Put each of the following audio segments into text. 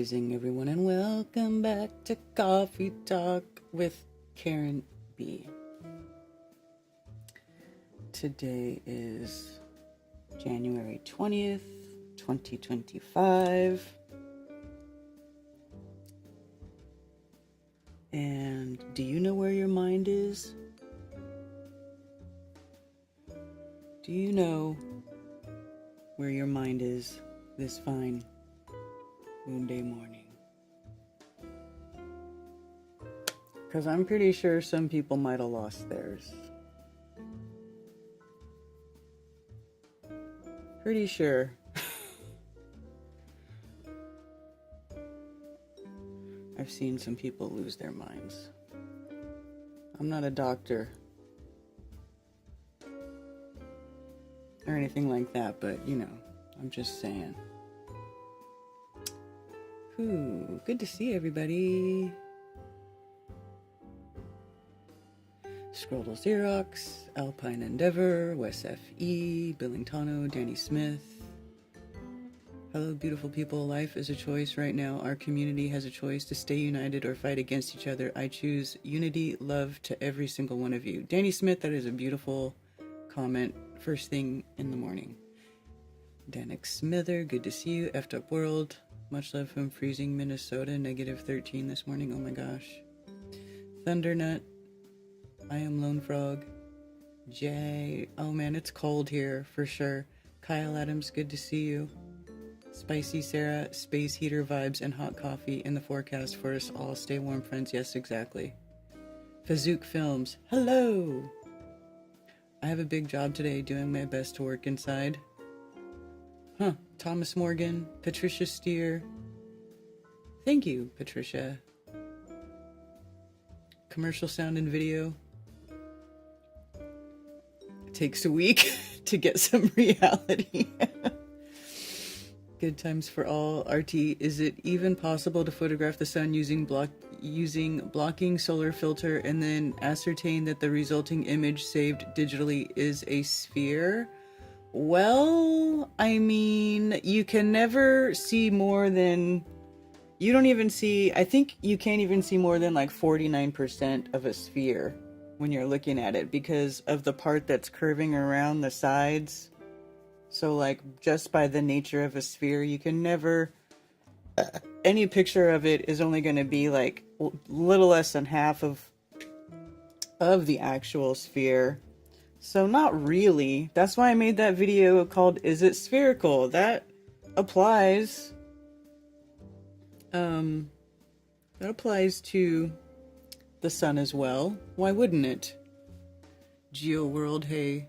Rising, everyone, and welcome back to Coffee Talk with Karen B. Today is January 20th, 2025. And do you know where your mind is? Do you know where your mind is this fine Moonday morning? Because I'm pretty sure some people might have lost theirs. Pretty sure. I've seen some people lose their minds. I'm not a doctor or anything like that, but you know, I'm just saying. Ooh, good to see everybody. Scroll Xerox, Alpine Endeavor, Wes F.E., Billingtano, Danny Smith. Hello, beautiful people. Life is a choice right now. Our community has a choice to stay united or fight against each other. I choose unity, love to every single one of you. Danny Smith, that is a beautiful comment. First thing in the morning. Danik Smither, good to see you. Effed Up World. Much love from freezing Minnesota, -13 this morning. Oh my gosh. Thundernut. I am Lone Frog. Jay. Oh man, it's cold here for sure. Kyle Adams, good to see you. Spicy Sarah, space heater vibes and hot coffee in the forecast for us all. Stay warm, friends. Yes, exactly. Fazook Films. Hello. I have a big job today, doing my best to work inside. Thomas Morgan, Patricia Steer. Thank you, Patricia. Commercial sound and video. It takes a week to get some reality. Good times for all. RT, is it even possible to photograph the sun using blocking solar filter and then ascertain that the resulting image saved digitally is a sphere? Well, I mean, you can never see more than, you don't even see, I think you can't even see more than like 49% of a sphere when you're looking at it because of the part that's curving around the sides. So like just by the nature of a sphere, you can never, any picture of it is only going to be like little less than half of the actual sphere. So not really. That's why I made that video called Is It Spherical? That applies. That applies to the sun as well. Why wouldn't it? Geo World, hey.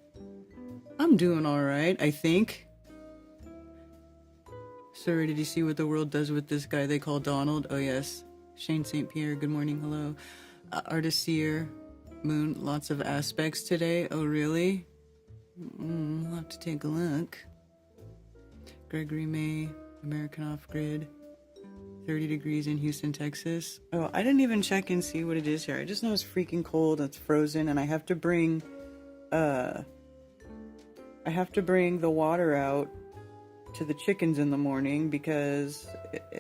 I'm doing alright, I think. Sorry, did you see what the world does with this guy they call Donald? Oh yes. Shane St. Pierre, good morning, hello. Artist Seer. Moon, lots of aspects today. Oh, really? We'll have to take a look. Gregory May, American Off-Grid. 30 degrees in Houston, Texas. Oh, I didn't even check and see what it is here. I just know it's freaking cold, it's frozen, and I have to bring, the water out to the chickens in the morning because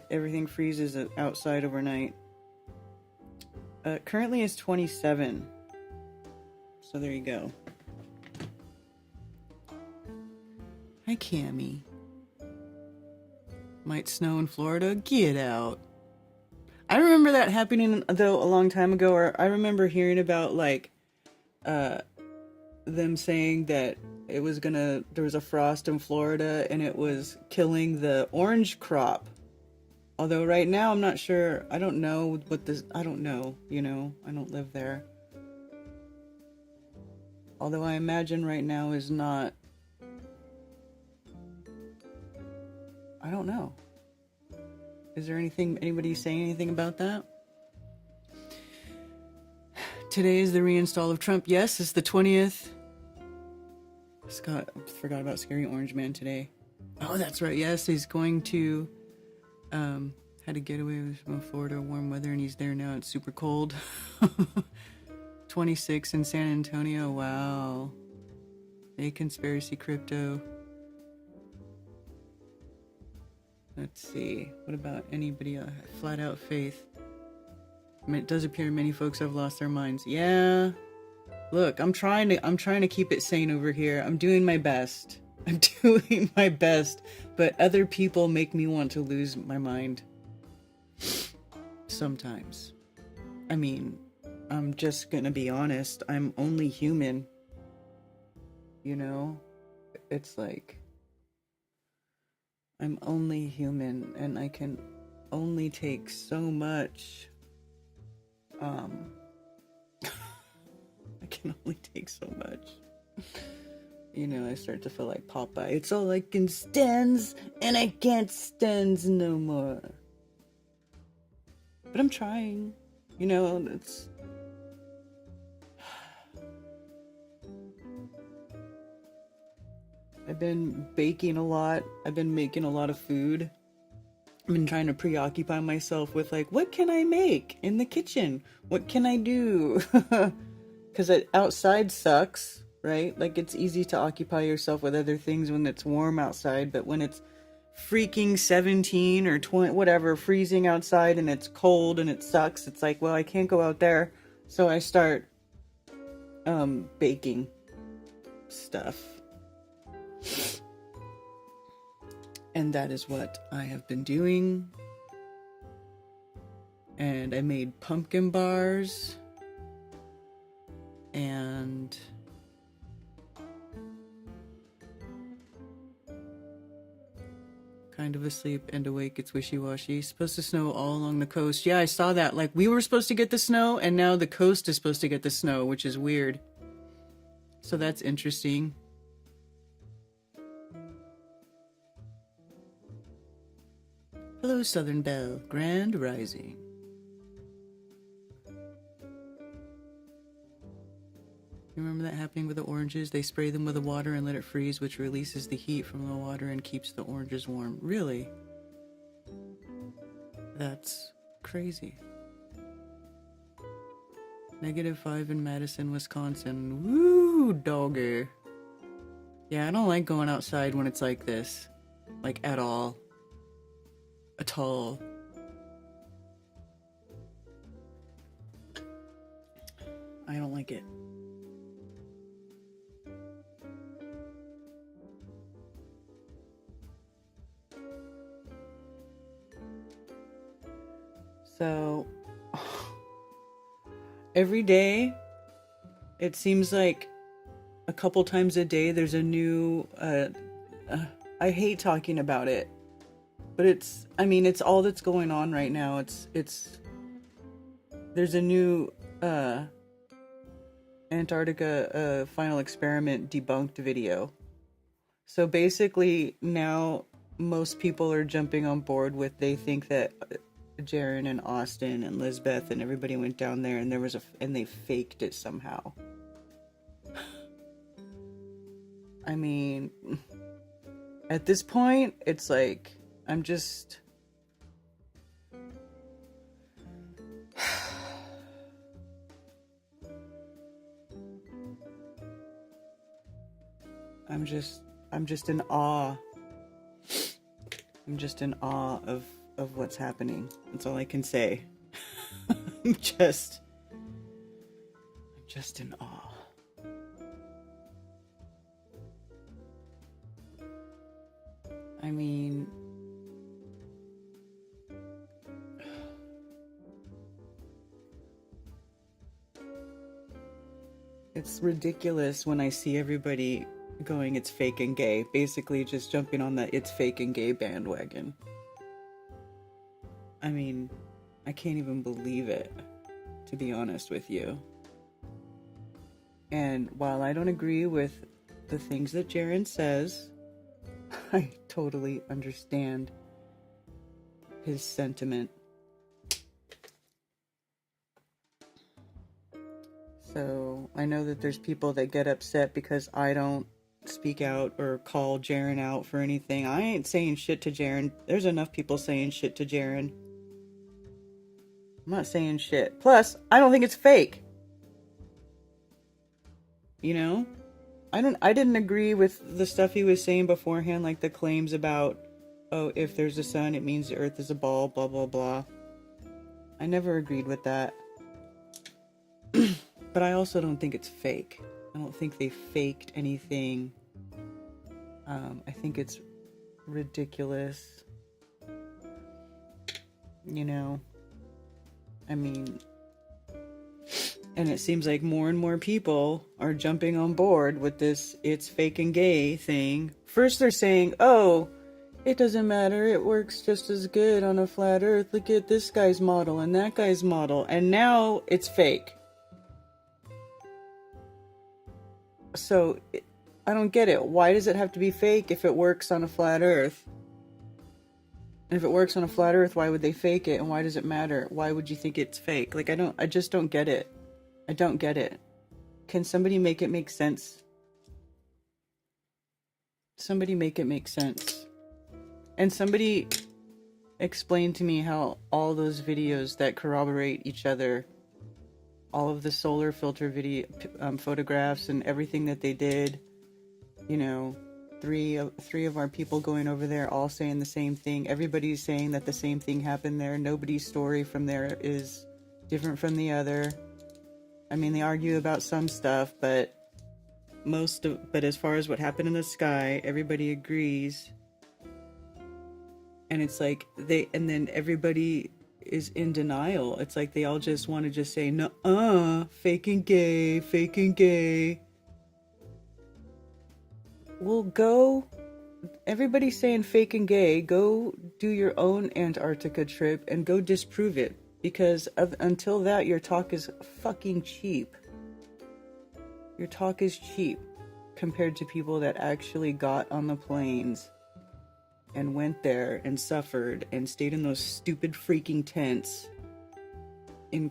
everything freezes outside overnight. Currently it's 27. So there you go. Hi, Cammie. Might snow in Florida? Get out. I remember that happening, though, a long time ago. Or I remember hearing about, like, them saying that it was there was a frost in Florida and it was killing the orange crop. Although right now, I'm not sure. I don't know what this, I don't know, you know, I don't live there. Although I imagine right now is not, I don't know. Is there anybody saying anything about that? Today is the reinstall of Trump. Yes, it's the 20th. Scott, forgot about Scary Orange Man today. Oh, that's right. Yes, he's going to, had a getaway from Florida, warm weather, and he's there now. It's super cold. 26 in San Antonio. Wow. A conspiracy crypto. Let's see. What about anybody else? Flat out faith. I mean, it does appear many folks have lost their minds. Yeah. Look, I'm trying to keep it sane over here. I'm doing my best. I'm doing my best, but other people make me want to lose my mind. Sometimes. I mean, I'm just gonna be honest. I'm only human. You know? It's like, I'm only human and I can only take so much. I can only take so much. You know, I start to feel like Popeye. It's all I can stand, and I can't stand no more. But I'm trying. You know, it's... I've been baking a lot. I've been making a lot of food. I've been trying to preoccupy myself with, like, what can I make in the kitchen? What can I do? Because outside sucks, right? Like, it's easy to occupy yourself with other things when it's warm outside, but when it's freaking 17 or 20, whatever, freezing outside and it's cold and it sucks, it's like, well, I can't go out there. So I start baking stuff. And that is what I have been doing. And I made pumpkin bars. And kind of asleep and awake, it's wishy-washy. Supposed to snow all along the coast. Yeah, I saw that. Like, we were supposed to get the snow, and now the coast is supposed to get the snow, which is weird. So that's interesting. Hello, Southern Belle. Grand Rising. You remember that happening with the oranges? They spray them with the water and let it freeze, which releases the heat from the water and keeps the oranges warm. Really? That's crazy. -5 in Madison, Wisconsin. Woo, dogger. Yeah, I don't like going outside when it's like this. Like, at all. At all. I don't like it. So, every day, it seems like a couple times a day there's a new, I hate talking about it, but it's, I mean, it's all that's going on right now. There's a new, Antarctica, final experiment debunked video. So basically now most people are jumping on board with, they think that Jaren and Austin and Lisbeth and everybody went down there and and they faked it somehow. I mean, at this point, it's like, I'm just... I'm just in awe. I'm just in awe of what's happening. That's all I can say. I'm just in awe. I mean, it's ridiculous when I see everybody going, it's fake and gay. Basically just jumping on the it's fake and gay bandwagon. I mean, I can't even believe it, to be honest with you. And while I don't agree with the things that Jaren says, I totally understand his sentiment. So I know that there's people that get upset because I don't speak out or call Jaren out for anything. I ain't saying shit to Jaren. There's enough people saying shit to Jaren. I'm not saying shit. Plus, I don't think it's fake. You know? I didn't agree with the stuff he was saying beforehand, like the claims about, oh, if there's a sun, it means the earth is a ball, blah, blah, blah. I never agreed with that. But I also don't think it's fake. I don't think they faked anything. I think it's ridiculous. You know, I mean, and it seems like more and more people are jumping on board with this it's fake and gay thing. First they're saying, oh, it doesn't matter, it works just as good on a flat earth. Look at this guy's model and that guy's model. And now it's fake. So, I don't get it. Why does it have to be fake if it works on a flat earth? And if it works on a flat earth, why would they fake it? And why does it matter? Why would you think it's fake? Like, I just don't get it. I don't get it. Can somebody make it make sense? Somebody make it make sense. And somebody explain to me how all those videos that corroborate each other, all of the solar filter video, photographs and everything that they did, you know, three of our people going over there all saying the same thing. Everybody's saying that the same thing happened there. Nobody's story from there is different from the other. I mean, they argue about some stuff, but as far as what happened in the sky, everybody agrees. And it's like and then everybody is in denial. It's like they all just want to just say, nuh-uh, fake and gay, fake and gay. Well, go, everybody's saying fake and gay, go do your own Antarctica trip and go disprove it. Because until that, your talk is fucking cheap. Your talk is cheap compared to people that actually got on the planes and went there and suffered and stayed in those stupid freaking tents in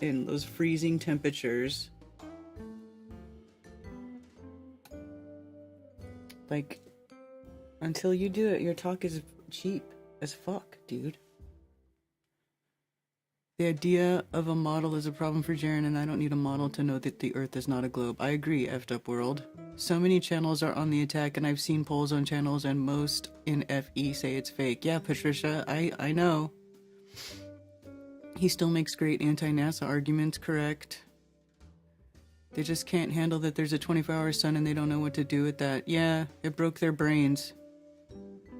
in those freezing temperatures. Like, until you do it, your talk is cheap as fuck, dude. The idea of a model is a problem for Jaren, and I don't need a model to know that the Earth is not a globe. I agree, effed up world. So many channels are on the attack, and I've seen polls on channels, and most in FE say it's fake. Yeah, Patricia, I know. He still makes great anti-NASA arguments, correct? They just can't handle that there's a 24-hour sun and they don't know what to do with that. Yeah, it broke their brains.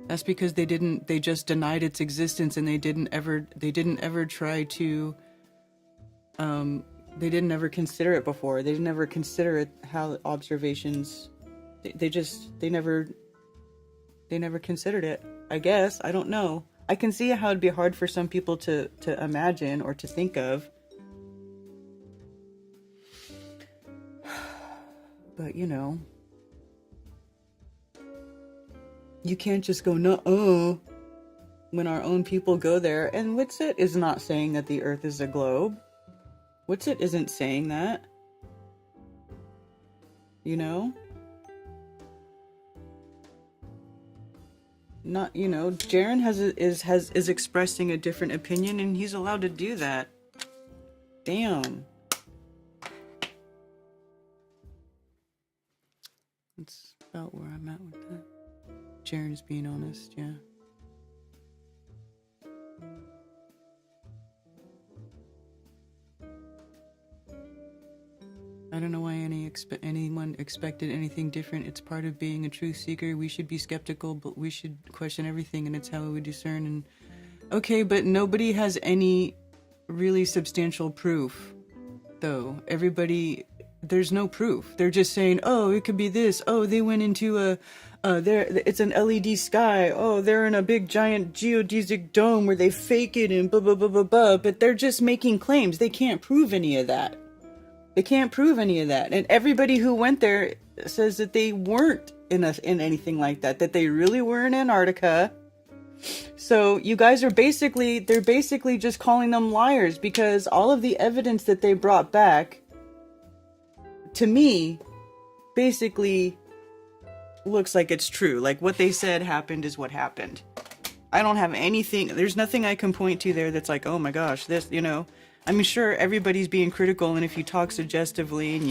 That's because they just denied its existence, and they didn't ever try to, they didn't ever consider it before. They didn't ever consider it, how observations, they never considered it, I guess. I don't know. I can see how it'd be hard for some people to imagine or to think of. But, you know, you can't just go, nuh-uh, when our own people go there. And Witsit is not saying that the Earth is a globe. Witsit isn't saying that. You know? Not, you know, Jaren is expressing a different opinion, and he's allowed to do that. Damn. That's about where I'm at with that. Jaren's being honest, yeah. I don't know why anyone expected anything different. It's part of being a truth seeker. We should be skeptical, but we should question everything, and it's how we discern. And okay, but nobody has any really substantial proof, though. Everybody, there's no proof. They're just saying, oh, it could be this. Oh, they went into it's an LED sky. Oh, they're in a big giant geodesic dome where they fake it and blah, blah, blah, blah, blah. But they're just making claims. They can't prove any of that. They can't prove any of that. And everybody who went there says that they weren't in anything like that, that they really were in Antarctica. So you guys are they're basically just calling them liars, because all of the evidence that they brought back, to me, basically looks like it's true. Like, what they said happened is what happened. I don't have anything, there's nothing I can point to there that's like, oh my gosh, this, you know. I mean, sure, everybody's being critical, and if you talk suggestively and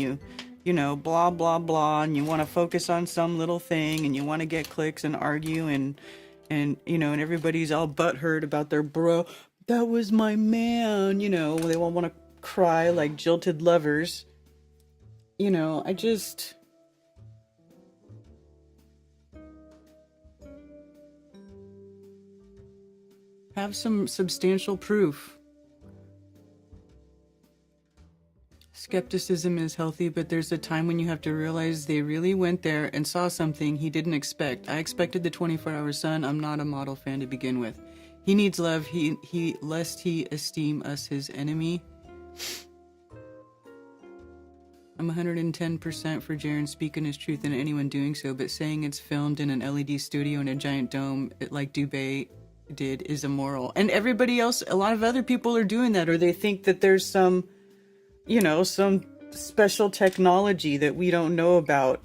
you know, blah, blah, blah, and you want to focus on some little thing, and you want to get clicks and argue and and and everybody's all butthurt about their bro. That was my man. They all want to cry like jilted lovers. I just. Have some substantial proof. Skepticism is healthy, but there's a time when you have to realize they really went there and saw something he didn't expect. I expected the 24-hour sun. I'm not a model fan to begin with. He needs love, lest he esteem us his enemy. I'm 110% for Jaren speaking his truth and anyone doing so, but saying it's filmed in an LED studio in a giant dome, like Dubai did, is immoral. And everybody else, a lot of other people are doing that, or they think that there's some special technology that we don't know about.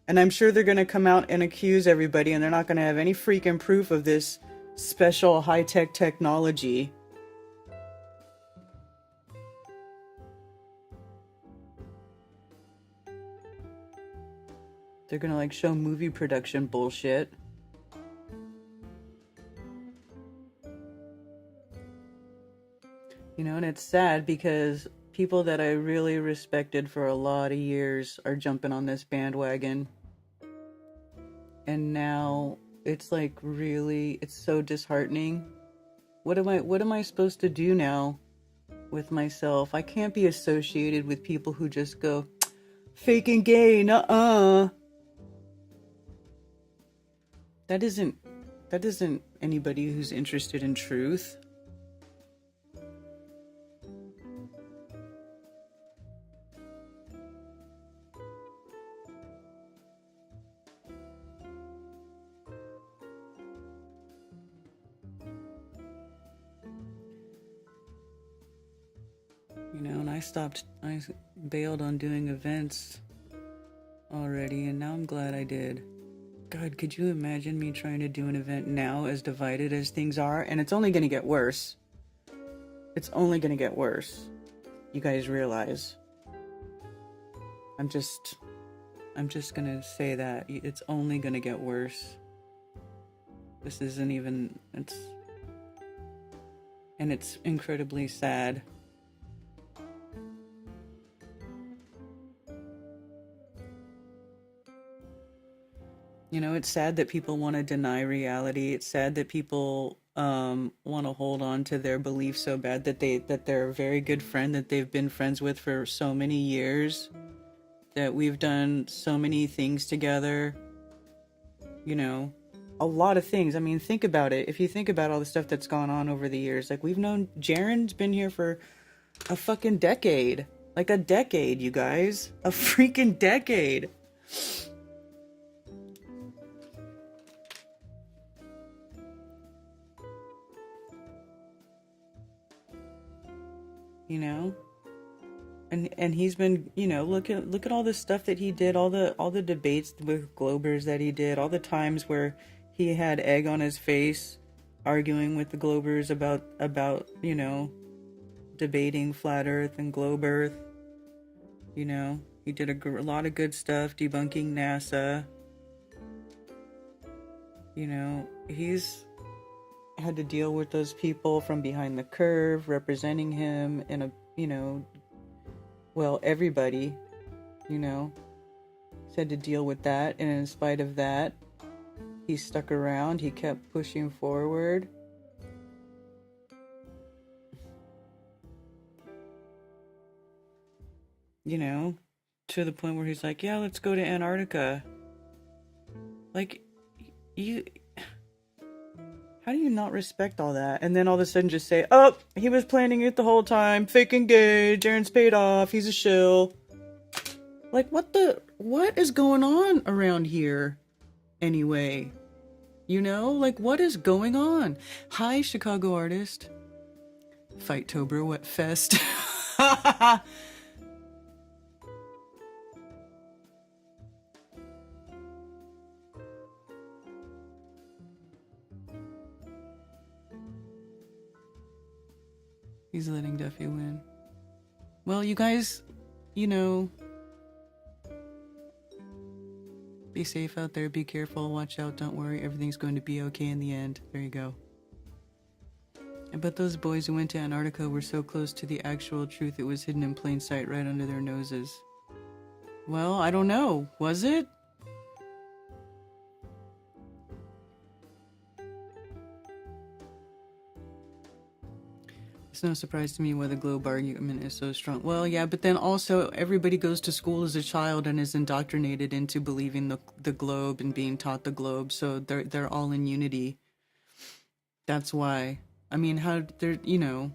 And I'm sure they're going to come out and accuse everybody, and they're not going to have any freaking proof of this special high-tech technology. They're going to like show movie production bullshit. And it's sad because people that I really respected for a lot of years are jumping on this bandwagon. And now it's like really, it's so disheartening. What am I supposed to do now with myself? I can't be associated with people who just go, fake and gay, nuh-uh. That isn't anybody who's interested in truth. And I bailed on doing events already, and now I'm glad I did. God, could you imagine me trying to do an event now as divided as things are? And it's only going to get worse. It's only going to get worse. You guys realize. I'm just going to say that. It's only going to get worse. This isn't even, and it's incredibly sad. It's sad that people want to deny reality. It's sad that people want to hold on to their beliefs so bad that they're a very good friend that they've been friends with for so many years, that we've done so many things together. A lot of things. I mean, think about it. If you think about all the stuff that's gone on over the years, like we've known Jaren's been here for a fucking decade. Like a decade, you guys. A freaking decade. And he's been, look at all the stuff that he did, all the debates with Globers that he did, all the times where he had egg on his face arguing with the Globers about debating flat earth and globe earth. He did a lot of good stuff debunking NASA. He's had to deal with those people from behind the curve representing him in a, everybody, he's had to deal with that. And in spite of that, he stuck around. He kept pushing forward. To the point where he's like, yeah, let's go to Antarctica. Like, how do you not respect all that? And then all of a sudden just say, oh, he was planning it the whole time. Fake and gay. Jaren's paid off. He's a shill. Like, what is going on around here anyway? Like, what is going on? Hi, Chicago artist. Fight-tober Wet Fest. He's letting Duffy win. Well, you guys, Be safe out there. Be careful. Watch out. Don't worry. Everything's going to be okay in the end. There you go. But those boys who went to Antarctica were so close to the actual truth, it was hidden in plain sight right under their noses. Well, I don't know. Was it? It's no surprise to me why the globe argument is so strong. Well, yeah, but then also everybody goes to school as a child and is indoctrinated into believing the globe and being taught the globe, so they're all in unity. That's why. I mean, how they're, you know.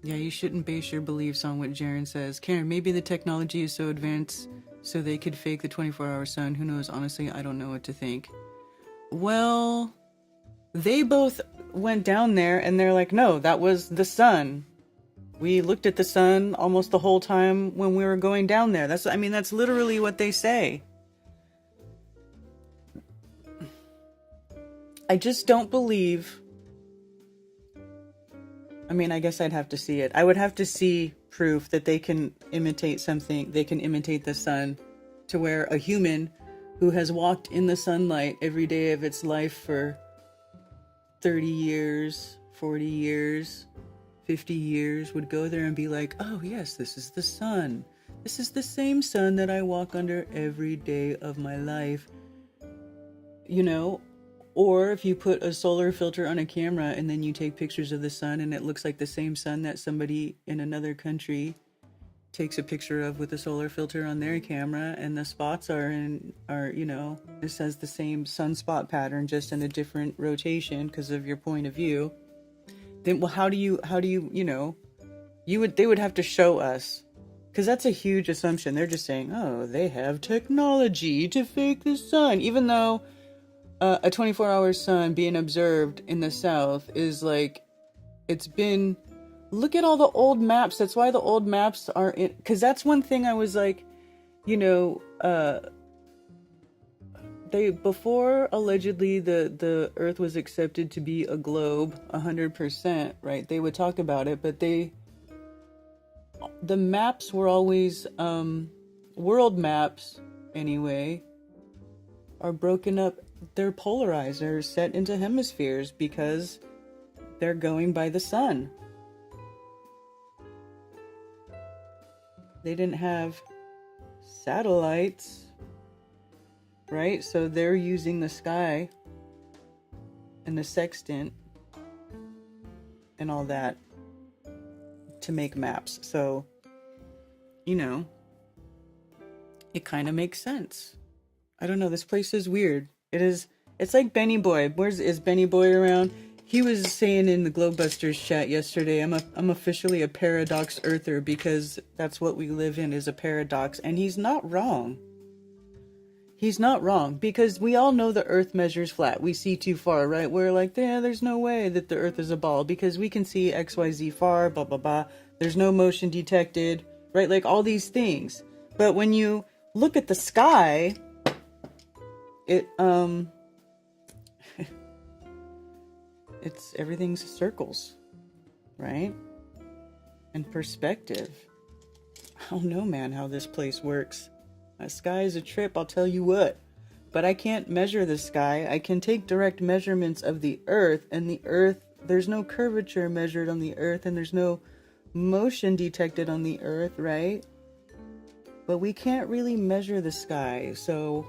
Yeah, you shouldn't base your beliefs on what Jaren says. Karen, maybe the technology is so advanced so they could fake the 24-hour sun. Who knows? Honestly, I don't know what to think. Well, they both went down there and they're like, no, that was the sun. We looked at the sun almost the whole time when we were going down there. That's literally what they say. I just don't believe. I mean, I guess I'd have to see it. I would have to see proof that they can imitate something. They can imitate the sun to where a human who has walked in the sunlight every day of its life for 30 years, 40 years, 50 years would go there and be like, oh yes, this is the sun. This is the same sun that I walk under every day of my life. You know? Or if you put a solar filter on a camera and then you take pictures of the sun and it looks like the same sun that somebody in another country takes a picture of with a solar filter on their camera, and the spots are it says the same sunspot pattern just in a different rotation because of your point of view. Then, well, how do you they would have to show us, because that's a huge assumption. They're just saying, oh, they have technology to fake the sun, even though a 24-hour sun being observed in the south is like, it's been, look at all the old maps. That's why the old maps are in, because that's one thing I was like, they, before allegedly the earth was accepted to be a globe 100%, right? They would talk about it, but the maps were always, world maps anyway, are broken up. They're polarized, they're set into hemispheres because they're going by the sun. They didn't have satellites, right? So they're using the sky and the sextant and all that to make maps. So, it kind of makes sense. I don't know, this place is weird. It's like Benny Boy. Is Benny Boy around? He was saying in the Globebusters chat yesterday, I'm officially a paradox earther because that's what we live in, is a paradox. And he's not wrong. He's not wrong, because we all know the earth measures flat. We see too far, right? We're like, yeah, there's no way that the earth is a ball because we can see XYZ far, blah, blah, blah. There's no motion detected, right? Like all these things. But when you look at the sky, everything's circles, right? And perspective. I don't know, man, how this place works. The sky is a trip, I'll tell you what. But I can't measure the sky. I can take direct measurements of the earth, and the earth, there's no curvature measured on the earth, and there's no motion detected on the earth, right? But we can't really measure the sky, so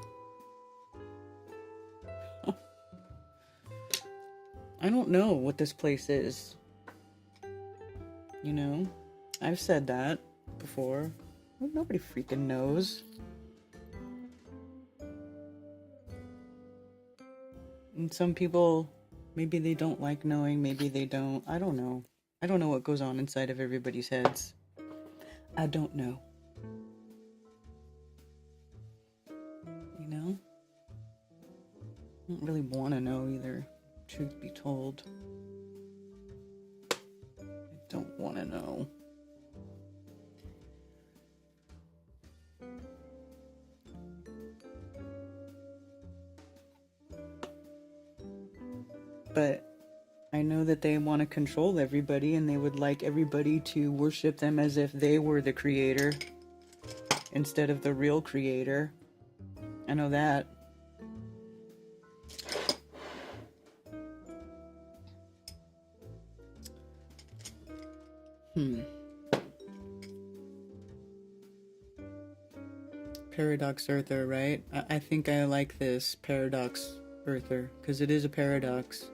I don't know what this place is. I've said that before. Nobody freaking knows. And some people, maybe they don't like knowing, maybe they don't. I don't know. I don't know what goes on inside of everybody's heads. I don't know. I don't really want to know either. Truth be told, I don't want to know. that they want to control everybody and they would like everybody to worship them as if they were the creator instead of the real creator. I know that. Paradox Earther, right? I think I like this Paradox Earther because it is a paradox.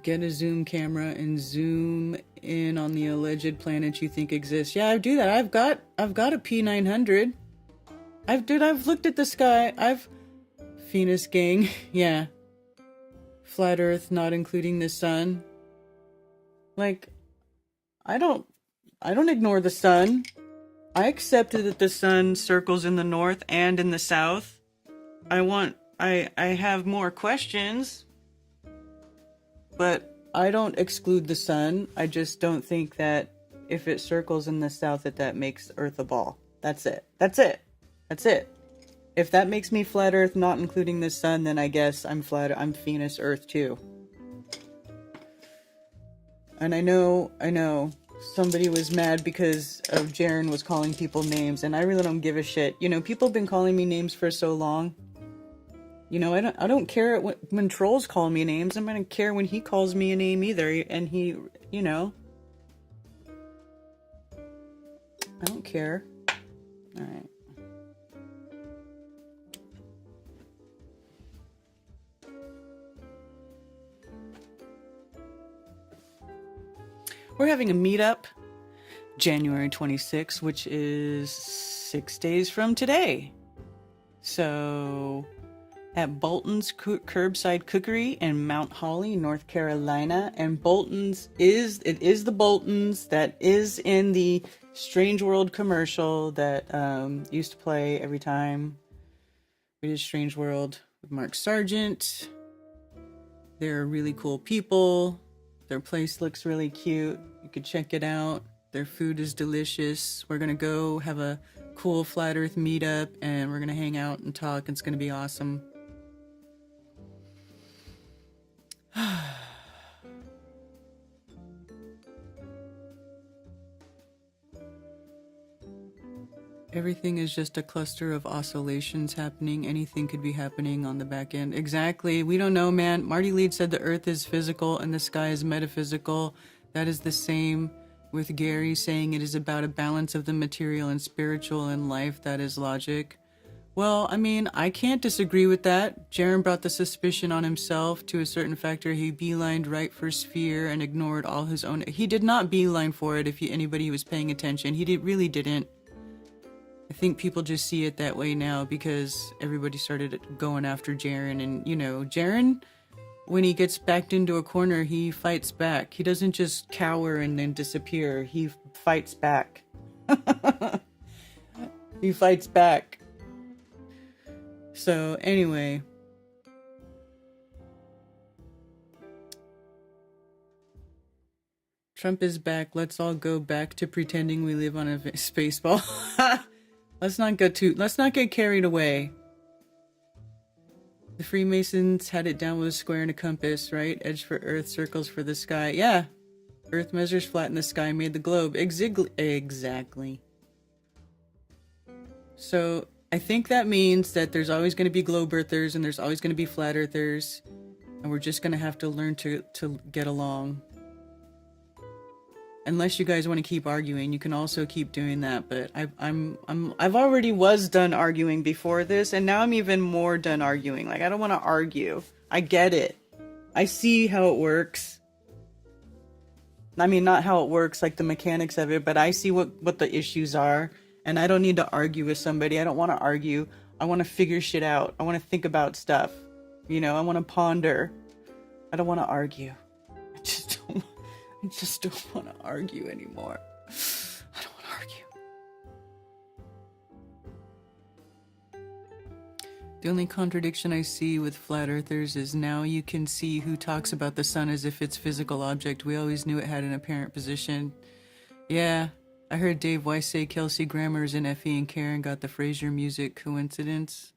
Get a zoom camera and zoom in on the alleged planet you think exists. Yeah, I do that. I've got a P900. I've looked at the sky. Venus gang. Yeah. Flat Earth not including the sun. Like, I don't ignore the sun. I accepted that the sun circles in the north and in the south. I have more questions, but I don't exclude the sun. I just don't think that if it circles in the south that makes Earth a ball. That's it. If that makes me flat Earth not including the sun, then I guess I'm Venus Earth too. And I know, somebody was mad because of Jaren was calling people names, and I really don't give a shit. You know, people have been calling me names for so long. You know, I don't care when trolls call me names. I'm gonna care when he calls me a name either, and he, you know. I don't care. Alright. We're having a meetup January 26th, which is 6 days from today. So at Bolton's Curbside Cookery in Mount Holly, North Carolina. And Bolton's is the Bolton's that is in the Strange World commercial that used to play every time we did Strange World with Mark Sargent. They're really cool people. Their place looks really cute. You could check it out. Their food is delicious. We're gonna go have a cool Flat Earth meetup and we're gonna hang out and talk. It's gonna be awesome. Everything is just a cluster of oscillations happening. Anything could be happening on the back end. Exactly. We don't know, man. Marty Leeds said the earth is physical and the sky is metaphysical. That is the same with Gary saying it is about a balance of the material and spiritual in life. That is logic. Well, I mean, I can't disagree with that. Jaren brought the suspicion on himself to a certain factor. He beelined right for sphere and ignored all his own. He did not beeline for it if anybody was paying attention. He really didn't. I think people just see it that way now because everybody started going after Jaren. And, you know, Jaren, when he gets backed into a corner, he fights back. He doesn't just cower and then disappear. He fights back. He fights back. So, anyway. Trump is back. Let's all go back to pretending we live on a space ball. Let's not get carried away. The Freemasons had it down with a square and a compass, right? Edge for Earth, circles for the sky. Yeah. Earth measures flat in the sky, made the globe. Exactly. So, I think that means that there's always going to be globe earthers and there's always going to be flat earthers. And we're just going to have to learn to get along. Unless you guys want to keep arguing, you can also keep doing that. But I've already was done arguing before this, and now I'm even more done arguing. Like, I don't want to argue. I get it. I see how it works. I mean, not how it works, like the mechanics of it, but I see what the issues are, and I don't need to argue with somebody. I don't want to argue. I want to figure shit out. I want to think about stuff. You know, I want to ponder. I don't want to argue. I just don't want to argue anymore. I don't want to argue. The only contradiction I see with flat earthers is now you can see who talks about the sun as if it's a physical object. We always knew it had an apparent position. Yeah, I heard Dave Weiss say Kelsey Grammer's in Effie and Karen got the Frasier music. Coincidence?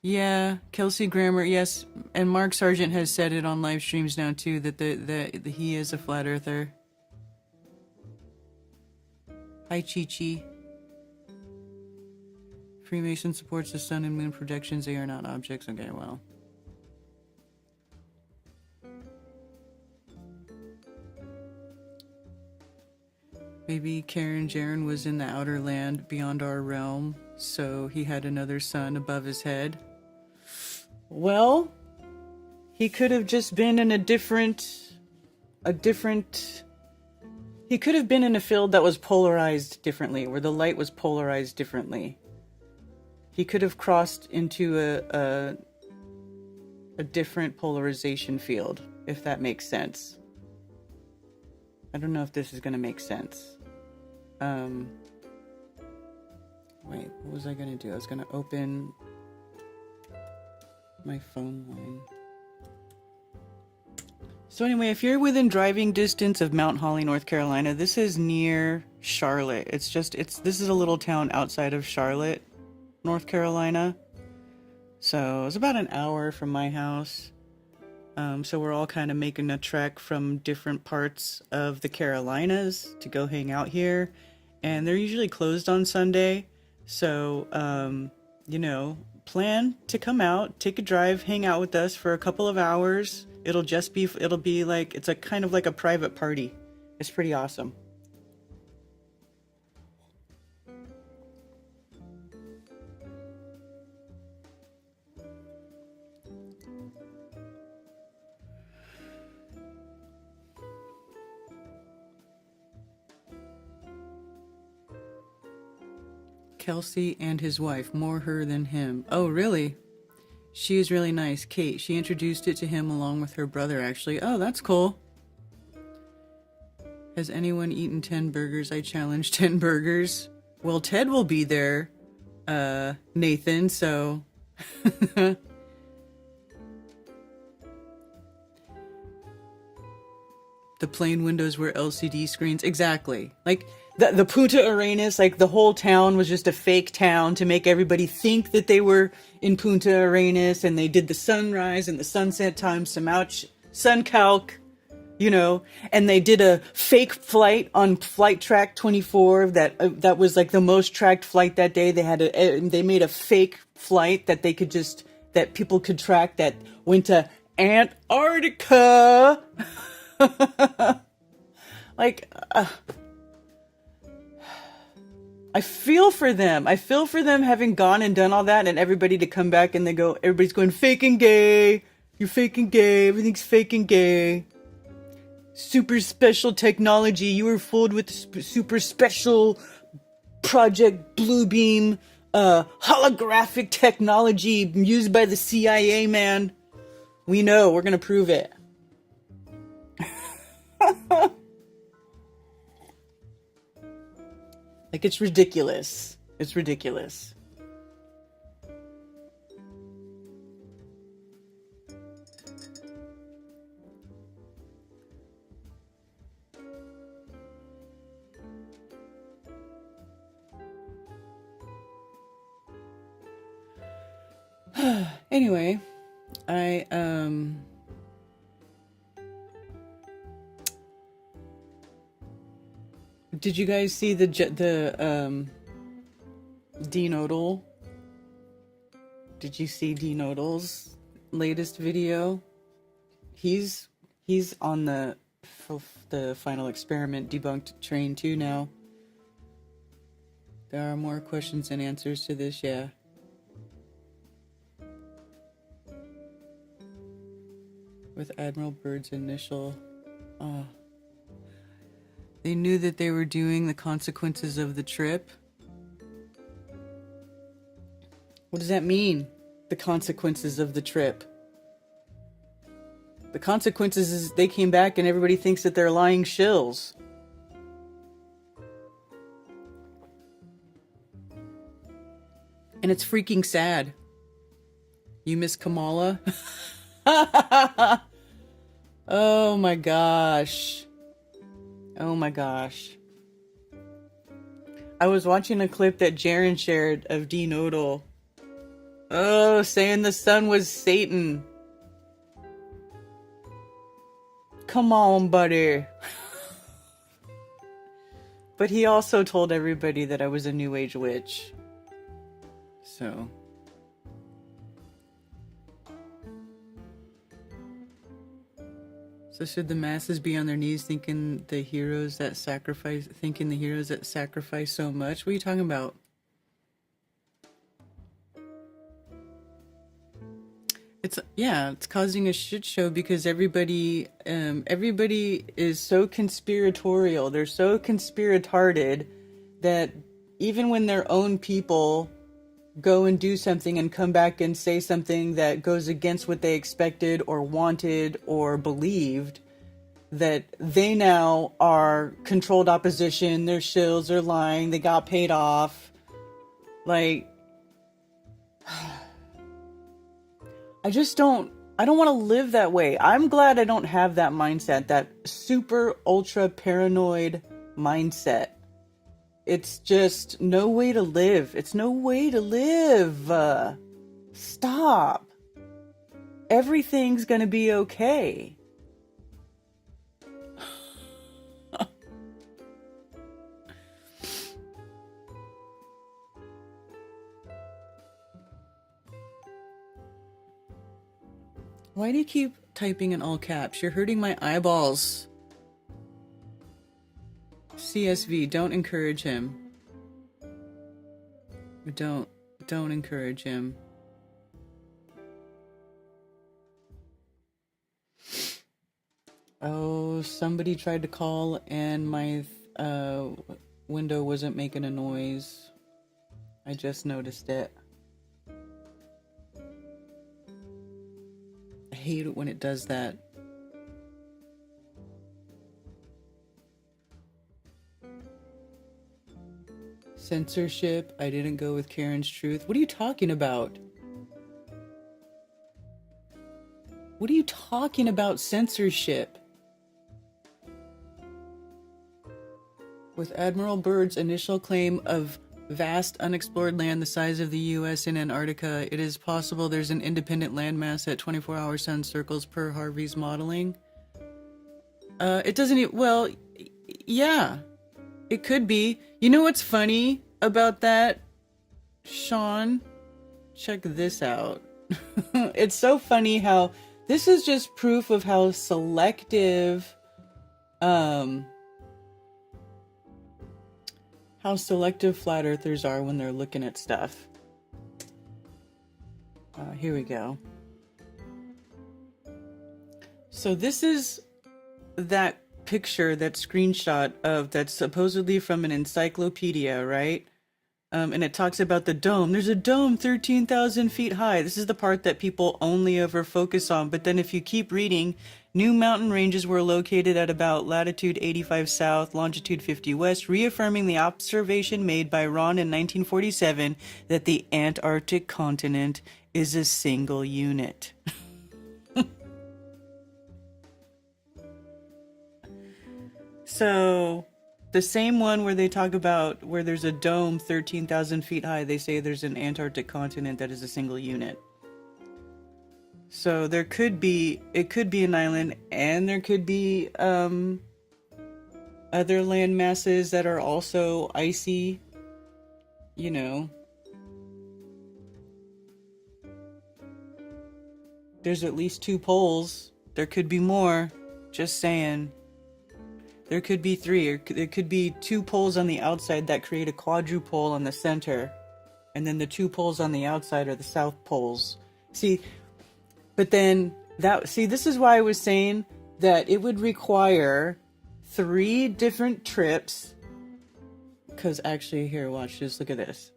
Yeah, Kelsey Grammer, yes, and Mark Sargent has said it on live streams now too that he is a flat earther. Hi, Chi Chi. Freemason supports the sun and moon projections. They are not objects. Okay, well. Maybe Karen Jaren was in the outer land beyond our realm, so he had another sun above his head. Well, he could have just been in he could have been in a field that was polarized differently, where the light was polarized differently. He could have crossed into a different polarization field, if that makes sense. I don't know if this is going to make sense. Wait, what was I going to do? I was going to open my phone line. So anyway, if you're within driving distance of Mount Holly, North Carolina, this is near Charlotte. This is a little town outside of Charlotte, North Carolina. So it's about an hour from my house. So we're all kind of making a trek from different parts of the Carolinas to go hang out here. And they're usually closed on Sunday. So, plan to come out, take a drive, hang out with us for a couple of hours. It'll be like, it's a kind of like a private party. It's pretty awesome. Kelsey and his wife, more her than him. Oh, really? She is really nice. Kate, she introduced it to him along with her brother, actually. Oh, that's cool. Has anyone eaten 10 burgers? I challenge 10 burgers. Well, Ted will be there, Nathan, so... The plain windows were LCD screens. Exactly. Like, the Punta Arenas, like, the whole town was just a fake town to make everybody think that they were in Punta Arenas, and they did the sunrise and the sunset time, sun calc, and they did a fake flight on flight track 24 that was like the most tracked flight that day. They made a fake flight that that people could track that went to Antarctica. I feel for them. I feel for them having gone and done all that, and everybody to come back and everybody's going, fake and gay. You're fake and gay. Everything's fake and gay. Super special technology. You were fooled with super special Project Bluebeam, holographic technology used by the CIA, man. We know. We're going to prove it. Like, it's ridiculous. It's ridiculous. Anyway, did you guys see the Denodal? Did you see Denodal's latest video? He's on the final experiment debunked train 2 now. There are more questions and answers to this, yeah. With Admiral Byrd's initial... They knew that they were doing the consequences of the trip. What does that mean? The consequences of the trip. The consequences is they came back and everybody thinks that they're lying shills. And it's freaking sad. You miss Kamala? Oh my gosh. Oh my gosh. I was watching a clip that Jaren shared of Denodal Oh, saying the sun was Satan. Come on, buddy. But he also told everybody that I was a New Age witch. So. So should the masses be on their knees thinking the heroes that sacrifice so much? What are you talking about? It's causing a shit show because everybody is so conspiratorial. They're so conspiratarded that even when their own people go and do something and come back and say something that goes against what they expected or wanted or believed, that they now are controlled opposition, they're shills, they're lying, they got paid off. Like, I don't want to live that way. I'm glad I don't have that mindset, that super ultra paranoid mindset. It's just no way to live. It's no way to live. Stop. Everything's gonna be okay. Why do you keep typing in all caps? You're hurting my eyeballs. CSV, don't encourage him. Don't encourage him. Oh, somebody tried to call and my window wasn't making a noise. I just noticed it. I hate it when it does that. Censorship. I didn't go with Karen's truth. What are you talking about? What are you talking about, censorship? With Admiral Byrd's initial claim of vast unexplored land the size of the U.S. in Antarctica, it is possible there's an independent landmass at 24-hour sun circles per Harvey's modeling. It doesn't... Well, yeah. It could be. You know what's funny about that, Sean? Check this out. It's so funny how this is just proof of how selective flat earthers are when they're looking at stuff. Here we go. So this is that picture, that screenshot of that's supposedly from an encyclopedia, right? And it talks about the dome. There's a dome 13,000 feet high. This is the part that people only ever focus on. But then if you keep reading, new mountain ranges were located at about latitude 85 south, longitude 50 west, reaffirming the observation made by Ron in 1947 that the Antarctic continent is a single unit. So the same one where they talk about where there's a dome 13,000 feet high, they say there's an Antarctic continent that is a single unit. So it could be an island, and there could be other land masses that are also icy, you know. There's at least 2 poles. There could be more. Just saying. There could be 3, or there could be 2 poles on the outside that create a quadrupole on the center, and then the 2 poles on the outside are the south poles. See, but then this is why I was saying that it would require 3 different trips. Because actually, here, watch this. Look at this.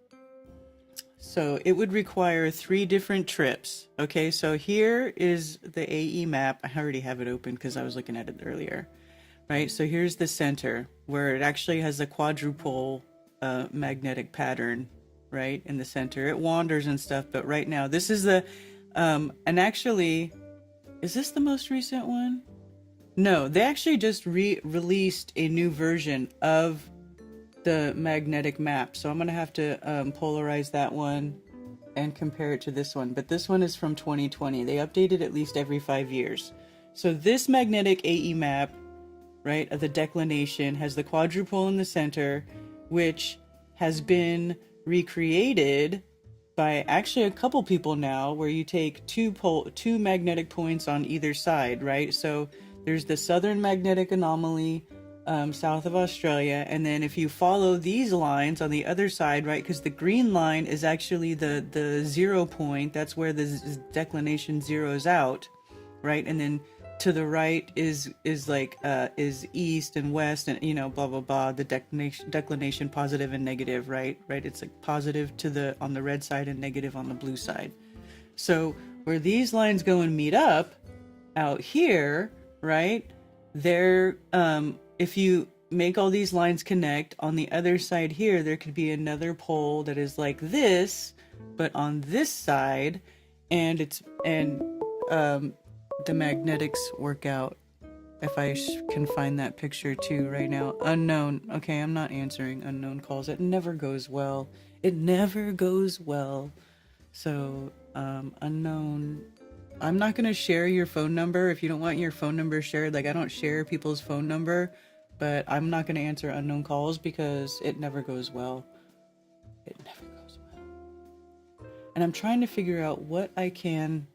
So it would require 3 different trips. Okay, so here is the AE map. I already have it open because I was looking at it earlier. Right, so here's the center where it actually has a quadrupole magnetic pattern, right, in the center. It wanders and stuff, but right now, this is the, and actually, is this the most recent one? No, they actually just released a new version of the magnetic map. So I'm going to have to polarize that one and compare it to this one, but this one is from 2020. They update it at least every 5 years. So this magnetic AE map, right, of the declination has the quadrupole in the center, which has been recreated by actually a couple people now, where you take two magnetic points on either side, right? So there's the southern magnetic anomaly south of Australia, and then if you follow these lines on the other side, right, because the green line is actually the 0 point, that's where the declination zeroes out, right? And then to the right is east and west, and blah blah blah, the declination positive and negative, right, it's like positive on the red side and negative on the blue side. So where these lines go and meet up out here, right, they're if you make all these lines connect on the other side here, there could be another pole that is like this, but on this side, and the magnetics work out. If I can find that picture too right now. Unknown. Okay, I'm not answering unknown calls. It never goes well. So, unknown. I'm not going to share your phone number if you don't want your phone number shared. Like, I don't share people's phone number, but I'm not going to answer unknown calls because it never goes well. And I'm trying to figure out what I can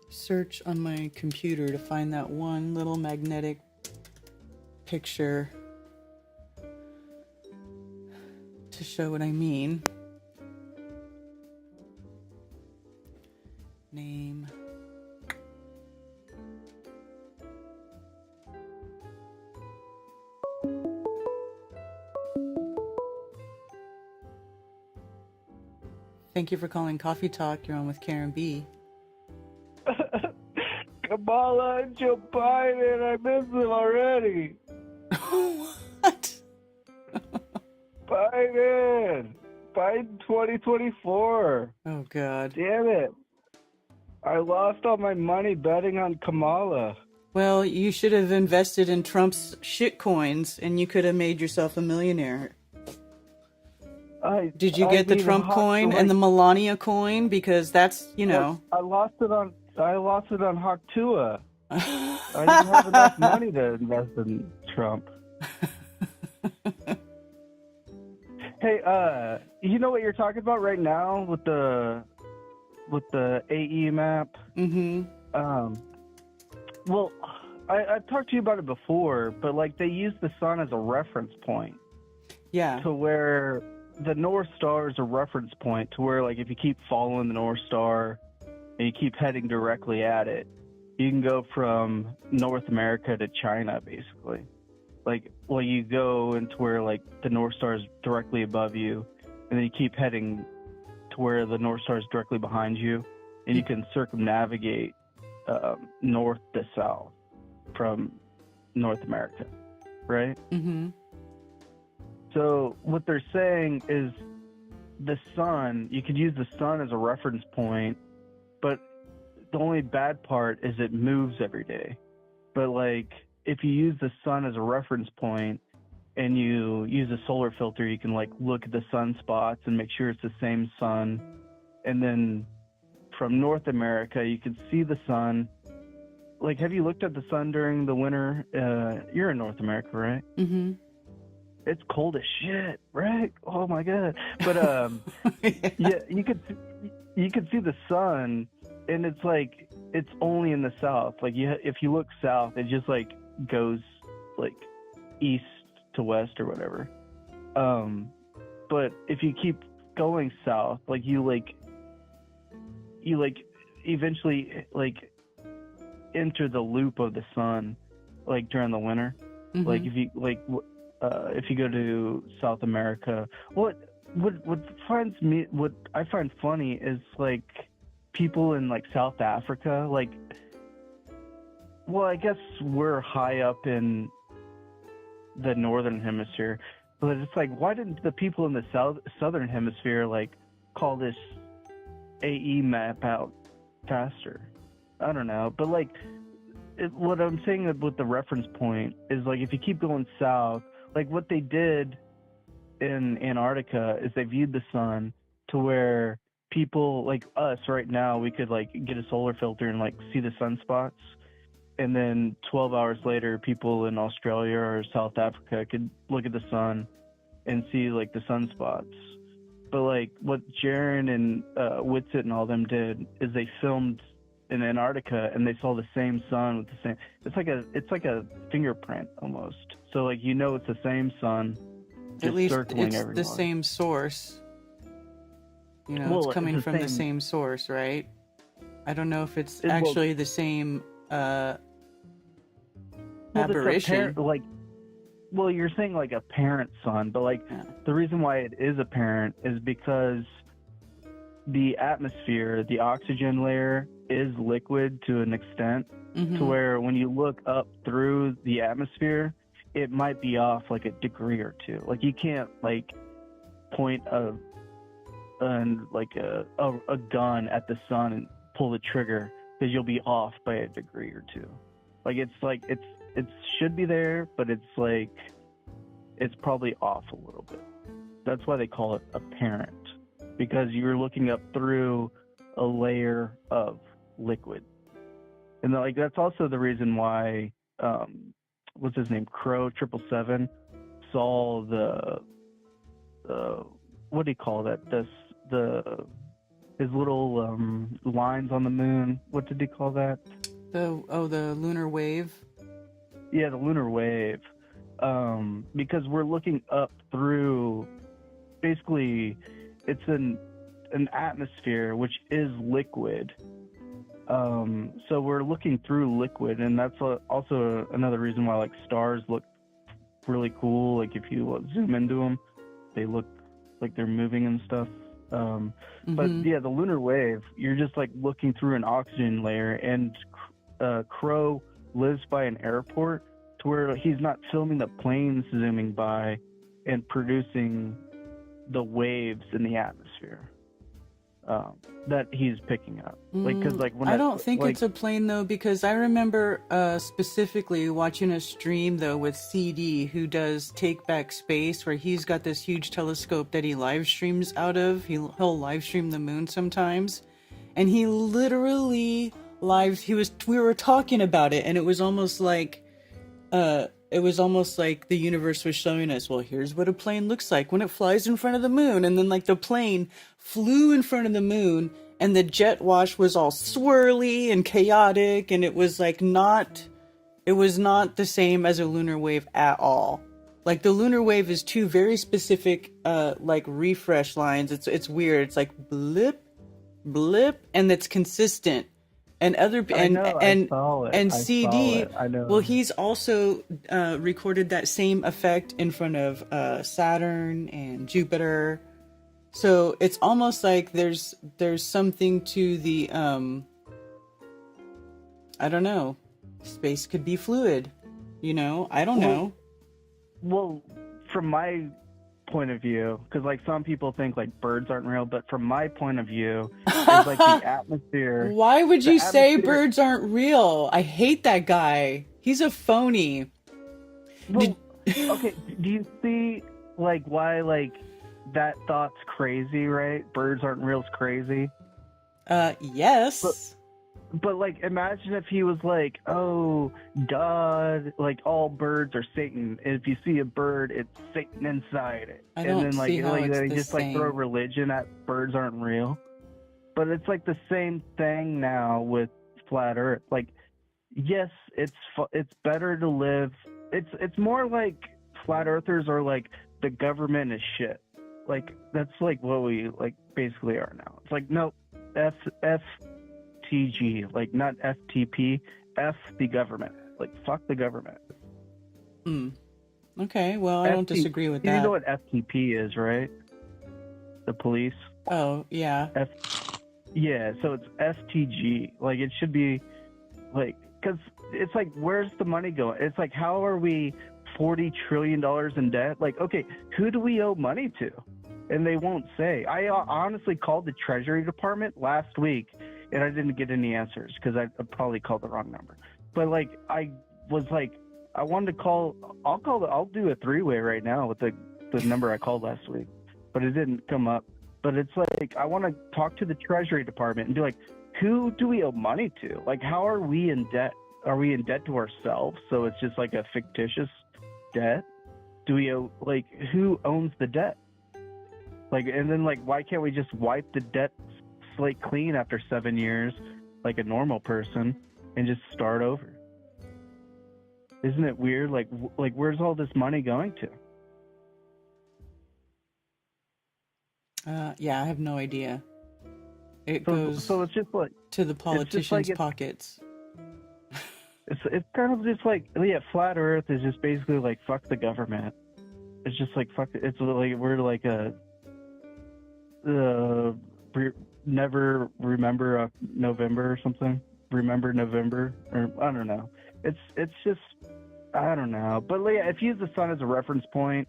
search on my computer to find that one little magnetic picture to show what I mean. Name. Thank you for calling Coffee Talk. You're on with Karen B. Kamala and Joe Biden, I miss them already. What? Biden 2024. Oh, God. Damn it. I lost all my money betting on Kamala. Well, you should have invested in Trump's shit coins and you could have made yourself a millionaire. Did you get the Trump coin and the Melania coin? Because that's, I lost it on Haktua. I didn't have enough money to invest in Trump. Hey, you know what you're talking about right now with the AE map? Mm-hmm. Well, I've talked to you about it before, but like they use the sun as a reference point. Yeah. To where the North Star is a reference point to where, like, if you keep following the North Star and you keep heading directly at it, you can go from North America to China, basically. Like, well, you go into where, like, the North Star is directly above you, and then you keep heading to where the North Star is directly behind you, and you can circumnavigate north to south from North America, right? Mm-hmm. So what they're saying is the sun, you could use the sun as a reference point, but the only bad part is it moves every day. But like if you use the sun as a reference point and you use a solar filter, you can like look at the sunspots and make sure it's the same sun. And then from North America, you can see the sun. Like, have you looked at the sun during the winter? You're in North America, right? Mm-hmm. It's cold as shit, right? Oh my god! But yeah, you could see the sun, and it's like it's only in the south. Like if you look south, it just like goes like east to west or whatever. But if you keep going south, like you eventually like enter the loop of the sun, like during the winter. Mm-hmm. Like if you go to South America, what I find funny is like people in like South Africa, like, well, I guess we're high up in the northern hemisphere, but it's like, why didn't the people in the southern hemisphere like call this AE map out faster? I don't know, but like what I'm saying with the reference point is like if you keep going south, like what they did in Antarctica is they viewed the sun to where people like us right now, we could like get a solar filter and like see the sunspots. And then 12 hours later, people in Australia or South Africa could look at the sun and see like the sunspots. But like what Jaron and Whitsitt and all them did is they filmed in Antarctica and they saw the same sun with the same. It's like a fingerprint almost. So like it's the same sun. At least circling it's everyone. the same source. It's coming from the same source, right? I don't know if it's actually the same aberration. You're saying like apparent sun, but like the reason why it is apparent is because the atmosphere, the oxygen layer is liquid to an extent to where when you look up through the atmosphere, it might be off like a degree or two. Like you can't like point a gun at the sun and pull the trigger because you'll be off by a degree or two. It should be there, but it's probably off a little bit. That's why they call it apparent, because you're looking up through a layer of liquid. And that's also the reason why what's his name, Crow 777 saw the what do you call that? His little lines on the moon. What did he call that? The lunar wave. Yeah, the lunar wave. Because we're looking up through, basically, it's an atmosphere which is liquid. So we're looking through liquid, and that's also another reason why stars look really cool. If you zoom into them, they look like they're moving and stuff. But yeah, the lunar wave, you're just looking through an oxygen layer, and Crow lives by an airport to where he's not filming the planes zooming by and producing the waves in the atmosphere that he's picking up. I don't think it's a plane though, because I remember specifically watching a stream though with CD, who does Take Back Space, where he's got this huge telescope that he live streams out of. He'll live stream the moon sometimes, and he literally we were talking about it, and it was almost like the universe was showing us, well, here's what a plane looks like when it flies in front of the moon. And then the plane flew in front of the moon, and the jet wash was all swirly and chaotic, and it was not the same as a lunar wave at all. The lunar wave is two very specific refresh lines. It's weird. It's blip, blip, and it's consistent. And CD, well, he's also recorded that same effect in front of Saturn and Jupiter. So it's almost like there's something to the I don't know. Space could be fluid, I don't know. Well, from my point of view, because some people think birds aren't real, but from my point of view, it's the atmosphere. Why would you say birds aren't real? I hate that guy. He's a phony. Well, okay, do you see why that thought's crazy, right? Birds aren't real is crazy. Yes. But imagine if he was oh, God, all birds are Satan. And if you see a bird, it's Satan inside it. I don't see how it's they the just same. throw religion at birds aren't real. But it's the same thing now with flat Earth. Yes, it's better to live. It's more flat earthers are the government is shit. That's what we basically are now. It's nope, FTG, not FTP, F the government. Fuck the government. Okay, well, I don't disagree with that. You know what FTP is, right? The police. Oh, yeah. Yeah, so it's FTG. It should be because it's where's the money going? It's how are we $40 trillion in debt? Okay, who do we owe money to? And they won't say. I honestly called the Treasury Department last week, and I didn't get any answers because I probably called the wrong number. But I was I wanted to call. I'll do a three-way right now with the the number I called last week, but it didn't come up. But it's like, I want to talk to the Treasury Department and be like, who do we owe money to? Like, how are we in debt? Are we in debt to ourselves? So it's just like a fictitious debt? Do we owe, like, who owns the debt? Like, and then, like, why can't we just wipe the debt slate clean after 7 years, like a normal person, and just start over? Isn't it weird? Like where's all this money going to? Yeah, I have no idea. It So goes it's just like to the politicians' pockets. It's kind of just like, yeah, flat Earth is just basically like, fuck the government. It's just like, fuck. It's like we're like never remember November or something. Remember November, or I don't know. It's just, I don't know. But yeah, if you use the sun as a reference point,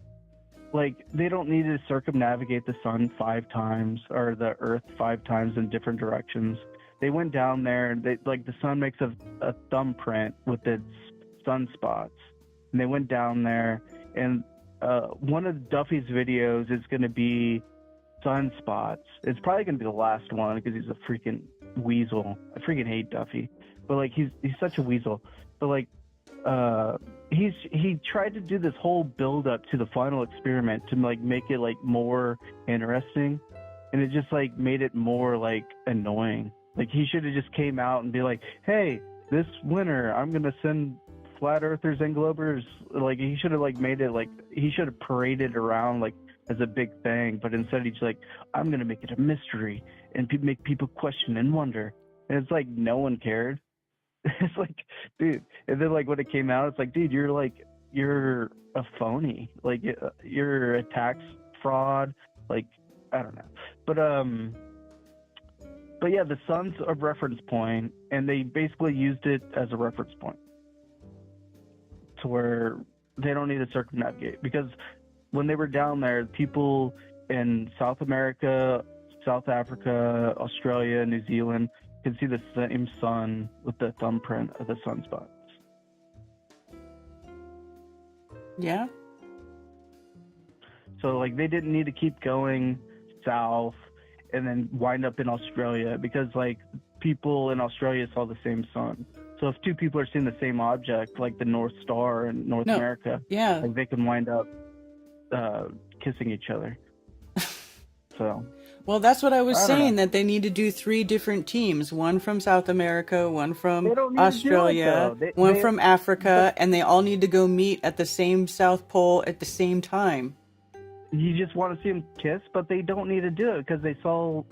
like, they don't need to circumnavigate the sun 5 times or the Earth 5 times in different directions. They went down there, and they, like, the sun makes a thumbprint with its sunspots, and they went down there, and one of Duffy's videos is going to be sunspots. It's probably going to be the last one because he's a freaking weasel. I freaking hate Duffy, but like he's such a weasel. But like he tried to do this whole build up to the final experiment to like make it like more interesting, and it just like made it more like annoying. Like, he should have just came out and be like, hey, this winter I'm gonna send flat earthers and globers. Like, he should have like made it like, he should have paraded around like as a big thing, but instead he's like, I'm gonna make it a mystery and make people question and wonder. And it's like, no one cared. It's like, dude. And then like when it came out, it's like, dude, you're a phony. Like, you're a tax fraud. Like, I don't know. But yeah, the sun's a reference point, and they basically used it as a reference point to where they don't need to circumnavigate, because when they were down there, people in South America, South Africa, Australia, New Zealand could see the same sun with the thumbprint of the sunspots. Yeah. So like, they didn't need to keep going south and then wind up in Australia, because like people in Australia saw the same sun. So if 2 people are seeing the same object, like the North Star in North America, yeah, like, they can wind up kissing each other. So, well, that's what I was saying, that they need to do 3 different teams, one from South America, one from Australia, one from Africa, and they all need to go meet at the same South Pole at the same time. You just want to see them kiss, but they don't need to do it because they saw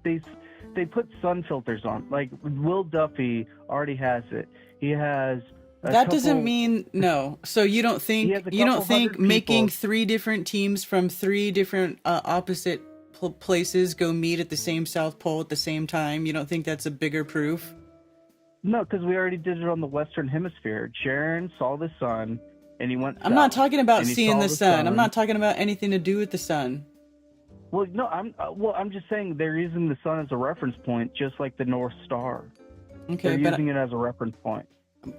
they put sun filters on. Like, Will Duffy already has it. He has that doesn't mean no. So you don't think making 3 different teams from 3 different opposite places go meet at the same South Pole at the same time? You don't think that's a bigger proof? No, because we already did it on the Western Hemisphere. Jaron saw the sun, and he went south. I'm not talking about seeing the sun. I'm not talking about anything to do with the sun. Well, no, I'm just saying they're using the sun as a reference point, just like the North Star. Okay, they're using it as a reference point.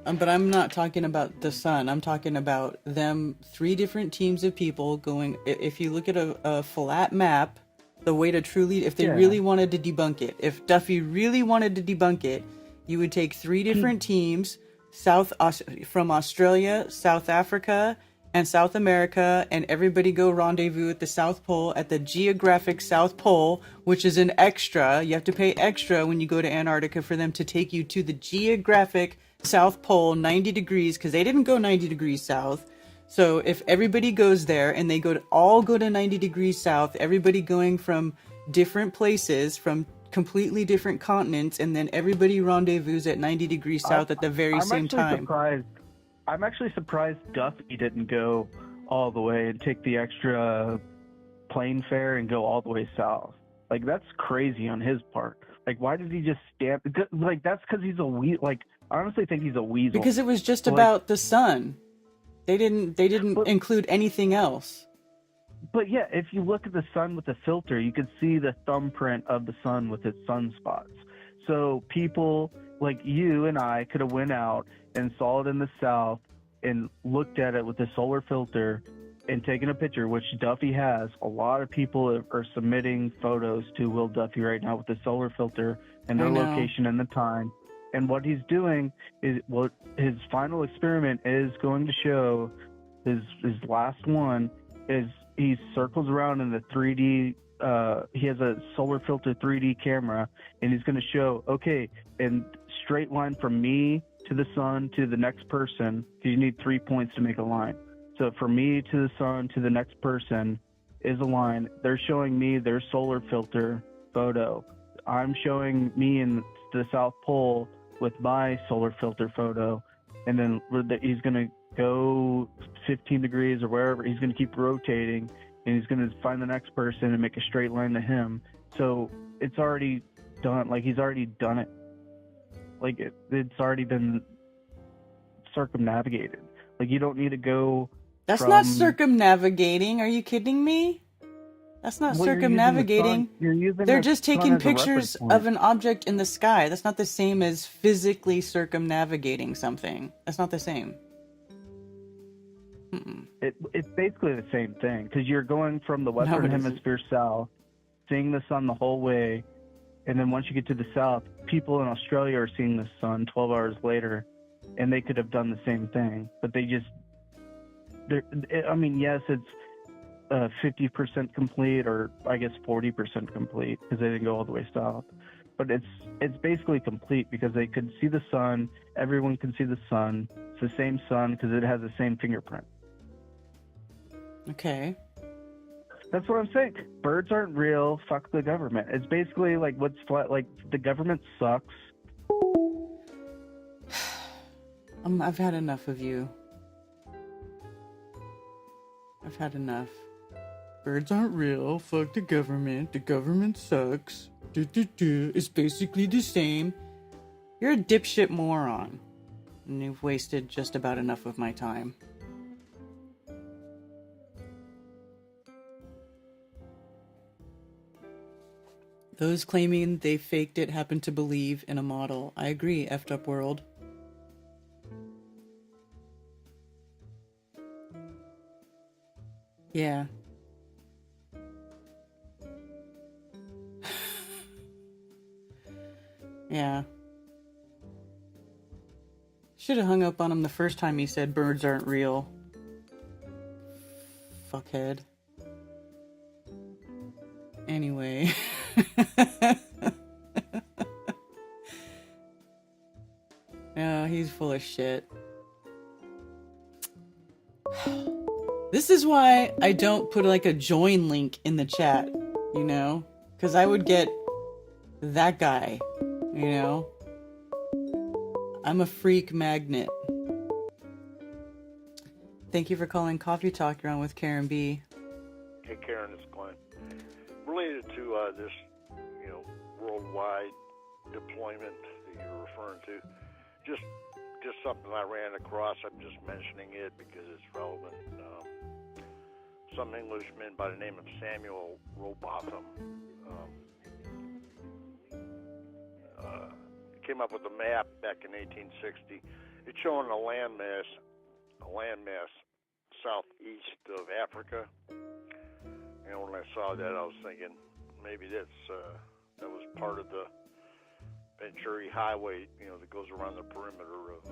But I'm not talking about the sun. I'm talking about them 3 different teams of people going. If you look at a flat map, the way to truly, if they really wanted to debunk it, if Duffy really wanted to debunk it, you would take 3 different teams, from Australia, South Africa, and South America, and everybody go rendezvous at the South Pole, at the geographic South Pole, which is an extra. You have to pay extra when you go to Antarctica for them to take you to the geographic South Pole, 90 degrees, because they didn't go 90 degrees south. So if everybody goes there and they all go to 90 degrees south, everybody going from different places, from completely different continents, and then everybody rendezvous at 90 degrees south at the very same time. I'm actually surprised Duffy didn't go all the way and take the extra plane fare and go all the way south. Like, that's crazy on his part. Like, why did he just stand? Like, that's because he's a weasel. Like, I honestly think he's a weasel. Because it was just about the sun. They didn't include anything else. But yeah, if you look at the sun with a filter, you can see the thumbprint of the sun with its sunspots. So people like you and I could have went out and saw it in the south and looked at it with a solar filter and taking a picture, which Duffy has. A lot of people are submitting photos to Will Duffy right now with the solar filter and their location and the time. And what he's doing is, what his final experiment is going to show, his last one, is he circles around in the 3D, he has a solar filter 3D camera, and he's going to show, okay, in straight line from me to the sun to the next person, because you need 3 points to make a line. So from me to the sun to the next person is a line. They're showing me their solar filter photo. I'm showing me in the South Pole with my solar filter photo. And then he's going to go 15 degrees or wherever. He's going to keep rotating, and he's going to find the next person and make a straight line to him. So it's already done. Like, he's already done it. Like, it's already been circumnavigated. Like, you don't need to go. That's not circumnavigating. Are you kidding me? That's not circumnavigating. They're just taking pictures of an object in the sky. That's not the same as physically circumnavigating something. That's not the same. It's basically the same thing, because you're going from the western hemisphere south, seeing the sun the whole way, and then once you get to the south, people in Australia are seeing the sun 12 hours later, and they could have done the same thing, but they just... I mean, yes, it's 50% complete, or I guess 40% complete, because they didn't go all the way south. But it's basically complete, because they could see the sun. Everyone can see the sun. It's the same sun because it has the same fingerprint. Okay. That's what I'm saying. Birds aren't real. Fuck the government. It's basically like what's flat. Like, the government sucks. I've had enough of you. I've had enough. Birds aren't real. Fuck the government. The government sucks. It's basically the same. You're a dipshit moron. And you've wasted just about enough of my time. Those claiming they faked it happen to believe in a model. I agree, effed up world. Yeah. Yeah. Should have hung up on him the first time he said birds aren't real. Fuckhead. Anyway. No, he's full of shit. This is why I don't put like a join link in the chat, you know? Because I would get that guy, you know? I'm a freak magnet. Thank you for calling Coffee Talk. You're on with Karen B. Hey, Karen, it's Glenn. Related to this, worldwide deployment that you're referring to, just something I ran across. I'm just mentioning it because it's relevant. Some Englishman by the name of Samuel Rowbotham came up with a map back in 1860. It's showing a landmass southeast of Africa. And when I saw that, I was thinking maybe that was part of the Venturi Highway, that goes around the perimeter of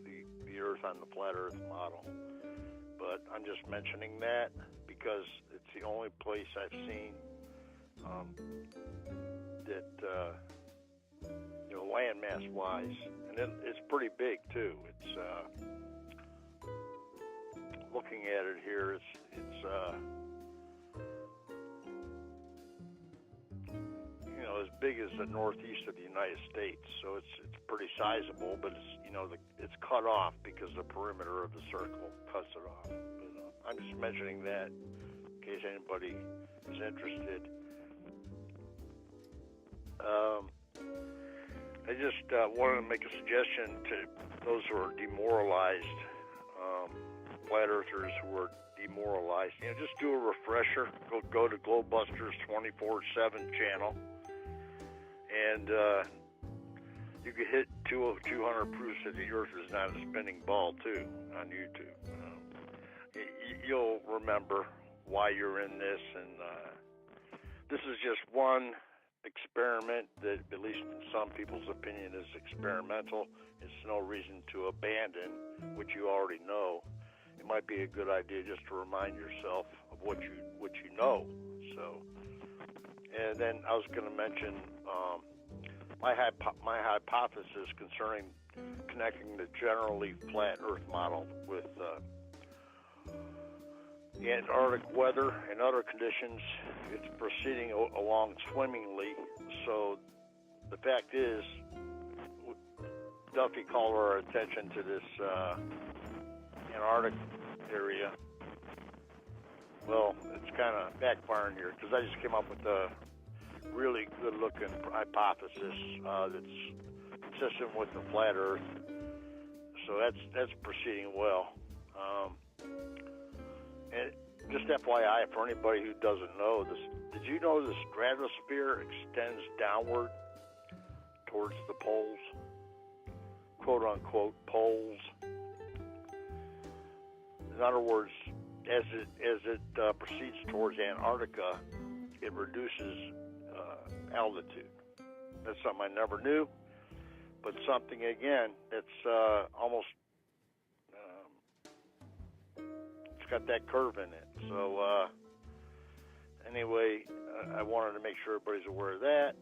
the Earth on the flat Earth model. But I'm just mentioning that because it's the only place I've seen that landmass wise, and it's pretty big too. It's looking at it here, it's as big as the northeast of the United States, so it's pretty sizable, but it's cut off because the perimeter of the circle cuts it off. But, I'm just mentioning that in case anybody is interested. I just wanted to make a suggestion to those who are demoralized, flat earthers who are demoralized. Just do a refresher. Go to Globebusters 24/7 channel, and you could hit 200 proofs that the Earth is not a spinning ball too on YouTube. you'll remember why you're in this, and this is just one experiment that, at least in some people's opinion, is experimental. It's no reason to abandon what you already know. It might be a good idea just to remind yourself of what you know. So, and then I was going to mention my hypothesis concerning connecting the generally flat Earth model with the Antarctic weather and other conditions. It's proceeding along swimmingly. So the fact is, Duffy called our attention to this Antarctic area. Well, it's kind of backfiring here because I just came up with a really good-looking hypothesis that's consistent with the flat Earth. So that's proceeding well. And just FYI, for anybody who doesn't know this, did you know the stratosphere extends downward towards the poles? "Quote-unquote poles." In other words, as it proceeds towards Antarctica, it reduces altitude. That's something I never knew, but something again that's almost it's got that curve in it. So anyway, I wanted to make sure everybody's aware of that.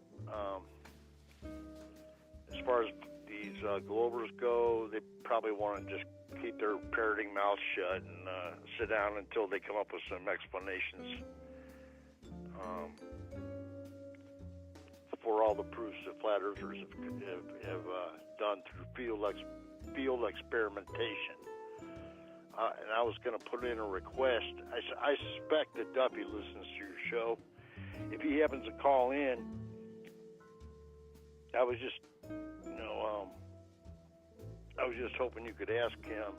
As far as these Globers go, they probably want to just keep their parroting mouth shut and sit down until they come up with some explanations for all the proofs that flat earthers have done through field experimentation. And I was going to put in a request. I suspect that Duffy listens to your show. If he happens to call in, I was just hoping you could ask him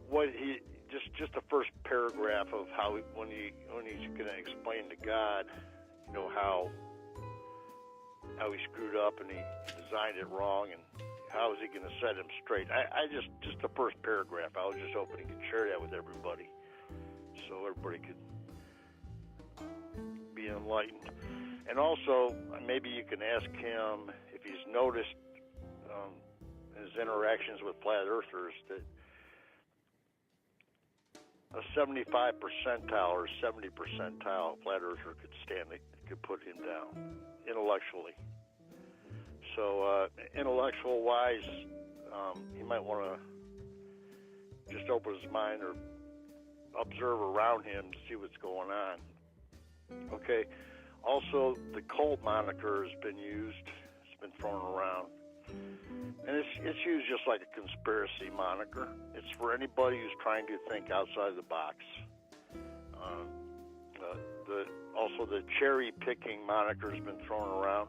what he just the first paragraph of how when he's going to explain to God, how he screwed up and he designed it wrong, and how is he going to set him straight. I just the first paragraph, I was just hoping he could share that with everybody so everybody could be enlightened. And also, maybe you can ask him if he's noticed in his interactions with flat earthers that a 75 percentile or 70 percentile flat earther could put him down intellectually. So intellectual wise, he might want to just open his mind or observe around him to see what's going on. Okay. Also, the cult moniker has been used. It's been thrown around. And it's used just like a conspiracy moniker. It's for anybody who's trying to think outside the box. Also, the cherry-picking moniker has been thrown around.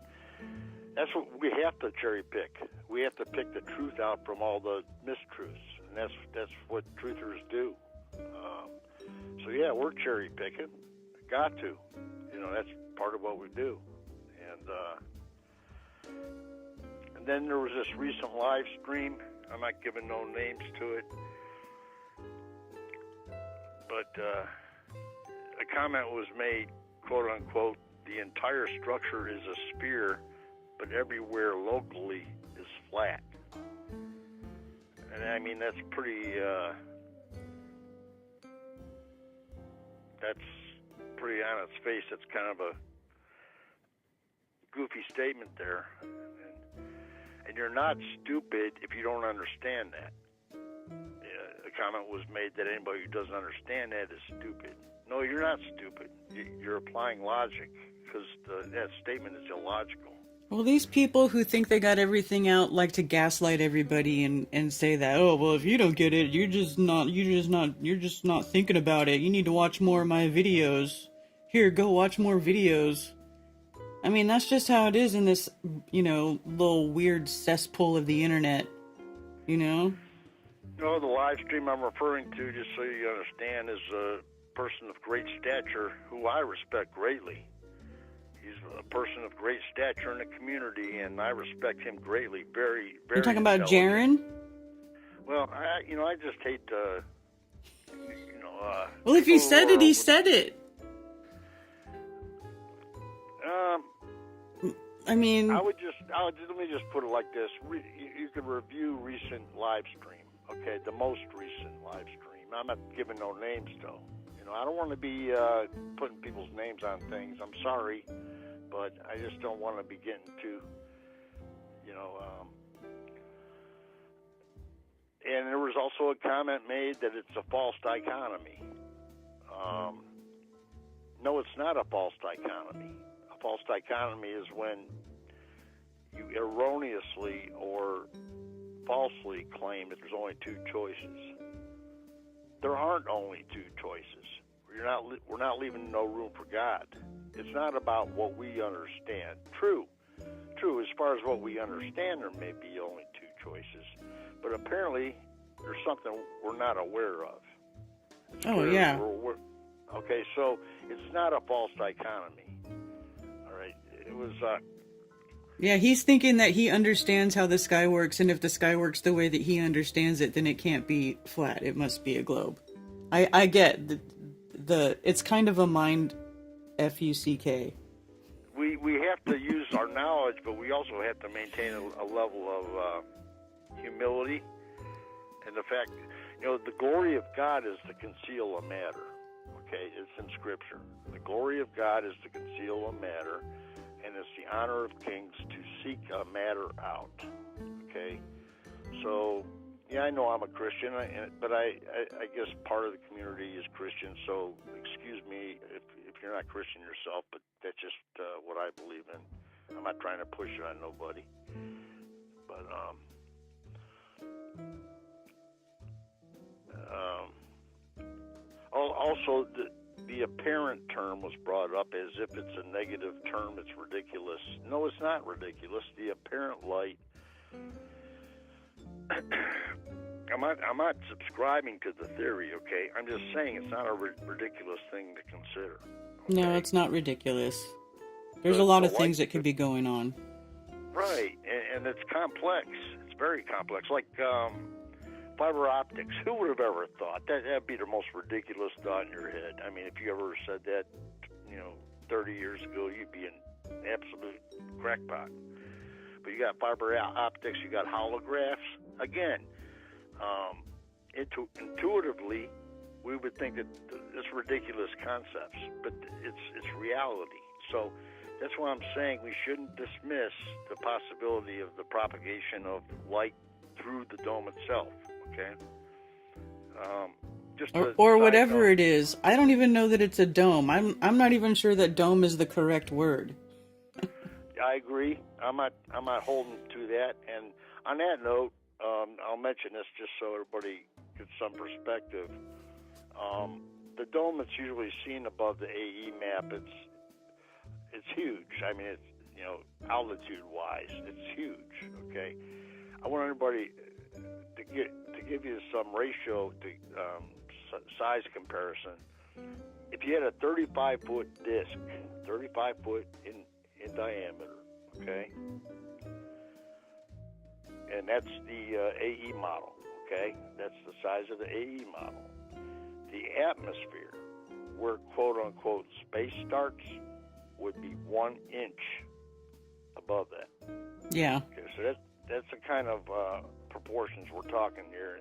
That's what we have to cherry-pick. We have to pick the truth out from all the mistruths, and that's what truthers do. So yeah, we're cherry-picking. Got to. That's part of what we do. And then there was this recent live stream. I'm not giving no names to it, but a comment was made, quote unquote, the entire structure is a sphere, but everywhere locally is flat. And I mean, that's pretty on its face. It's kind of a goofy statement there. And you're not stupid if you don't understand that. A comment was made that anybody who doesn't understand that is stupid. No, you're not stupid. You're applying logic because that statement is illogical. Well, these people who think they got everything out like to gaslight everybody and say that, oh, well, if you don't get it, you're just not thinking about it. You need to watch more of my videos. Here, go watch more videos. I mean, that's just how it is in this, little weird cesspool of the internet, No, the live stream I'm referring to, just so you understand, is a person of great stature who I respect greatly. He's a person of great stature in the community, and I respect him greatly. Very, very. You're talking about intelligent. Jaron? Well, I just hate to, Well, if he said it, he said it. I mean, let me just put it like this: you could review recent live stream, okay? The most recent live stream. I'm not giving no names though. I don't want to be putting people's names on things. I'm sorry, but I just don't want to be getting too, And there was also a comment made that it's a false dichotomy. No, it's not a false dichotomy. A false dichotomy is when you erroneously or falsely claim that there's only two choices. There aren't only two choices. We're not leaving no room for God. It's not about what we understand. True. As far as what we understand, there may be only two choices, but apparently there's something we're not aware of. yeah. Okay, so it's not a false dichotomy. All right, it was. Yeah, he's thinking that he understands how the sky works, and if the sky works the way that he understands it, then it can't be flat. It must be a globe. I get the it's kind of a mind fuck. We have to use our knowledge, but we also have to maintain a level of humility, and the fact, the glory of God is to conceal a matter. Okay, it's in Scripture. The glory of God is to conceal a matter, and it's the honor of kings to seek a matter out. Okay, so yeah, I know I'm a Christian, but I guess part of the community is Christian. So excuse me if you're not Christian yourself, but that's just what I believe in. I'm not trying to push it on nobody, but also the apparent term was brought up as if it's a negative term. It's ridiculous. No, it's not ridiculous. The apparent light. I'm not subscribing to the theory, okay? I'm just saying it's not a ridiculous thing to consider. Okay? No, it's not ridiculous. There's a lot of things that could be going on. Right, and it's complex. It's very complex. Like fiber optics. Who would have ever thought? That'd be the most ridiculous thought in your head. I mean, if you ever said that, 30 years ago, you'd be an absolute crackpot. But you got fiber optics, you got holographs. Again, intuitively, we would think that it's ridiculous concepts, but it's reality. So that's why I'm saying we shouldn't dismiss the possibility of the propagation of light through the dome itself. Okay. Or whatever it is. I don't even know that it's a dome. I'm not even sure that dome is the correct word. I agree. I'm not holding to that. And on that note, I'll mention this just so everybody gets some perspective. The dome that's usually seen above the AE map, it's huge. I mean, it's altitude-wise, it's huge. Okay, I want everybody to give you some ratio to size comparison. If you had a 35-foot disc, 35 foot in diameter, okay, and that's the AE model, okay? That's the size of the AE model. The atmosphere, where quote-unquote space starts, would be 1 inch above that. Yeah. Okay, so that's the kind of proportions we're talking here.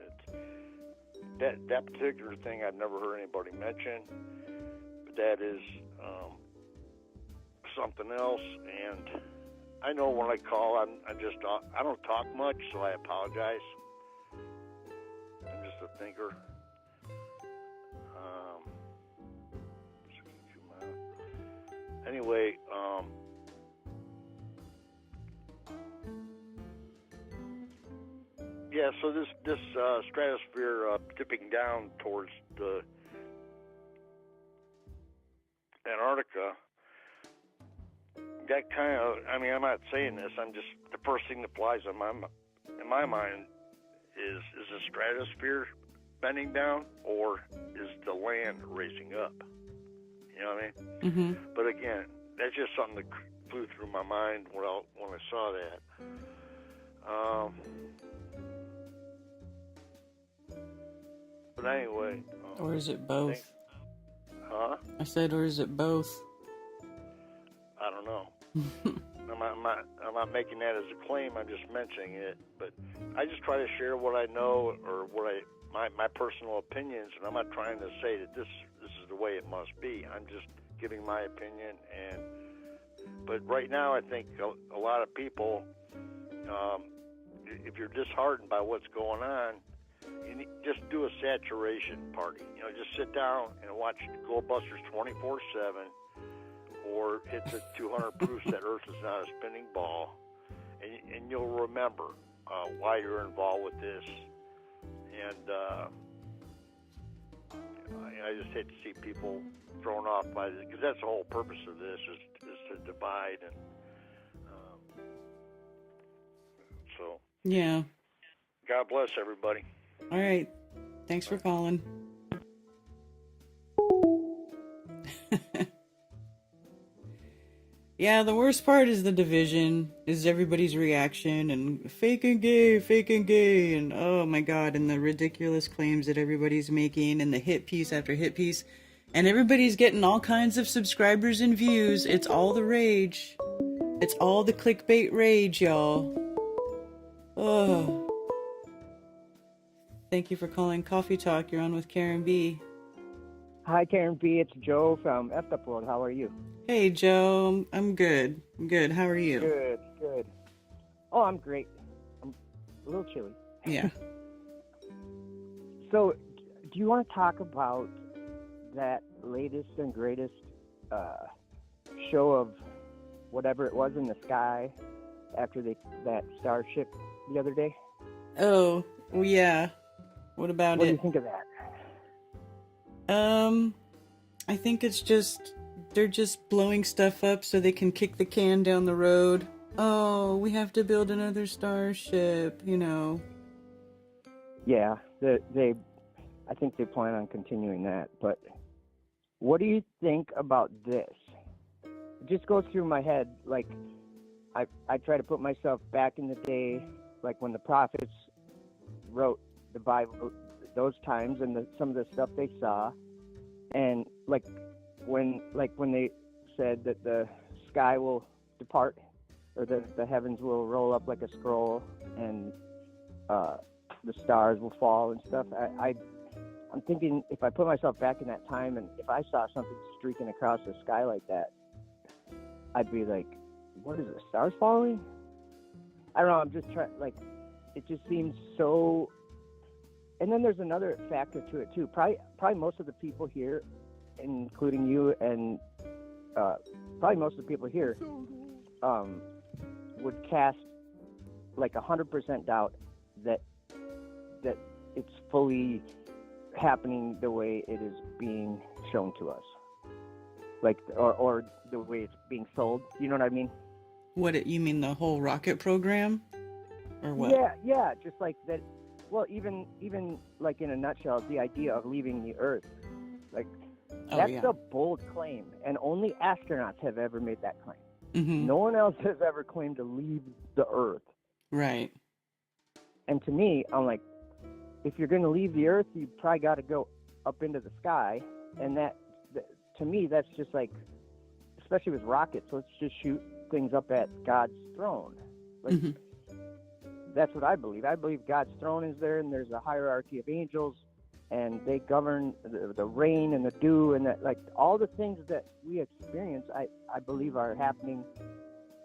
And that particular thing I've never heard anybody mention, but that is something else. And I know when I call, I don't talk much, so I apologize. I'm just a thinker. Anyway, yeah. So this stratosphere dipping down towards the Antarctica. That kind of, I mean, I'm not saying this. I'm just, the first thing that flies in my mind is the stratosphere bending down, or is the land raising up? You know what I mean? Mm-hmm. But again, that's just something that flew through my mind when I saw that. But anyway. Or is it both? Huh? I said, or is it both? I don't know. I'm not making that as a claim. I'm just mentioning it. But I just try to share what I know or my personal opinions, and I'm not trying to say that this is the way it must be. I'm just giving my opinion. But right now, I think a lot of people, if you're disheartened by what's going on, just do a saturation party. Just sit down and watch Goldbusters 24/7, or hit the 200 proofs that Earth is not a spinning ball, and you'll remember why you're involved with this. And I just hate to see people thrown off by this, because that's the whole purpose of this is to divide. And so Yeah. God bless everybody. All right. Thanks for calling. Yeah, the worst part is the division, is everybody's reaction, and fake and gay, and oh my god, and the ridiculous claims that everybody's making, and the hit piece after hit piece, and everybody's getting all kinds of subscribers and views. It's all the rage. It's all the clickbait rage, y'all. Oh. Thank you for calling Coffee Talk. You're on with Karen B. Hi, Karen B. It's Joe from Effed Up World. How are you? Hey, Joe. I'm good. How are you? Good. Oh, I'm great. I'm a little chilly. Yeah. So, do you want to talk about that latest and greatest show of whatever it was in the sky after that starship the other day? Oh, well, yeah. What about What do it? you think of that? I think it's just, they're just blowing stuff up so they can kick the can down the road. Oh, we have to build another starship, Yeah, I think they plan on continuing that. But what do you think about this? It just goes through my head, like, I try to put myself back in the day, like when the prophets wrote the Bible, those times, and some of the stuff they saw, and like when they said that the sky will depart, or the heavens will roll up like a scroll, and the stars will fall and stuff. I'm thinking, if I put myself back in that time, and if I saw something streaking across the sky like that, I'd be like, what is it, stars falling? I don't know, I'm just trying, like, it just seems so. And then there's another factor to it too. Probably most of the people here, including you, and probably most of the people here, would cast like 100% doubt that it's fully happening the way it is being shown to us, like, or the way it's being sold. You know what I mean? You mean the whole rocket program? Or what? Yeah, just like that. Well, even like in a nutshell, the idea of leaving the Earth, like, that's a bold claim, and only astronauts have ever made that claim. Mm-hmm. No one else has ever claimed to leave the Earth. Right. And to me, I'm like, if you're going to leave the Earth, you probably got to go up into the sky, and that to me, that's just like, especially with rockets, let's just shoot things up at God's throne. Like, mm-hmm. That's what I believe. I believe God's throne is there, and there's a hierarchy of angels, and they govern the rain and the dew, and that, like, all the things that we experience, I believe are happening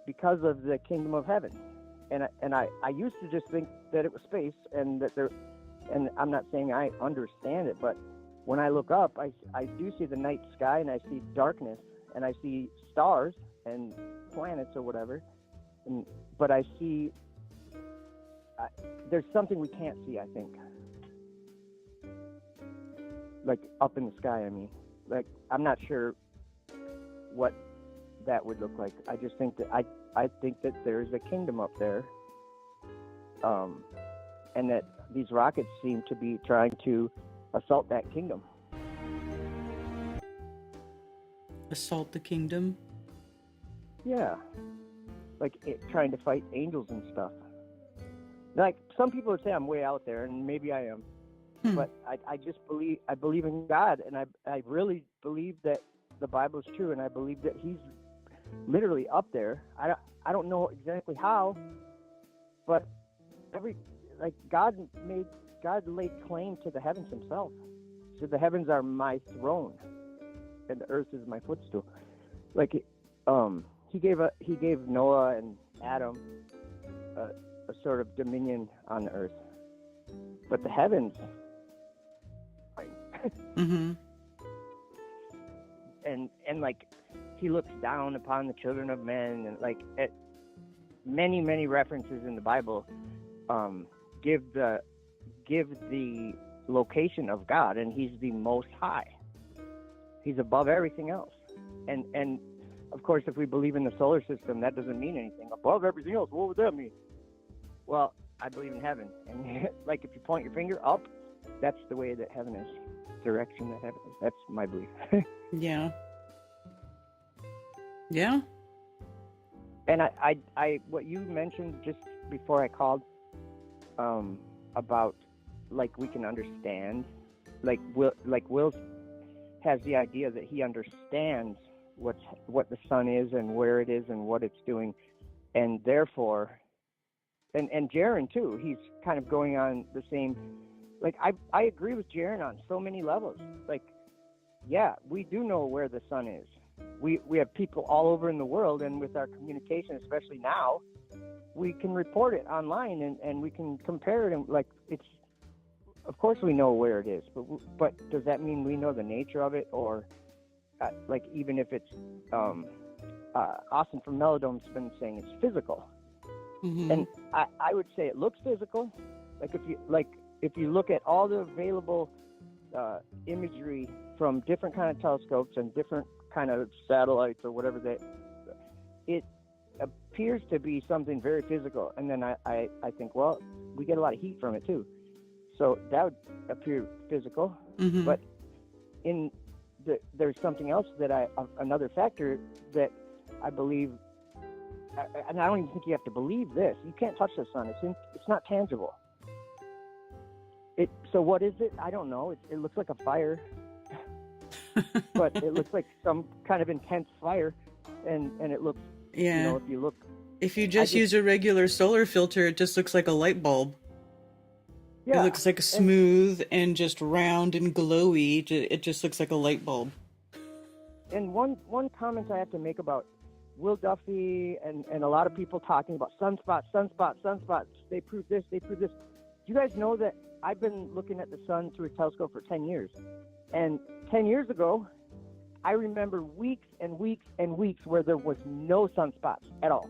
because of the kingdom of heaven. And I used to just think that it was space, and that there, and I'm not saying I understand it, but when I look up, I do see the night sky, and I see darkness, and I see stars and planets or whatever, but I see there's something we can't see, I think. Like, up in the sky, I mean. Like, I'm not sure what that would look like. I just think that I think that there's a kingdom up there, and that these rockets seem to be trying to assault that kingdom. Assault the kingdom? Yeah, like trying to fight angels and stuff. Like some people would say I'm way out there, and maybe I am, but I just believe in God, and I really believe that the Bible is true, and I believe that He's literally up there. I don't know exactly how, but God laid claim to the heavens Himself. So the heavens are my throne, and the earth is my footstool. Like He gave Noah and Adam a sort of dominion on the earth, but the heavens, Mm-hmm. and like He looks down upon the children of men, and like at many references in the Bible give the location of God, and He's the Most High. He's above everything else, and of course, if we believe in the solar system, that doesn't mean anything. Above everything else, what would that mean? Well, I believe in heaven, and like if you point your finger up, that's the way that heaven is, direction that heaven is. That's my belief. Yeah. Yeah. And I what you mentioned just before I called, about like we can understand, like Will has the idea that he understands what the sun is and where it is and what it's doing, and therefore, and Jaron too, he's kind of going on the same. Like I agree with Jaron on so many levels. Like, yeah, we do know where the sun is. We have people all over in the world, and with our communication, especially now, we can report it online and we can compare it, and like it's. Of course, we know where it is, but does that mean we know the nature of it, or like even if it's Austin from Melodome's been saying it's physical, and I would say it looks physical. Like if you look at all the available imagery from different kind of telescopes and different kind of satellites or whatever, that it appears to be something very physical. And then I think, well, we get a lot of heat from it too. So that would appear physical, but there's something else that another factor that I believe, and I don't even think you have to believe this. You can't touch the sun; it's not tangible. So what is it? I don't know. It looks like a fire, but it looks like some kind of intense fire, and it looks. Yeah. If you use a regular solar filter, it just looks like a light bulb. Yeah, it looks like smooth and just round and glowy. It just looks like a light bulb. And one comment I have to make about Will Duffy and a lot of people talking about sunspots. They prove this, they prove this. Do you guys know that I've been looking at the sun through a telescope for 10 years? And 10 years ago, I remember weeks and weeks and weeks where there was no sunspots at all.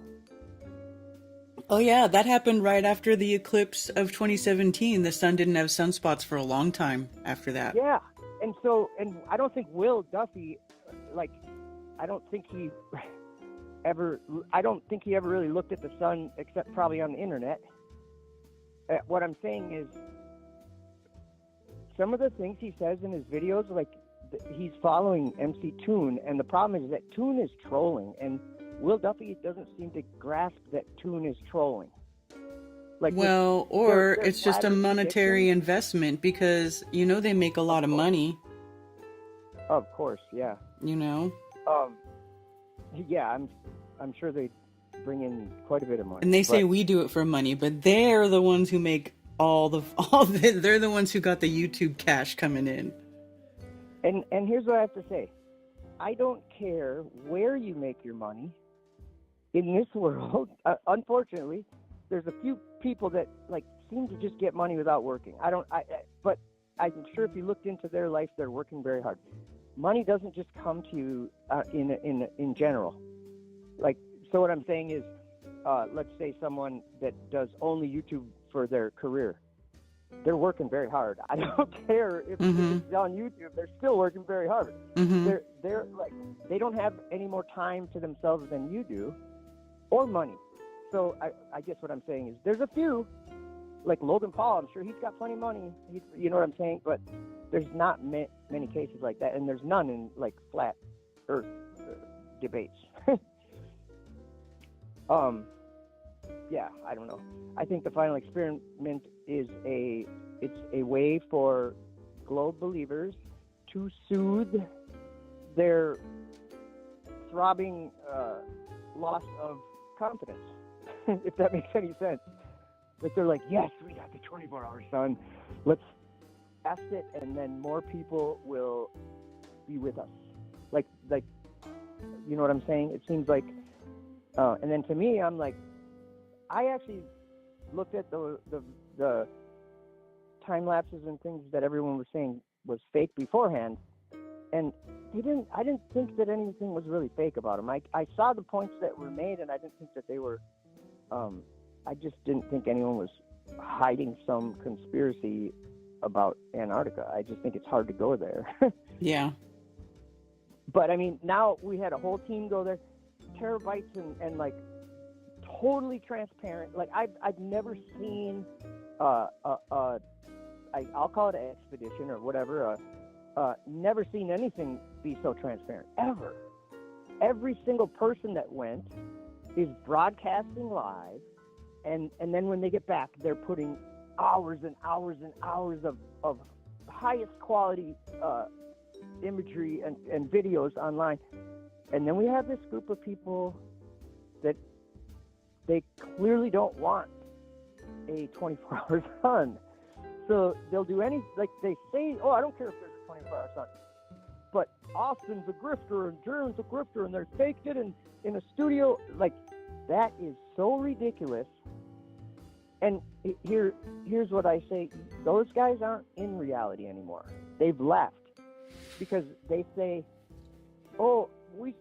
Oh yeah, that happened right after the eclipse of 2017. The sun didn't have sunspots for a long time after that. Yeah, and I don't think Will Duffy, I don't think he ever really looked at the sun except probably on the internet. What I'm saying is, some of the things he says in his videos, like he's following MC Toon, and the problem is that Toon is trolling, and Will Duffy doesn't seem to grasp that Toon is trolling. It's just a monetary investment, because they make a lot of money. Of course, yeah. Yeah, I'm sure they bring in quite a bit of money. And they say we do it for money, but they're the ones who make they're the ones who got the YouTube cash coming in. And here's what I have to say. I don't care where you make your money in this world. Unfortunately, there's a few people that seem to just get money without working. But I'm sure if you looked into their life, they're working very hard. Money doesn't just come to you in general. So what I'm saying is, let's say someone that does only YouTube for their career. They're working very hard. I don't care if it's on YouTube. They're still working very hard. They're they don't have any more time to themselves than you do, or money. So I guess what I'm saying is, there's a few, like Logan Paul. I'm sure he's got plenty of money. You know what I'm saying? But there's not many cases like that, and there's none in flat Earth debates. Yeah, I don't know. I think the final experiment is a way for globe believers to soothe their throbbing loss of confidence, if that makes any sense. Like they're like, yes, we got the 24-hour sun. Let's test it, and then more people will be with us. Like, you know what I'm saying? It seems like, and then to me, I'm like, I actually looked at the time lapses and things that everyone was saying was fake beforehand, and I didn't think that anything was really fake about them. I saw the points that were made, and I didn't think that they were. I just didn't think anyone was hiding some conspiracy about Antarctica. I just think it's hard to go there. Yeah. But I mean, now we had a whole team go there, terabytes and like totally transparent. Like I've never seen I'll call it an expedition or whatever. Never seen anything be so transparent ever. Every single person that went is broadcasting live, and then when they get back, they're putting hours and hours and hours of highest quality imagery and videos online. And then we have this group of people that they clearly don't want a 24-hour sun. So they'll do like they say, oh, I don't care if there's a 24-hour sun. But Austin's a grifter and Jerem's a grifter and they're faked it in a studio. Like, that is so ridiculous. And here's what I say. Those guys aren't in reality anymore. They've left. Because they say, oh, we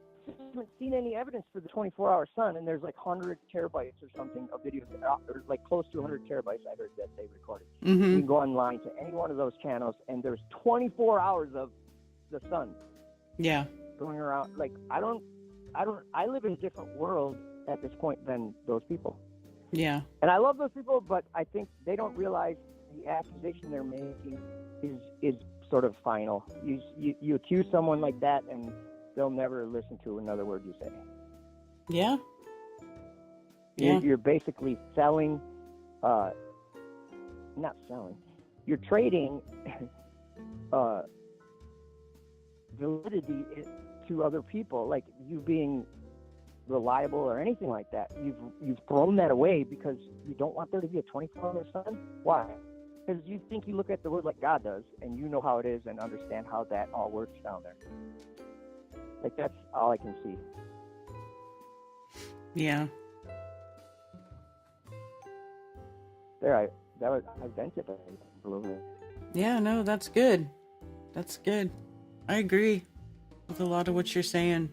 haven't seen any evidence for the 24-hour sun, and there's like 100 terabytes or something of videos, or like close to 100 terabytes I heard that they recorded. Mm-hmm. You can go online to any one of those channels, and there's 24 hours of the sun. Yeah. Going around. Like, I live in a different world at this point than those people. Yeah. And I love those people, but I think they don't realize the accusation they're making is sort of final. You accuse someone like that, and they'll never listen to another word you say. Yeah. Yeah. You're basically selling, not selling. You're trading validity to other people, like you being reliable or anything like that. You've thrown that away because you don't want there to be a 24-hour sun. Why? Because you think you look at the world like God does, and you know how it is and understand how that all works down there. Like, that's all I can see. Yeah. There, I vented a little bit. Yeah, no, that's good. That's good. I agree with a lot of what you're saying.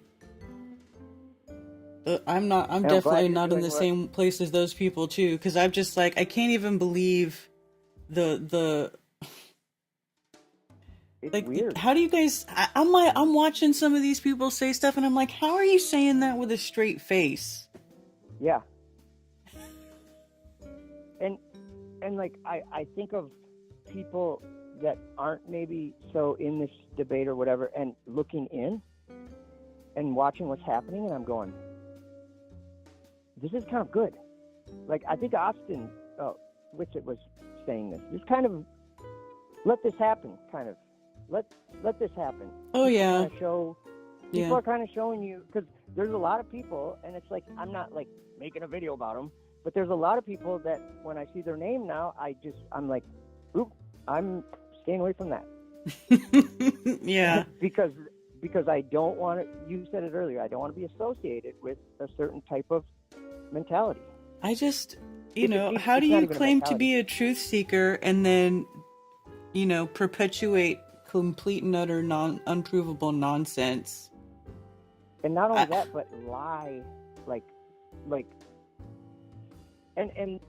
I'm definitely not in the same place as those people too, because I'm just like, I can't even believe the It's like weird. how do you guys I'm watching some of these people say stuff and I'm like, how are you saying that with a straight face? Yeah. And like I think of people that aren't maybe so in this debate or whatever, and looking in and watching what's happening, and I'm going, this is kind of good. Like, I think Austin Witzit was saying this. Just kind of let this happen, kind of. Let this happen. Oh, yeah. People are kind of showing you, because there's a lot of people, and it's like, I'm not like making a video about them, but there's a lot of people that when I see their name now, I'm like, oop, I'm staying away from that. Yeah. because I don't want to, you said it earlier, I don't want to be associated with a certain type of mentality. I just, how do you claim to be a truth seeker and then, perpetuate complete and utter unprovable nonsense? And not only that, but lie, like, and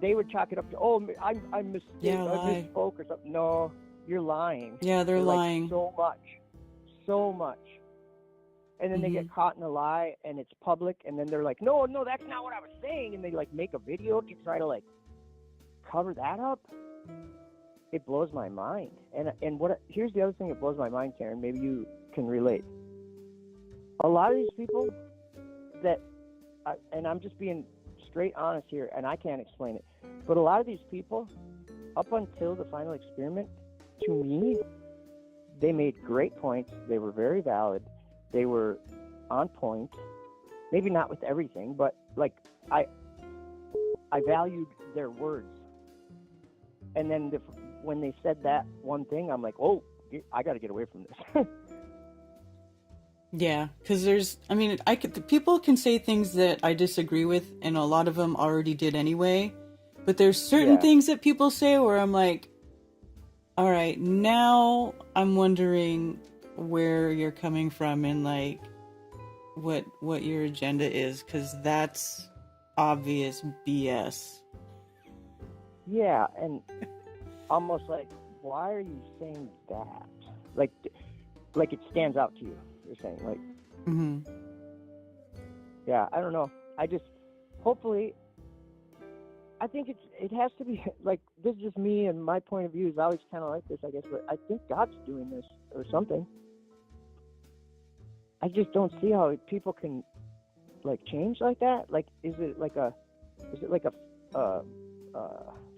they would chalk it up to, oh, I misspoke, yeah, I misspoke or something. No, you're lying. Yeah, they're lying. Like, so much. And then they get caught in a lie, and it's public, and then they're like, no, that's not what I was saying, and they like make a video to try to like cover that up. It blows my mind. And here's the other thing that blows my mind, Karen. Maybe you can relate. A lot of these people that and I'm just being straight honest here, and I can't explain it, but a lot of these people, up until the final experiment, to me, they made great points. They were very valid. They were on point. Maybe not with everything, but like I valued their words. And then when they said that one thing, I'm like, oh, I got to get away from this. Yeah, because people can say things that I disagree with, and a lot of them already did anyway. But there's certain things that people say where I'm like, all right, now I'm wondering where you're coming from and like what your agenda is, because that's obvious BS. Yeah, and almost like, why are you saying that? Like it stands out to you. You're saying like, yeah, I don't know. I just hopefully. I think it has to be like, this is just me and my point of view is always kind of like this, I guess, but I think God's doing this or something. I just don't see how people can like change like that. Like, is it like a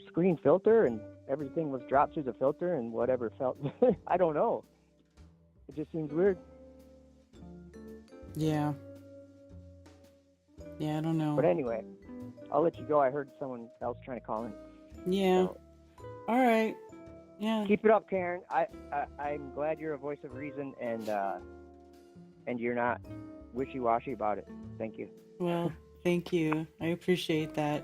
screen filter and everything was dropped through the filter and whatever felt? I don't know. It just seems weird. Yeah, I don't know. But anyway, I'll let you go. I heard someone else trying to call in. Yeah. So, all right. Yeah. keep it up, Karen. I'm glad you're a voice of reason and you're not wishy-washy about it. Thank you. Well, thank you. I appreciate that.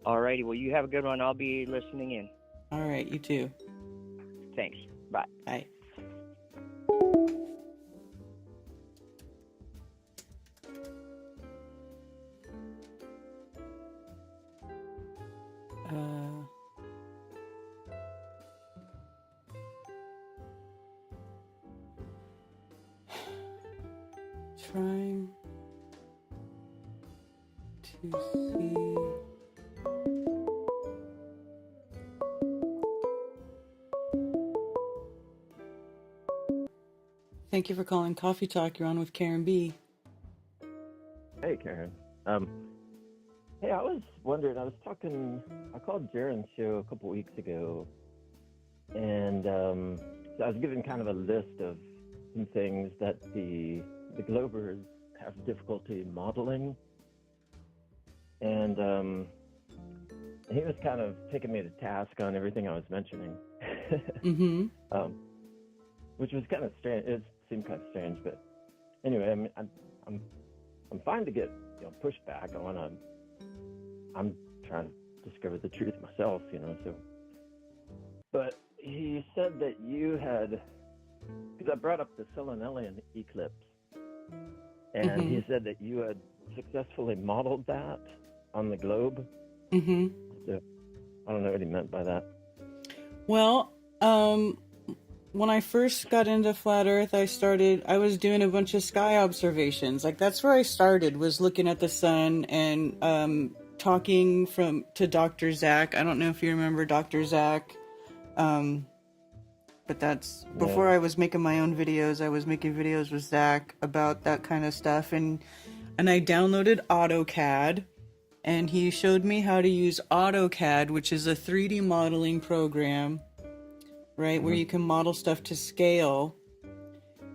All righty. Well, you have a good one. I'll be listening in. All right. You too. Thanks. Bye. Bye. Trying to see. Thank you for calling Coffee Talk. You're on with Karen B. Hey, Karen. Hey, I was wondering, I called Jaren's show a couple weeks ago, and so I was given kind of a list of some things that the Globers have difficulty modeling, and he was kind of taking me to task on everything I was mentioning, which was kind of strange. It seemed kind of strange, but anyway, I mean, I'm fine to get pushback. I'm trying to discover the truth myself, so. But he said that you had, because I brought up the Selenelian eclipse, and he said that you had successfully modeled that on the globe. So I don't know what he meant by that. Well, when I first got into Flat Earth, I was doing a bunch of sky observations. Like, that's where I started, was looking at the sun and talking to Dr. Zach. I don't know if you remember Dr. Zach. But that's before I was making my own videos. I was making videos with Zach about that kind of stuff, and I downloaded AutoCAD, and he showed me how to use AutoCAD, which is a 3D modeling program, right, where you can model stuff to scale.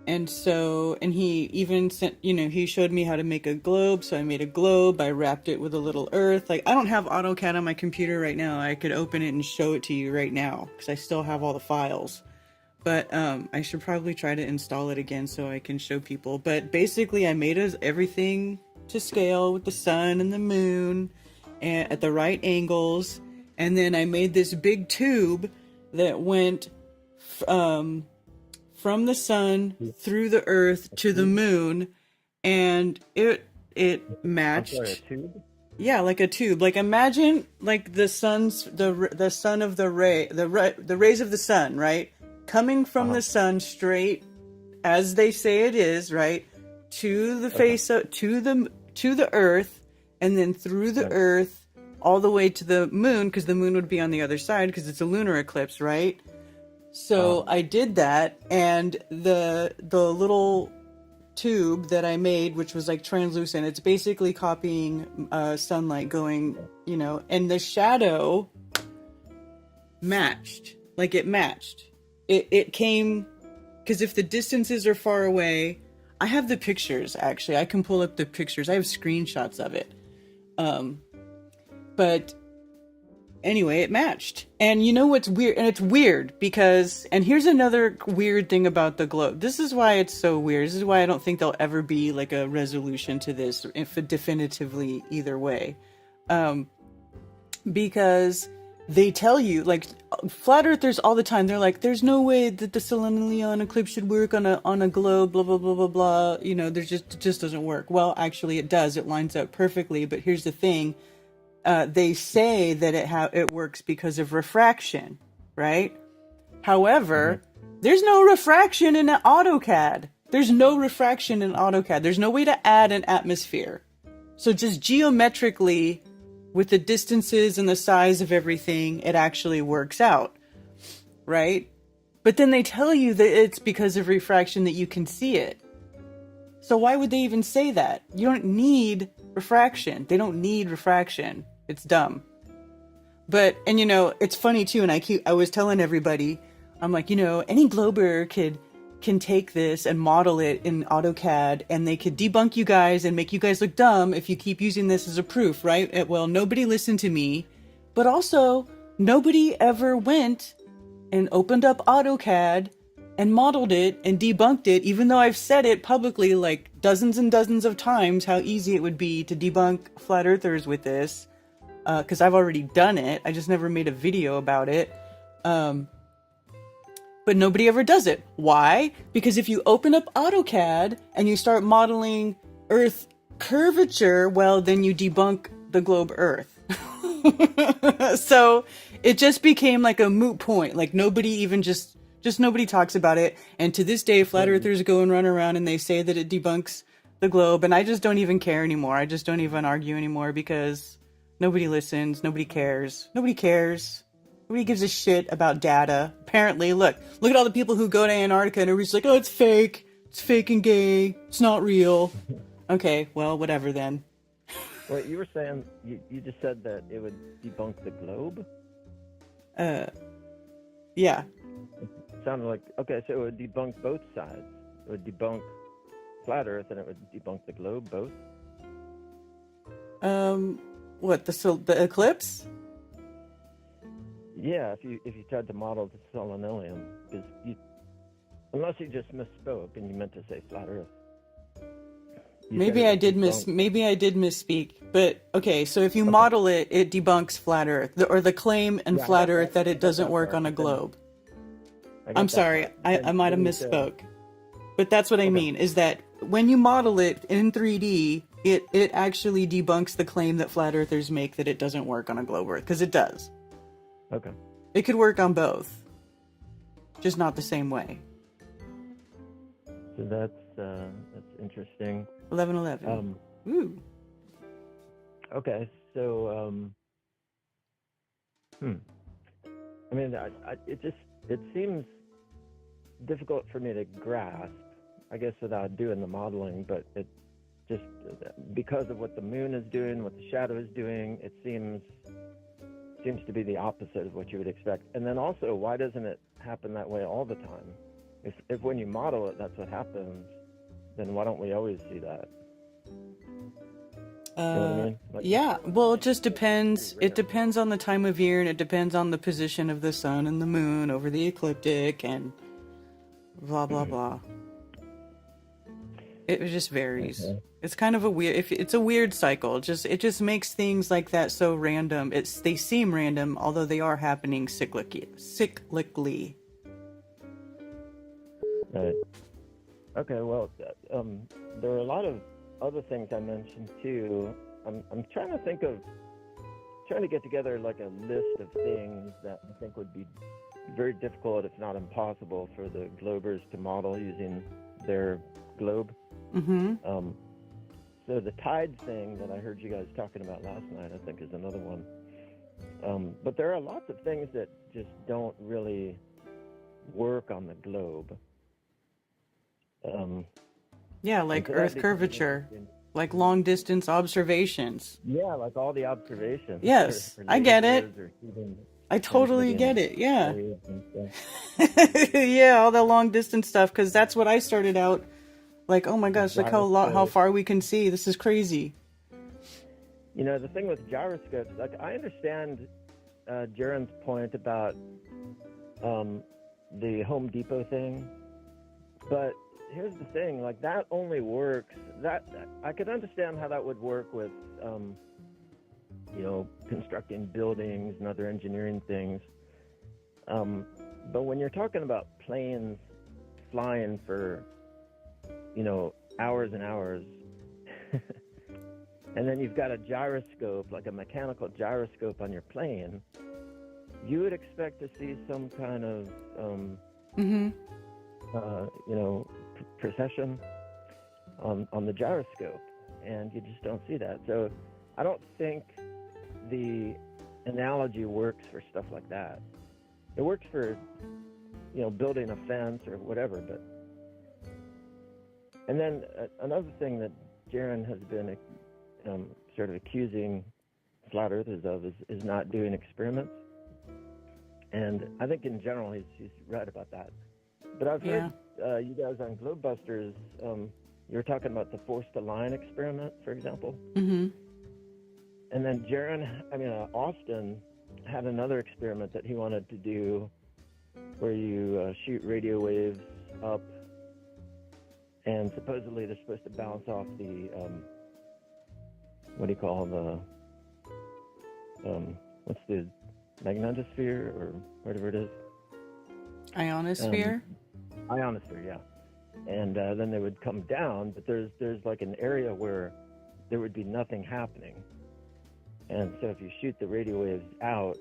And he even sent, he showed me how to make a globe. So I made a globe. I wrapped it with a little earth. Like, I don't have AutoCAD on my computer right now. I could open it and show it to you right now because I still have all the files. But I should probably try to install it again so I can show people. But basically, I made everything to scale with the sun and the moon and at the right angles. And then I made this big tube that went from the sun through the earth to the moon, and it matched. Sorry, a tube? Yeah, like a tube. Like, imagine like the sun of the rays of the sun, right? Coming from the sun straight, as they say it is, right, to the face of, to the earth, and then through the earth all the way to the moon, because the moon would be on the other side because it's a lunar eclipse, right? So I did that, and the little tube that I made, which was like translucent. It's basically copying sunlight going, you know, and the shadow matched. Like it matched. It came, because if the distances are far away, I have the pictures actually. I can pull up the pictures. I have screenshots of it. But anyway, it matched. And you know what's weird? And it's weird because, and here's another weird thing about the globe. This is why it's so weird. This is why I don't think there'll ever be like a resolution to this, if definitively either way. Because they tell you, like, flat earthers all the time, they're like, there's no way that the Selenium eclipse should work on a globe, blah, blah, blah, blah, blah. You know, it just doesn't work. Well, actually it does. It lines up perfectly. But here's the thing. They say that it works because of refraction, right? However, there's no refraction in AutoCAD. There's no refraction in AutoCAD. There's no way to add an atmosphere. So just geometrically, with the distances and the size of everything, it actually works out, right? But then they tell you that it's because of refraction that you can see it. So why would they even say that? You don't need refraction. They don't need refraction. It's dumb. But, and you know, it's funny too, and I was telling everybody, I'm like, you know, any glober can take this and model it in AutoCAD, and they could debunk you guys and make you guys look dumb if you keep using this as a proof, right? Well, nobody listened to me, but also nobody ever went and opened up AutoCAD and modeled it and debunked it, even though I've said it publicly like dozens and dozens of times how easy it would be to debunk flat earthers with this, because I've already done it. I just never made a video about it. But nobody ever does it. Why? Because if you open up AutoCAD and you start modeling Earth curvature, well, then you debunk the globe Earth. So it just became like a moot point. Like nobody even just nobody talks about it. And to this day, flat earthers go and run around and they say that it debunks the globe. And I just don't even care anymore. I just don't even argue anymore because nobody listens. Nobody cares. Nobody cares. Nobody gives a shit about data. Apparently, look at all the people who go to Antarctica and everybody's like, oh, it's fake and gay. It's not real. Okay, well, whatever then. Wait, you were saying, you just said that it would debunk the globe? Yeah. It sounded like, okay, so it would debunk both sides. It would debunk flat Earth and it would debunk the globe, both? What, the eclipse? Yeah, if you tried to model the selenium, because unless you just misspoke and you meant to say flat Earth. Maybe I did misspeak. But okay, so if you model it, it debunks flat Earth, or the claim in flat Earth that it doesn't work on a globe. I'm sorry, I might have misspoke. But that's what I mean, is that when you model it in 3D, it actually debunks the claim that flat earthers make that it doesn't work on a globe Earth, because it does. Okay. It could work on both, just not the same way. So that's interesting. 11/11. Ooh. Okay, so I mean, it seems difficult for me to grasp, I guess, without doing the modeling, but it just, because of what the moon is doing, what the shadow is doing, it seems to be the opposite of what you would expect. And then also, why doesn't it happen that way all the time? If when you model it, that's what happens, then why don't we always see that? You know what I mean? Yeah, well, it just depends. It depends on the time of year, and it depends on the position of the sun and the moon over the ecliptic, and blah, blah, blah. It just varies. Okay. It's kind of a weird, it's a weird cycle. It just makes things like that so random. They seem random, although they are happening cyclically. Right. Okay, well, there are a lot of other things I mentioned too. I'm trying to get together like a list of things that I think would be very difficult, if not impossible, for the globers to model using their globe. Mm-hmm. So the tide thing that I heard you guys talking about last night, I think, is another one. But there are lots of things that just don't really work on the globe. Yeah, And like so Earth that became curvature, interesting. like long distance observations. Yeah, like all the observations Yes, for I get it. lasers or shooting I totally transmitting get it. Yeah. waves and stuff. Yeah, all the long distance stuff, because that's what I started out like. Oh my gosh, look how Gyroscope. far we can see. This is crazy. You know, the thing with gyroscopes, like I understand Jaron's point about the Home Depot thing, but here's the thing: like that only works. That I could understand how that would work with, you know, constructing buildings and other engineering things. But when you're talking about planes flying for, you know, hours and hours, and then you've got a gyroscope, like a mechanical gyroscope on your plane, you would expect to see some kind of, you know, precession on the gyroscope, and you just don't see that. So I don't think the analogy works for stuff like that. It works for, you know, building a fence or whatever, but. And then another thing that Jaron has been sort of accusing flat earthers of is not doing experiments. And I think in general he's right about that. But I've heard you guys on Globebusters, you were talking about the forced align experiment, for example. Mm-hmm. And then Austin had another experiment that he wanted to do where you shoot radio waves up, and supposedly they're supposed to bounce off the, what do you call what's the magnetosphere or whatever it is? Ionosphere? Ionosphere, yeah. And then they would come down, but there's like an area where there would be nothing happening. And so if you shoot the radio waves out,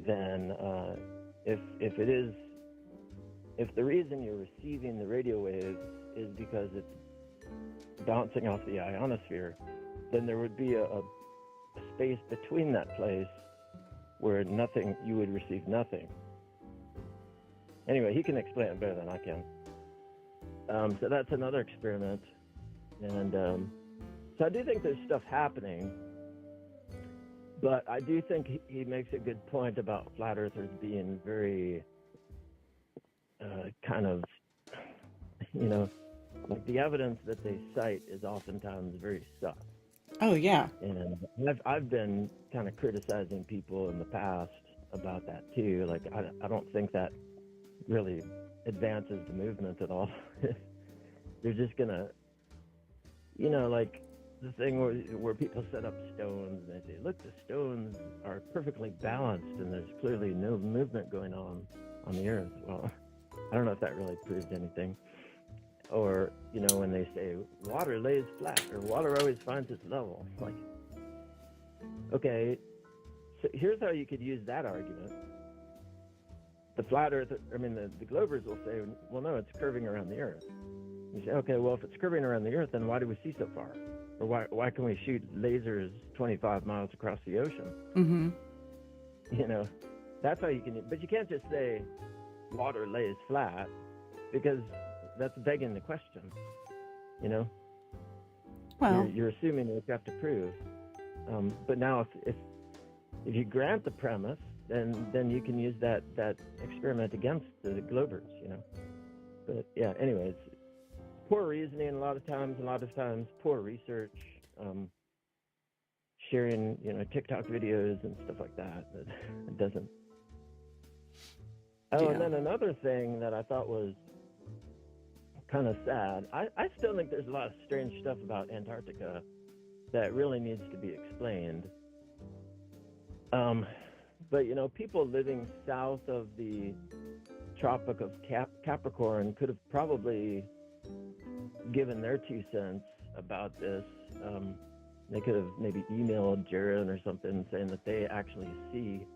then if the reason you're receiving the radio waves is because it's bouncing off the ionosphere, then there would be a space between that place where you would receive nothing. Anyway, he can explain it better than I can. So that's another experiment. And so I do think there's stuff happening, but I do think he makes a good point about flat earthers being very kind of, you know, like the evidence that they cite is oftentimes very sus. Oh, yeah. And I've been kind of criticizing people in the past about that too. Like, I don't think that really advances the movement at all. They're just gonna, you know, like the thing where people set up stones and they say, look, the stones are perfectly balanced and there's clearly no movement going on the earth. Well, I don't know if that really proves anything. Or, you know, when they say water lays flat or water always finds its level. Like, okay, so here's how you could use that argument. The flat earth, the Globers will say, well, no, it's curving around the earth. You say, okay, well, if it's curving around the earth, then why do we see so far? Or why can we shoot lasers 25 miles across the ocean? Mm-hmm. You know, that's how you can, but you can't just say water lays flat, because that's begging the question, you know? Well, you're assuming what you have to prove. But now if you grant the premise, then you can use that experiment against the Globers, you know? But yeah, anyways, poor reasoning a lot of times, poor research, sharing, you know, TikTok videos and stuff like that. It doesn't. Oh, yeah. And then another thing that I thought was kind of sad. I still think there's a lot of strange stuff about Antarctica that really needs to be explained. But, you know, people living south of the Tropic of Capricorn could have probably given their 2 cents about this. They could have maybe emailed Jaron or something saying that they actually see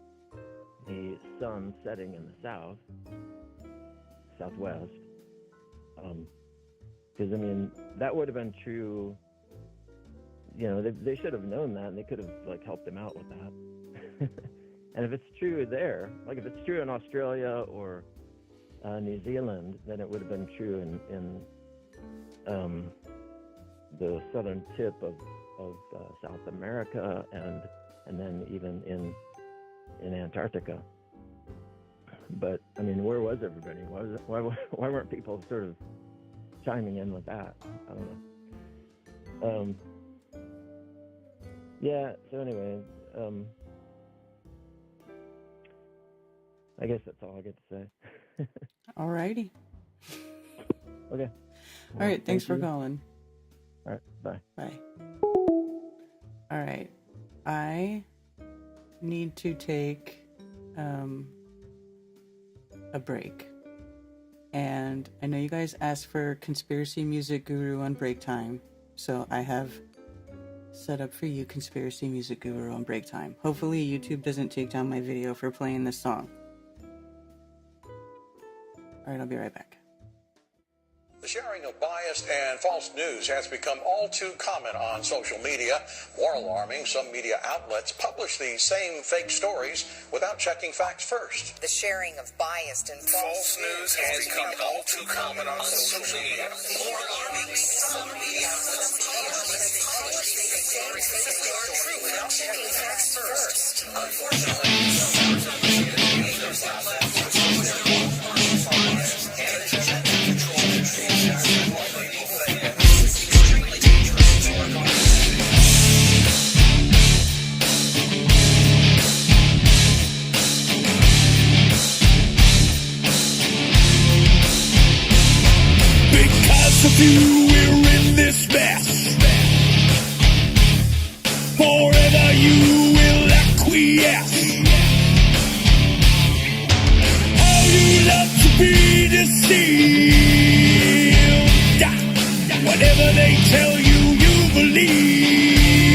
the sun setting in the southwest. Because, that would have been true. You know, they should have known that, and they could have, like, helped him out with that. And if it's true there, like if it's true in Australia or New Zealand, then it would have been true in the southern tip of South America, and then even in Antarctica. But I mean, where was everybody? Why weren't people sort of chiming in with that? I don't know. Yeah. So anyway, I guess that's all I get to say. All righty. Okay. All right. Thanks for you. calling. All right. Bye. Bye. All right. I need to take a break. And I know you guys asked for Conspiracy Music Guru on break time. So I have set up for you Conspiracy Music Guru on break time. Hopefully YouTube doesn't take down my video for playing this song. All right, I'll be right back. The sharing of biased and false news has become all too common on social media. More alarming, some media outlets publish these same fake stories without checking facts first. The sharing of biased and false news has become all too common on social media. More alarming, some media outlets publish these same fake stories without checking facts first. Unfortunately, some news outlets expose their own bias and agenda to control the truth. Because of you, we're in this mess. Forever you will acquiesce. How you love to be deceived. Whatever they tell you, you believe.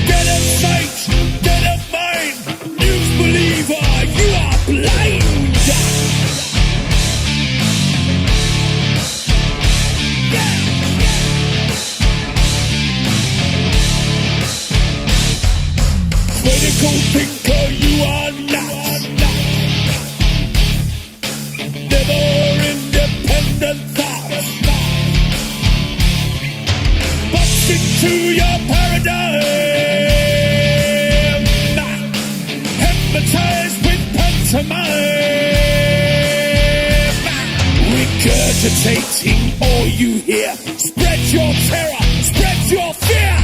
Dead of sight, dead of mind. News believer, you are blind. Critical thinker, you are not. Never independent thoughts. Bust into your paradigm. Hypnotized with pantomime. Regurgitating all you hear. Spread your terror, spread your fear.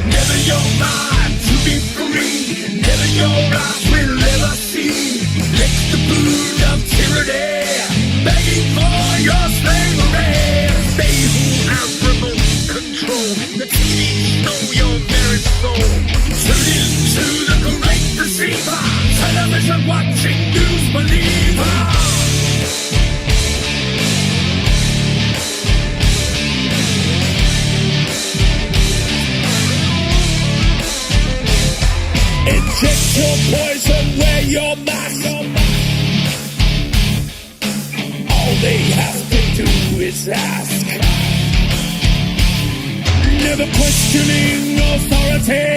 Never your mind to be free. Never your eyes will ever see. Lick the boot of tyranny, begging for your slavery. They who have remote control, the TV know your very soul. Tune into the great deceiver, television watching news believer. Inject your poison, wear your mask. All they have to do is ask. Never questioning authority.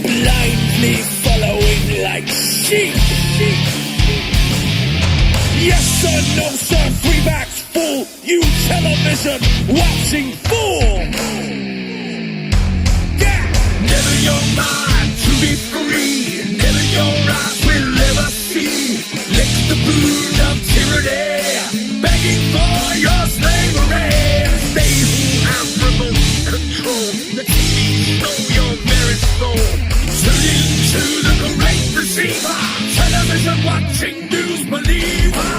Blindly following like sheep. Yes sir, no sir, freebacks fool. You television watching fool. Never your mind to be free. Never your eyes will ever see. Lick the boot of tyranny, begging for your slavery. They who have remote control, the TV know your very soul. Tune into the great deceiver, television watching news believer.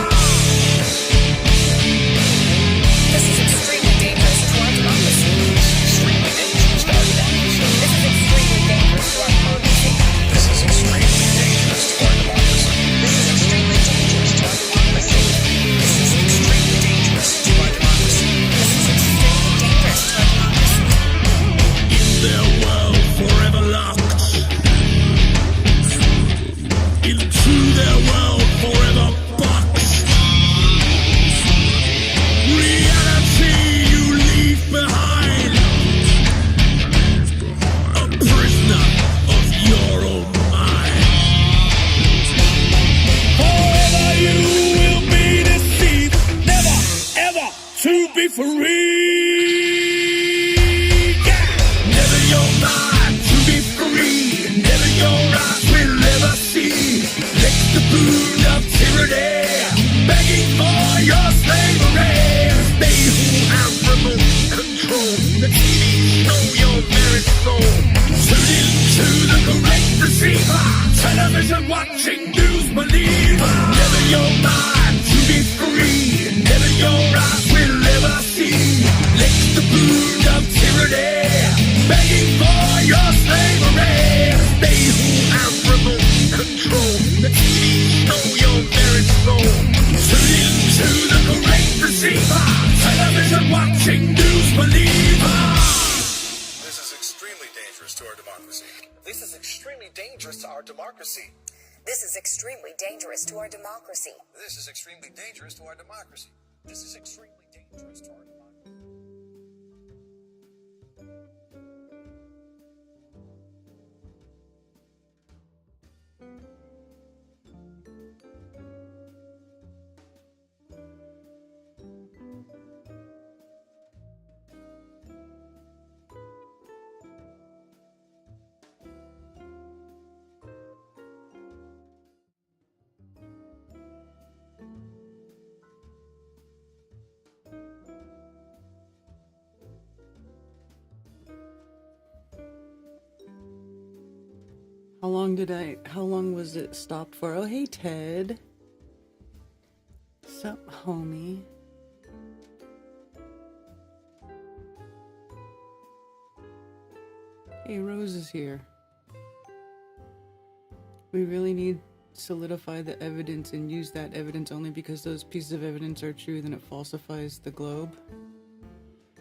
This is extremely dangerous to our democracy. Extremely dangerous to our democracy. This is extremely dangerous to our democracy. This free. Yeah. Never your mind to be free. Never your eyes will ever see. Next the boon of tyranny, begging for your slavery. They who have remote control, the TV know your very soul. Tune into the correct receiver. Television watching news believer. Never your mind to be free. Never your eyes will ever see. Next the boon of tyranny, begging for your slavery. They who have remote control, the TV know your very soul. Tune into the correct receiver. Television watching news believer. This is extremely dangerous to our democracy. This is extremely dangerous to our democracy. This is extremely dangerous to our democracy. This is extremely dangerous to our democracy. This is extremely dangerous to our democracy. How long was it stopped for? Oh, hey, Ted. Sup, homie? Hey, Rose is here. We really need to solidify the evidence and use that evidence only because those pieces of evidence are true, then it falsifies the globe.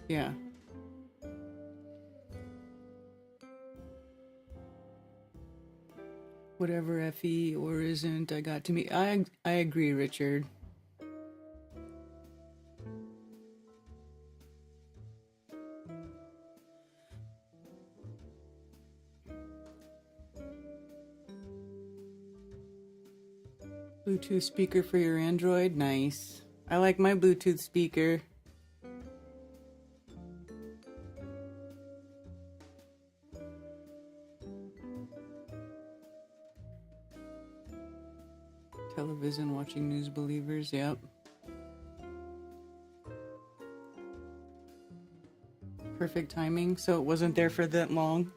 Yeah. Whatever FE or isn't, I got to meet. I agree, Richard. Bluetooth speaker for your Android? Nice. I like my Bluetooth speaker. Television watching news believers, yep. Perfect timing, so it wasn't there for that long.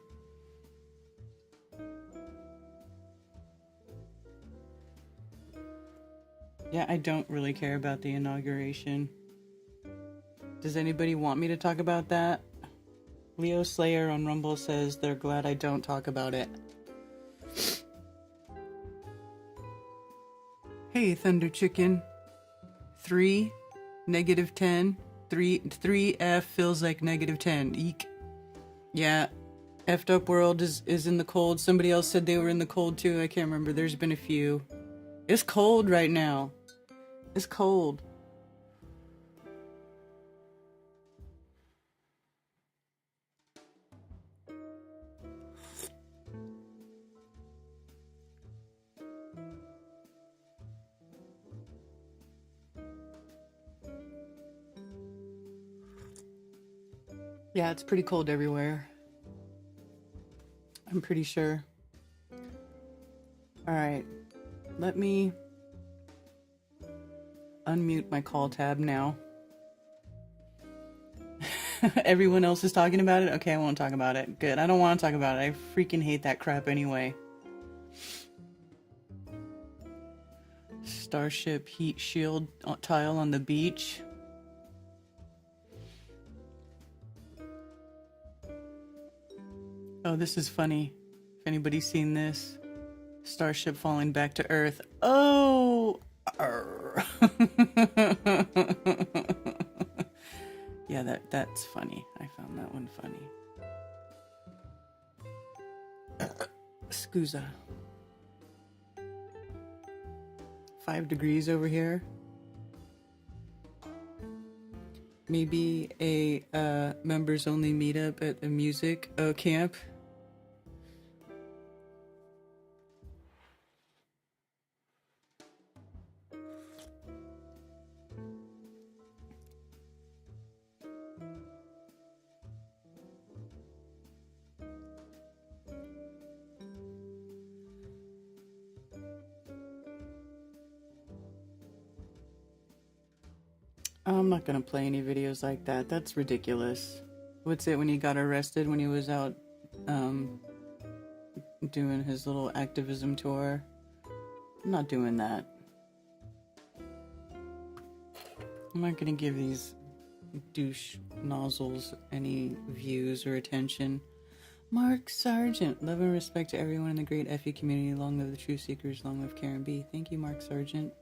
Yeah, I don't really care about the inauguration. Does anybody want me to talk about that? Leo Slayer on Rumble says they're glad I don't talk about it. Hey, Thunder Chicken. 3, -10. 3F feels like -10. Eek. Yeah. Effed up world is in the cold. Somebody else said they were in the cold too. I can't remember. There's been a few. It's cold right now. It's cold. Yeah, it's pretty cold everywhere. I'm pretty sure. Alright. Let me unmute my call tab now. Everyone else is talking about it? Okay, I won't talk about it. Good. I don't want to talk about it. I freaking hate that crap anyway. Starship heat shield tile on the beach. Oh, this is funny. If anybody's seen this. Starship falling back to Earth. Oh! Yeah, that's funny. I found that one funny. Scusa. 5 degrees over here. Maybe a members only meetup at a music camp. I'm not gonna play any videos like that. That's ridiculous. What's it when he got arrested when he was out doing his little activism tour? I'm not doing that. I'm not gonna give these douche nozzles any views or attention. Mark Sargent, love and respect to everyone in the great FE community. Long live the true seekers, long live Karen B. Thank you, Mark Sargent.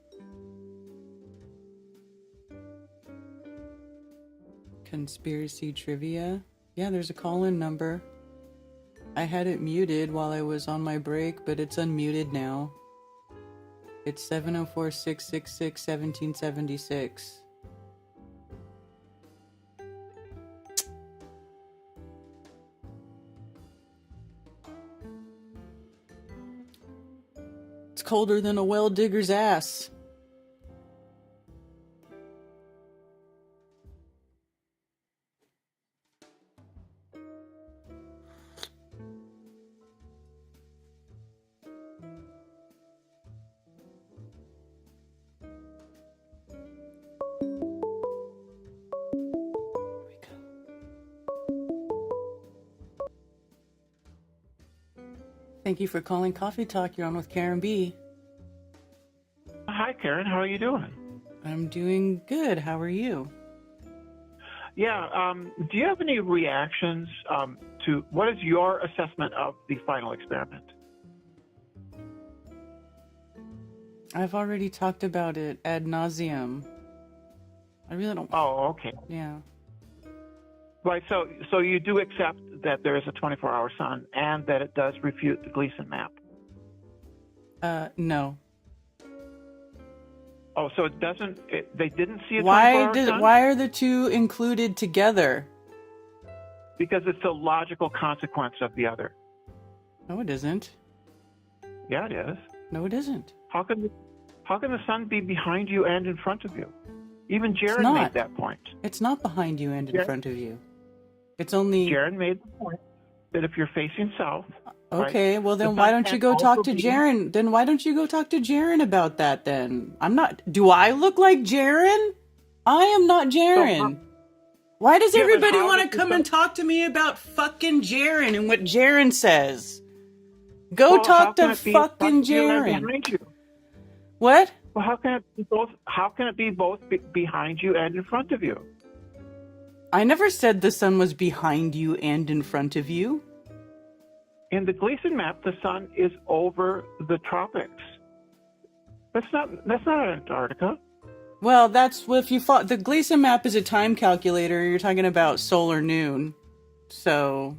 Conspiracy trivia. Yeah, there's a call-in number. I had it muted while I was on my break, but it's unmuted now. It's 704-666-1776. It's colder than a well digger's ass. Thank you for calling Coffee Talk. You're on with Karen B. Hi, Karen. How are you doing? I'm doing good. How are you? Yeah. Do you have any reactions to what is your assessment of the final experiment? I've already talked about it ad nauseum. I really don't. Oh, okay. Yeah. Right. So you do accept that there is a 24-hour sun and that it does refute the Gleason map? No. Oh, so it doesn't. They didn't see a 24-hour sun? Why are the two included together? Because it's a logical consequence of the other. No, it isn't. Yeah, it is. No, it isn't. How can the sun be behind you and in front of you? Even Jared made that point. It's not behind you and in front of you. It's only... Jared made the point that if you're facing south... Okay, right, well then why don't you go talk to Jaren? Then why don't you go talk to Jaren about that then? I'm not... Do I look like Jaren? I am not Jaren. Why does everybody want to come and talk to me about fucking Jaren and what Jaren says? Go talk to fucking Jaren. What? Well, how can it be both behind you and in front of you? I never said the sun was behind you and in front of you. In the Gleason map, the sun is over the tropics. That's not Antarctica. Well, that's if you thought the Gleason map is a time calculator. You're talking about solar noon, so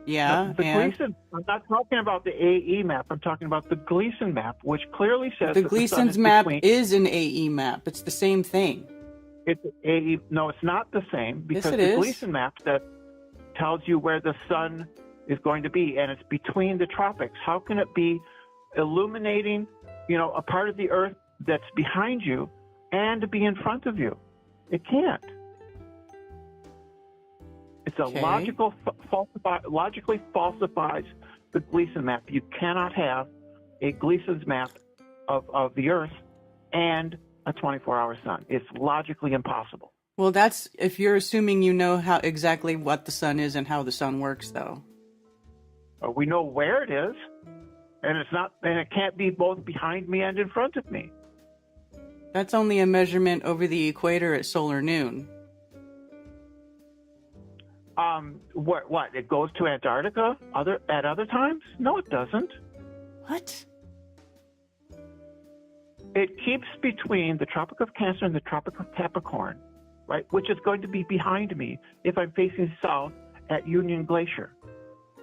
yeah. Gleason. I'm not talking about the AE map. I'm talking about the Gleason map, which clearly says the Gleason's map is an AE map. It's the same thing. It's AE. No, it's not the same because the Gleason map that tells you where the sun is going to be, and it's between the tropics. How can it be illuminating, a part of the Earth that's behind you and be in front of you? It can't. It's a logically falsifies the Gleason map. You cannot have a Gleason's map of the Earth and a 24-hour sun. It's logically impossible. Well, that's if you're assuming you know how exactly what the sun is and how the sun works, though. We know where it is, and it can't be both behind me and in front of me. That's only a measurement over the equator at solar noon. What? It goes to Antarctica at other times? No, it doesn't. What? It keeps between the Tropic of Cancer and the Tropic of Capricorn, right? Which is going to be behind me if I'm facing south at Union Glacier.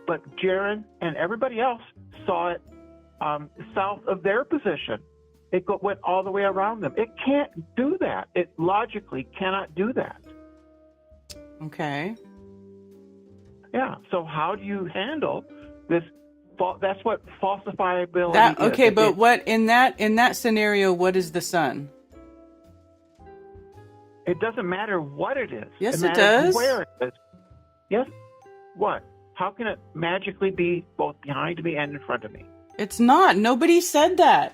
But Jaron and everybody else saw it south of their position. It went all the way around them. It can't do that. It logically cannot do that. Okay. Yeah. So how do you handle this? That's what falsifiability is. Okay, but what in that scenario? What is the sun? It doesn't matter what it is. Yes, it does. Where it is. Yes. What? How can it magically be both behind me and in front of me? It's not. Nobody said that.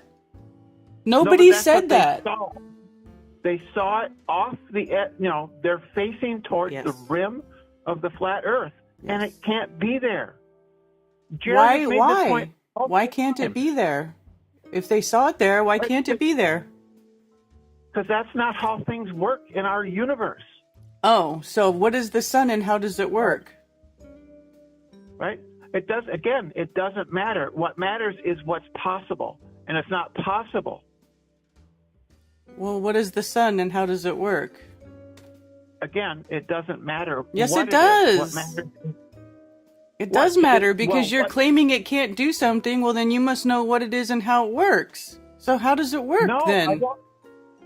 Nobody said that. They saw it off the, they're facing towards Yes. the rim of the flat Earth, and Yes. it can't be there. Jared has made this point all Why the can't it time. be there? If they saw it there, why can't it be there? Because that's not how things work in our universe, Oh, so what is the sun and how does it work? right? It doesn't matter. What matters is what's possible, and it's not possible. Well, what is the sun and how does it work? Again, it doesn't matter. Yes, what it does. is. What matters is It does matter because well, you're what- claiming it can't do something. Well, then you must know what it is and how it works. So how does it work no, then?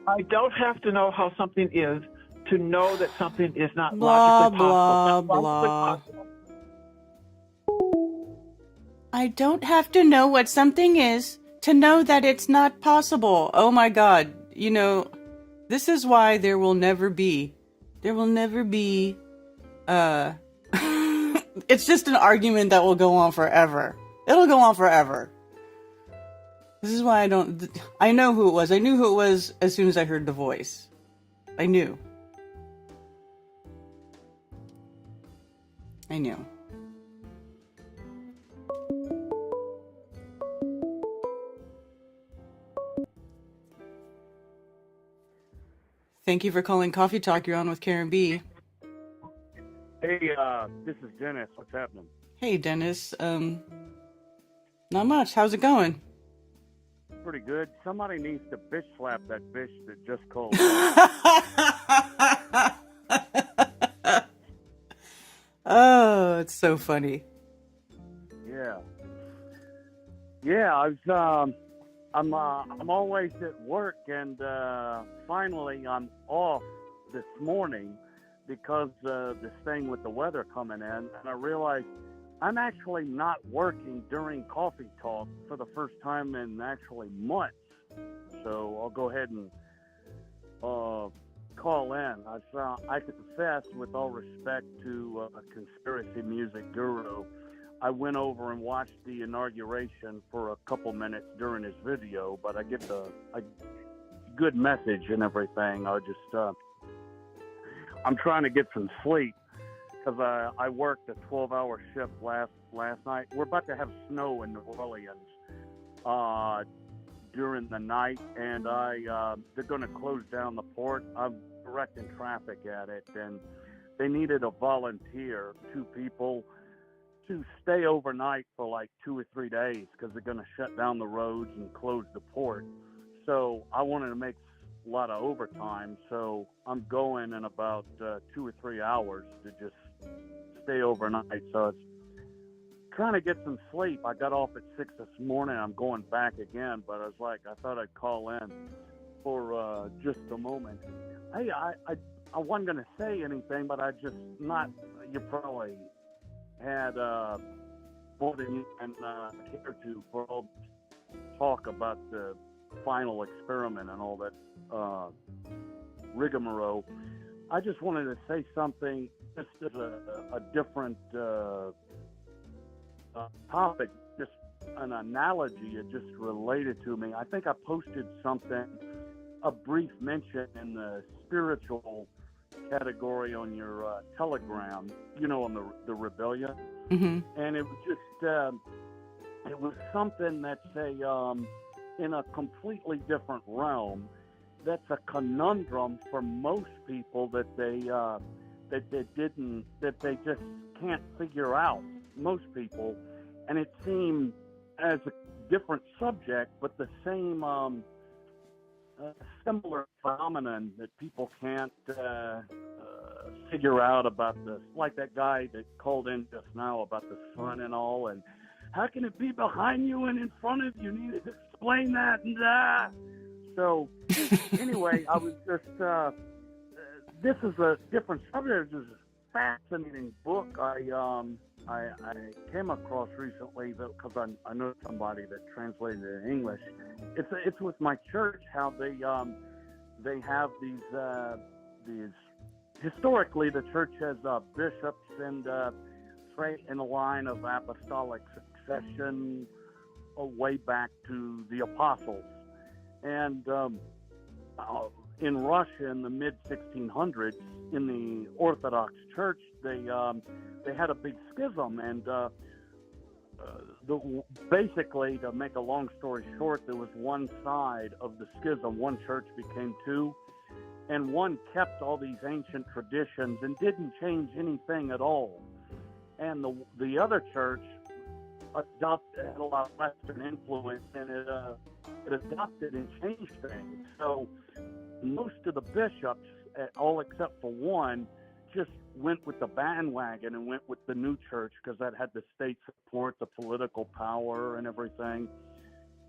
I don't have to know how something is to know that something is not Blah, logically possible. blah, Not logically blah. possible. I don't have to know what something is to know that it's not possible. Oh my God. You know, this is why there will never be, it's just an argument that will go on forever. It'll go on forever. This is why I know who it was. I knew who it was as soon as I heard the voice. I knew. Thank you for calling Coffee Talk. You're on with Karen B. Hey, this is Dennis. What's happening? Hey, Dennis. Not much. How's it going? Pretty good. Somebody needs to bitch slap that bitch that just called. Oh, it's so funny. Yeah. I'm always at work, and finally I'm off this morning because this thing with the weather coming in, and I realized I'm actually not working during Coffee Talk for the first time in actually months. So I'll go ahead and call in. I confess, with all respect to a conspiracy music guru, I went over and watched the inauguration for a couple minutes during his video, but I get a good message and everything. I'm trying to get some sleep because I worked a 12-hour shift last night. We're about to have snow in New Orleans during the night, and they're going to close down the port. I'm directing traffic at it, and they needed a volunteer, 2 people, to stay overnight for like 2 or 3 days because they're going to shut down the roads and close the port. So I wanted to make a lot of overtime, so I'm going in about 2 or 3 hours to just stay overnight. So it's trying to get some sleep. I got off at 6 this morning. I'm going back again, but I thought I'd call in for just a moment. Hey, I wasn't going to say anything, but you probably had more than you can care to for all talk about the final experiment and all that rigmarole. I just wanted to say something just as a different topic, just an analogy. It just related to me. I think I posted something, a brief mention in the spiritual category on your Telegram, on the rebellion. Mm-hmm. And it was just, it was something that's in a completely different realm. That's a conundrum for most people that they just can't figure out. Most people, and it seemed as a different subject, but the same similar phenomenon that people can't figure out about like that guy that called in just now about the sun and all, and how can it be behind you and in front of you? You need to explain that and that. So anyway, I was just this is a different subject. This is a fascinating book I came across recently because I know somebody that translated it in English. It's with my church how they have these. Historically, the church has bishops and straight in the line of apostolic succession way back to the apostles. And in Russia in the mid 1600s, in the Orthodox Church, they had a big schism, and basically, to make a long story short, there was one side of the schism. One church became two, and one kept all these ancient traditions and didn't change anything at all. And the other church adopted, had a lot of Western influence, and it adopted and changed things. So most of the bishops, all except for one, just went with the bandwagon and went with the new church because that had the state support, the political power, and everything.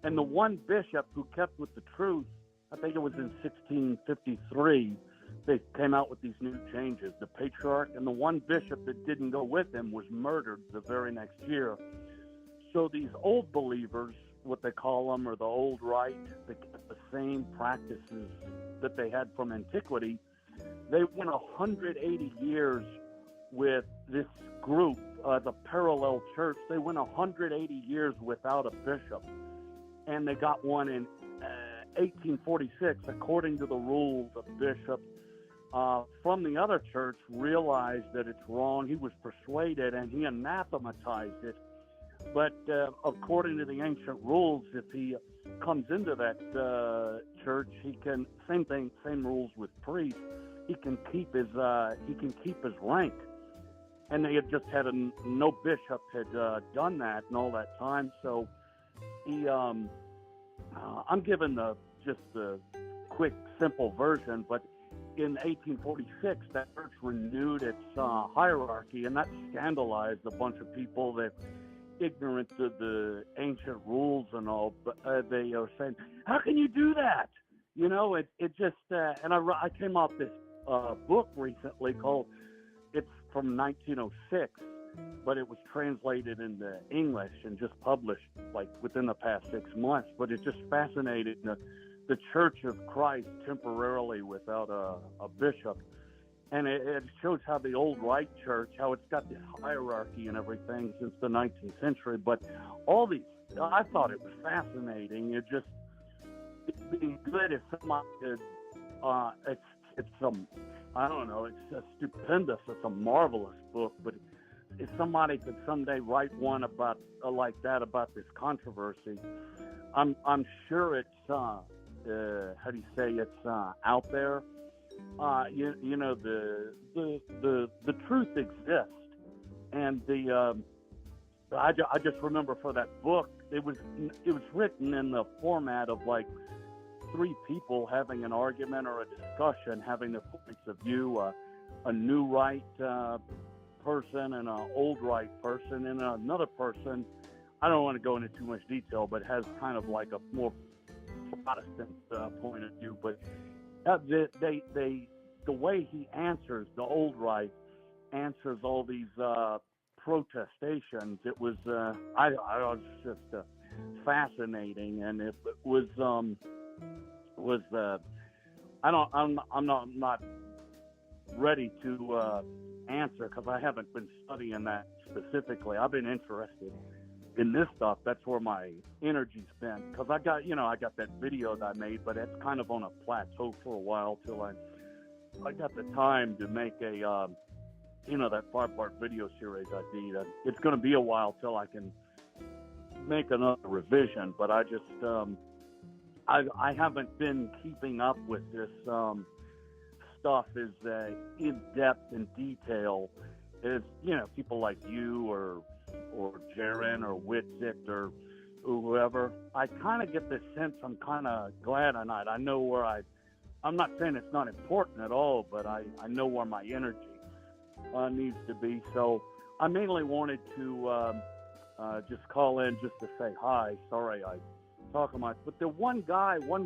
And the one bishop who kept with the truth, I think it was in 1653, they came out with these new changes, the patriarch, and the one bishop that didn't go with him was murdered the very next year. So these old believers, what they call them, or the old right, they kept the same practices that they had from antiquity. They went 180 years with this group, the parallel church. They went 180 years without a bishop, and they got one in 1846. According to the rules, a bishop from the other church realized that it's wrong. He was persuaded, and he anathematized it. But according to the ancient rules, if he comes into that church, he can, same rules with priests. He can keep his rank, and they had just had no bishop had done that in all that time. So he, I'm giving just the quick, simple version, but in 1846, that church renewed its hierarchy, and that scandalized a bunch of people that ignorant of the ancient rules and all. But they are saying, "How can you do that?" You know, it just and I came off this book recently called, it's from 1906, but it was translated into English and just published like within the past 6 months. But it just fascinated the Church of Christ temporarily without a bishop. And it shows how the old Rite Church, how it's got this hierarchy and everything since the 19th century. But all these, I thought it was fascinating. It'd be good if somebody could, it's some, I don't know, it's just stupendous. It's a marvelous book. But if somebody could someday write one about like that, about this controversy, I'm sure it's, how do you say, it's out there. You know, the truth exists, and I just remember for that book, it was written in the format of like three people having an argument or a discussion, having their points of view, a new right person and an old right person, and another person. I don't want to go into too much detail, but has kind of like a more Protestant point of view, but. The way he answers, the old right answers all these protestations, it was I was just fascinating, and it was I'm not ready to answer because I haven't been studying that specifically. I've been interested in this stuff. That's where my energy's been, because I got that video that I made, but it's kind of on a plateau for a while till I got the time to make a that 5-part video series I need. It's going to be a while till I can make another revision, but I just I haven't been keeping up with this stuff as in depth and detail as people like you or Jaron or Witzik or whoever. I kind of get this sense I'm kind of glad or not. I know where I'm not saying it's not important at all, but I know where my energy needs to be. So I mainly wanted to just call in just to say hi. Sorry I talk much. But the one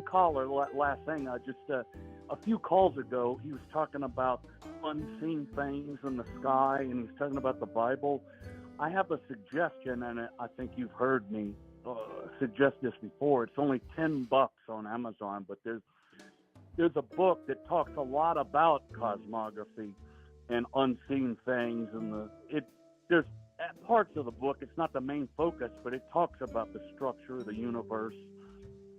caller, last thing, a few calls ago, he was talking about unseen things in the sky, and he was talking about the Bible. I have a suggestion, and I think you've heard me suggest this before. It's only $10 on Amazon, but there's a book that talks a lot about cosmography and unseen things, and there's parts of the book. It's not the main focus, but it talks about the structure of the universe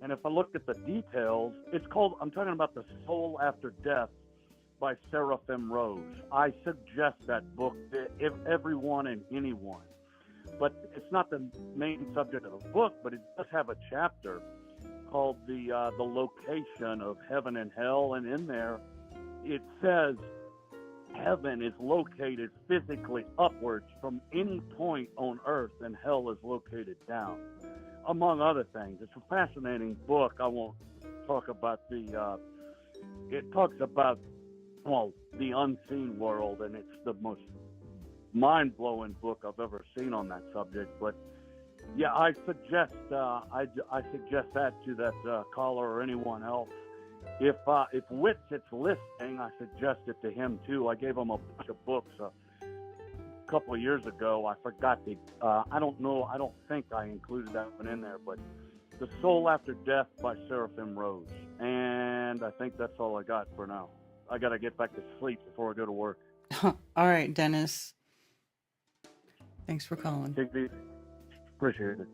And if I look at the details, it's called, I'm talking about The Soul After Death by Seraphim Rose. I suggest that book to everyone and anyone. But it's not the main subject of the book, but it does have a chapter called the location of heaven and hell. And in there, it says heaven is located physically upwards from any point on earth, and hell is located down, among other things. It's a fascinating book. I won't talk about it talks about, well, the unseen world, and it's the most mind-blowing book I've ever seen on that subject. But yeah, I suggest that to that caller or anyone else. If Witzett's listening, I suggest it to him too. I gave him a bunch of books a couple of years ago. I forgot I don't think I included that one in there, but The Soul After Death by Seraphim Rose. And I think that's all I got for now. I got to get back to sleep before I go to work. All right, Dennis. Thanks for calling. Take it easy. Appreciate it.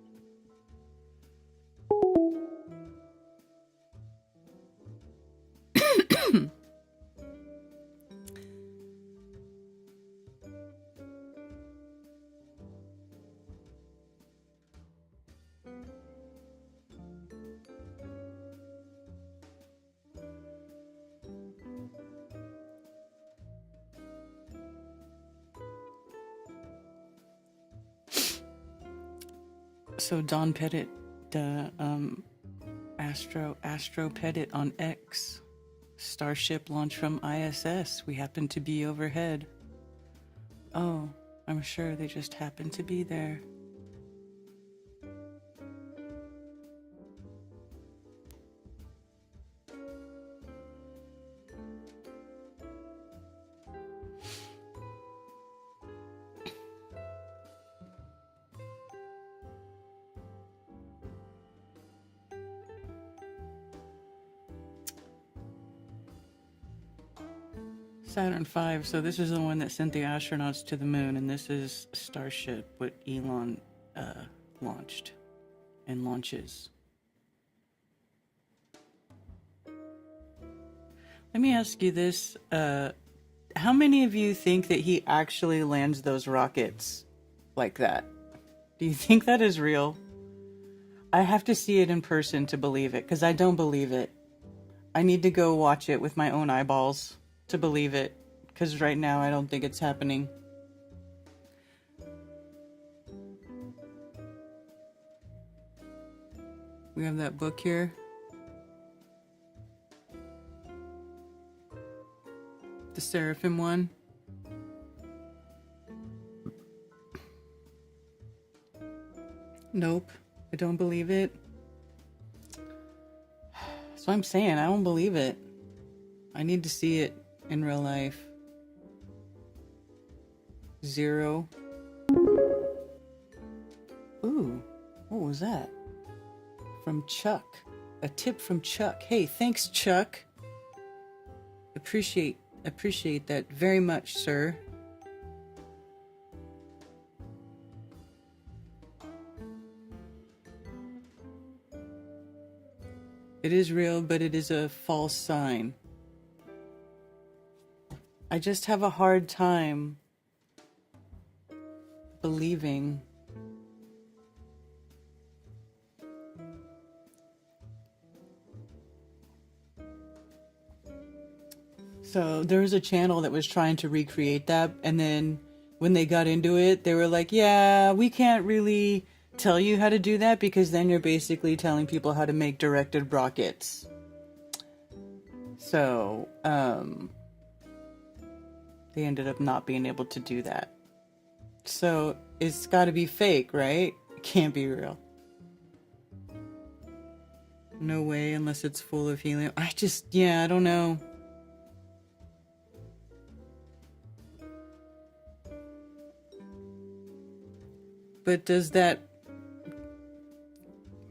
So Don Pettit, Astro Pettit on X, Starship launch from ISS. We happen to be overhead. Oh, I'm sure they just happen to be there. Saturn V, so this is the one that sent the astronauts to the moon, and this is Starship, what Elon launched and launches. Let me ask you this, how many of you think that he actually lands those rockets like that? Do you think that is real? I have to see it in person to believe it, because I don't believe it. I need to go watch it with my own eyeballs to believe it, because right now I don't think it's happening. We have that book here. The Seraphim one. Nope, I don't believe it. So I'm saying I don't believe it. I need to see it in real life. 0. Ooh, what was that? From Chuck. A tip from Chuck. Hey, thanks, Chuck. Appreciate that very much, sir. It is real, but it is a false sign. I just have a hard time believing so there was a channel that was trying to recreate that, and then when they got into it, they were like, yeah, we can't really tell you how to do that because then you're basically telling people how to make directed rockets. So they ended up not being able to do that. So it's got to be fake, right? It can't be real. No way, unless it's full of helium. I don't know. But does that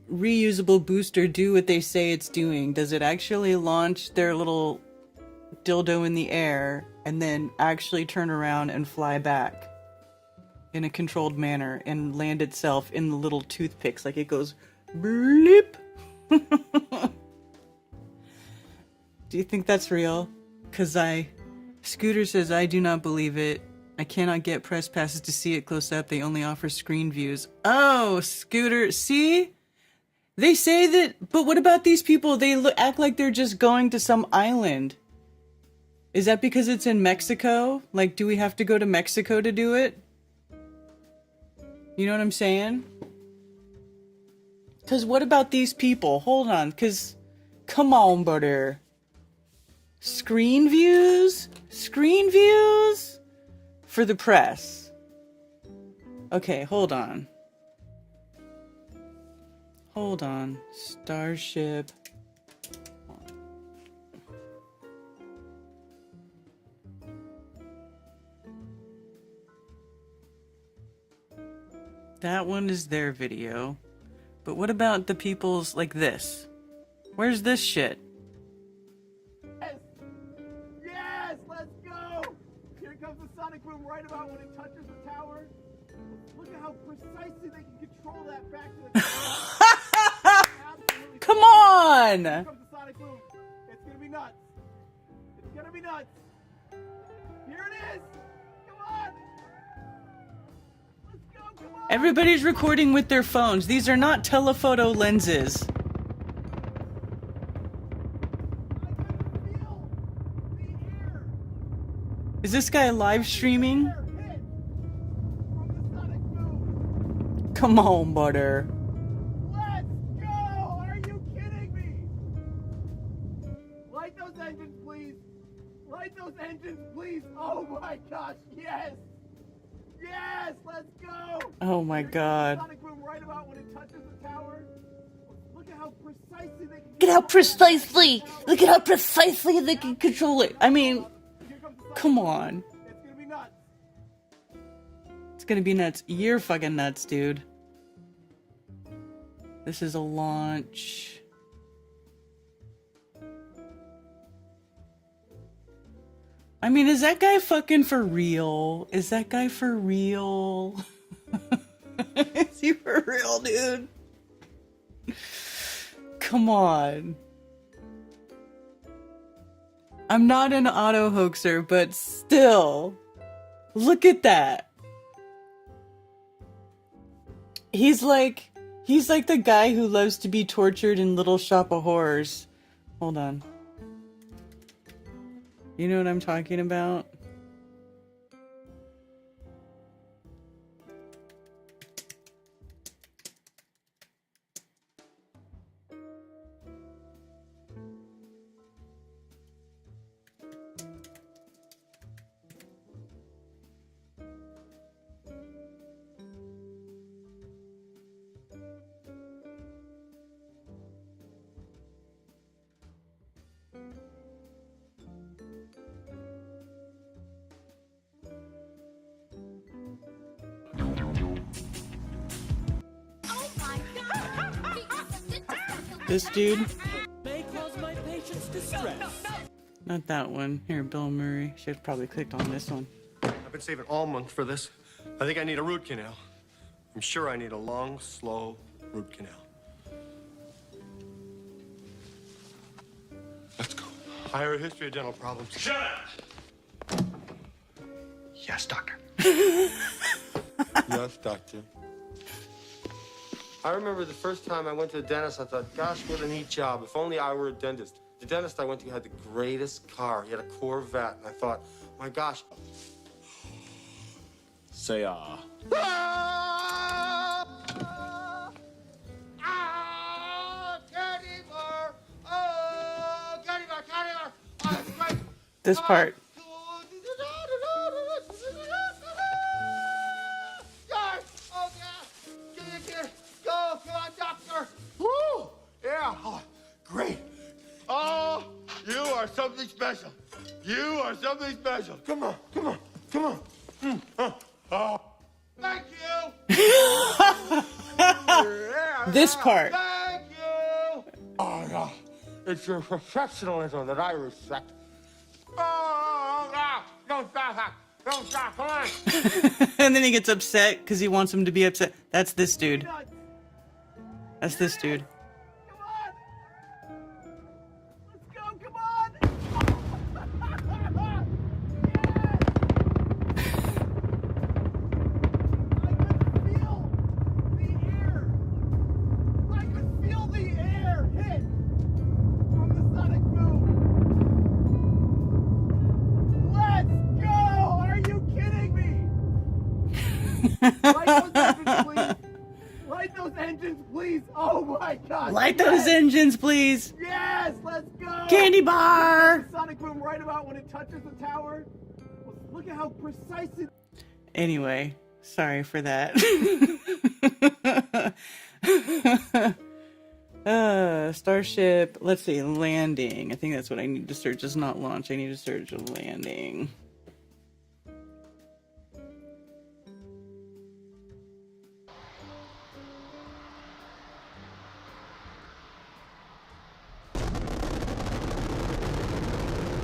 reusable booster do what they say it's doing? Does it actually launch their little dildo in the air and then actually turn around and fly back in a controlled manner and land itself in the little toothpicks, like it goes bleep? Do you think that's real? Cause Scooter says, I do not believe it. I cannot get press passes to see it close up. They only offer screen views. Oh, Scooter, see? They say that, but what about these people? They act like they're just going to some island. Is that because it's in Mexico? Like, do we have to go to Mexico to do it? You know what I'm saying? Because what about these people? Hold on, because, come on, brother. Screen views? Screen views? For the press. Okay, hold on. Hold on. Starship. That one is their video. But what about the people's like this? Where's this shit? Yes! Yes! Let's go! Here comes the sonic boom right about when it touches the tower. Look at how precisely they can control that back to the tower. Come on! Here comes the sonic boom. It's gonna be nuts. It's gonna be nuts. Here it is! Come on! Everybody's recording with their phones. These are not telephoto lenses. Is this guy live streaming? Come on, butter. Let's go! Are you kidding me? Light those engines, please. Light those engines, please. Oh my gosh, yes! Yes, let's go! Oh my god. Sonic boom right about when it touches the tower. Look at how precisely they can Look at how precisely! Look at how precisely they can control it. I mean, come on. It's gonna be nuts. It's gonna be nuts. You're fucking nuts, dude. This is a launch. I mean, is that guy fucking for real? Is that guy for real? Is he for real, dude? Come on. I'm not an auto hoaxer, but still. Look at that. He's like the guy who loves to be tortured in Little Shop of Horrors. Hold on. You know what I'm talking about? This dude? May cause my patient's distress. Not that one. Here, Bill Murray. Should have probably clicked on this one. I've been saving all month for this. I think I need a root canal. I'm sure I need a long, slow root canal. Let's go. Higher history of dental problems. Shut up! Yes, doctor. Yes, doctor. I remember the first time I went to the dentist, I thought, gosh, what a neat job. If only I were a dentist. The dentist I went to had the greatest car. He had a Corvette, and I thought, my gosh. Say This part. Yeah, oh, great. Oh, you are something special. You are something special. Come on, come on, come on. Oh. Thank you. This part. Thank you. Oh, no. It's your professionalism that I respect. Oh, no. Don't stop. Don't stop. Come on. And then he gets upset because he wants him to be upset. That's this dude. That's this dude. Light those engines, please. Light those engines, please. Oh my gosh. Light those engines, please. Yes, let's go. Candy bar. Sonic boom right about when it touches the tower. Look at how precisely. Anyway, sorry for that. Starship, let's see, landing. I think that's what I need to search. It's not launch. I need to search landing.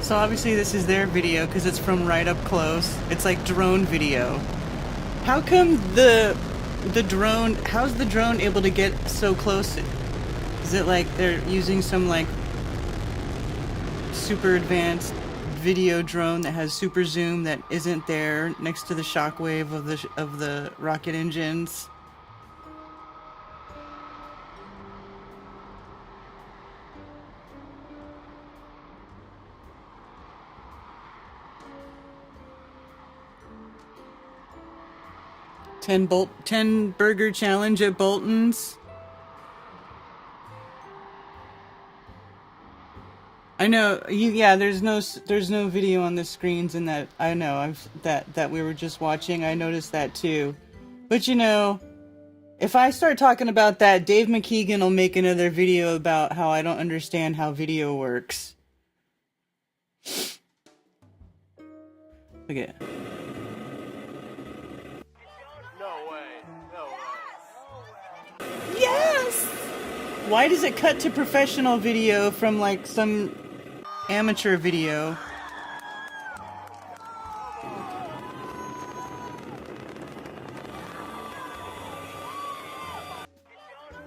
So obviously this is their video because it's from right up close. It's like drone video. How come the drone, how's the drone able to get so close? Is it like they're using some like super advanced video drone that has super zoom that isn't there next to the shockwave of the rocket engines? $10 burger challenge at Bolton's. I know. Yeah, there's no video on the screens in that. I know. That we were just watching. I noticed that too. But you know, if I start talking about that, Dave McKeegan will make another video about how I don't understand how video works. Look at it. Yes! Why does it cut to professional video from like some amateur video?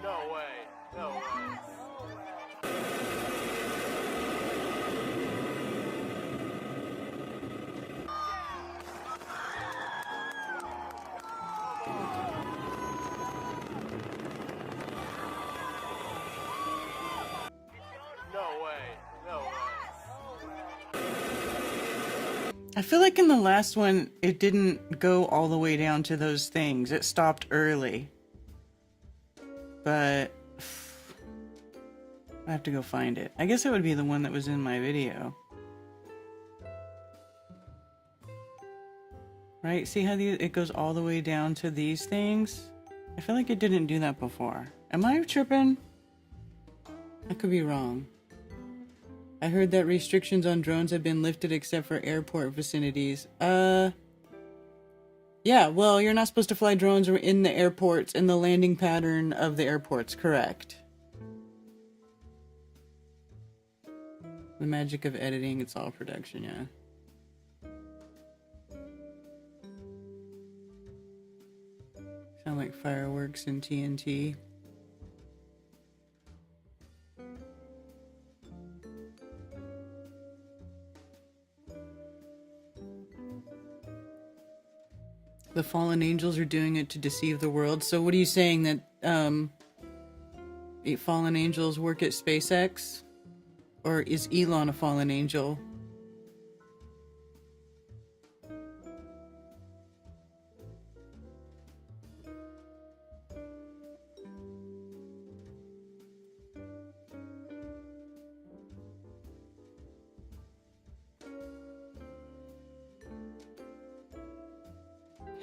No way. No way. I feel like in the last one, it didn't go all the way down to those things. It stopped early. But I have to go find it. I guess it would be the one that was in my video. Right? See how it goes all the way down to these things? I feel like it didn't do that before. Am I tripping? I could be wrong. I heard that restrictions on drones have been lifted except for airport vicinities. Yeah, well, you're not supposed to fly drones in the airports, in the landing pattern of the airports, correct. The magic of editing, it's all production, yeah. Sound like fireworks in TNT. The fallen angels are doing it to deceive the world. So what are you saying, that fallen angels work at SpaceX? Or is Elon a fallen angel?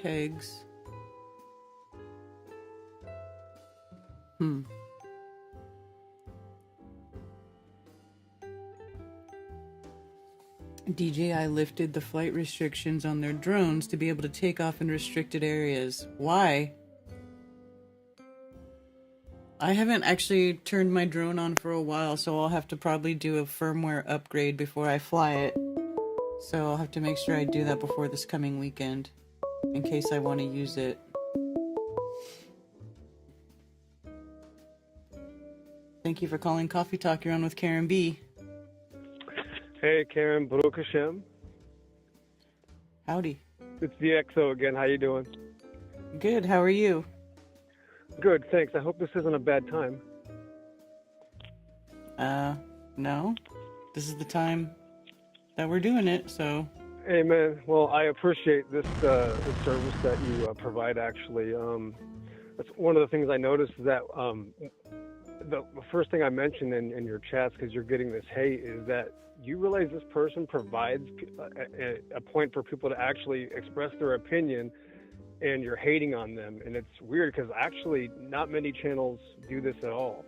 Pegs. DJI lifted the flight restrictions on their drones to be able to take off in restricted areas. Why? I haven't actually turned my drone on for a while, so I'll have to probably do a firmware upgrade before I fly it. So I'll have to make sure I do that before this coming weekend, in case I want to use it. Thank you for calling Coffee Talk. You're on with Karen B. Hey, Karen, Baruch Hashem. Howdy. It's the XO again. How you doing? Good. How are you? Good, thanks. I hope this isn't a bad time. No. This is the time that we're doing it, so... Amen. Well, I appreciate this service that you provide. Actually, that's one of the things I noticed that the first thing I mentioned in your chats, because you're getting this hate, is that you realize this person provides a point for people to actually express their opinion, and you're hating on them. And it's weird because actually not many channels do this at all.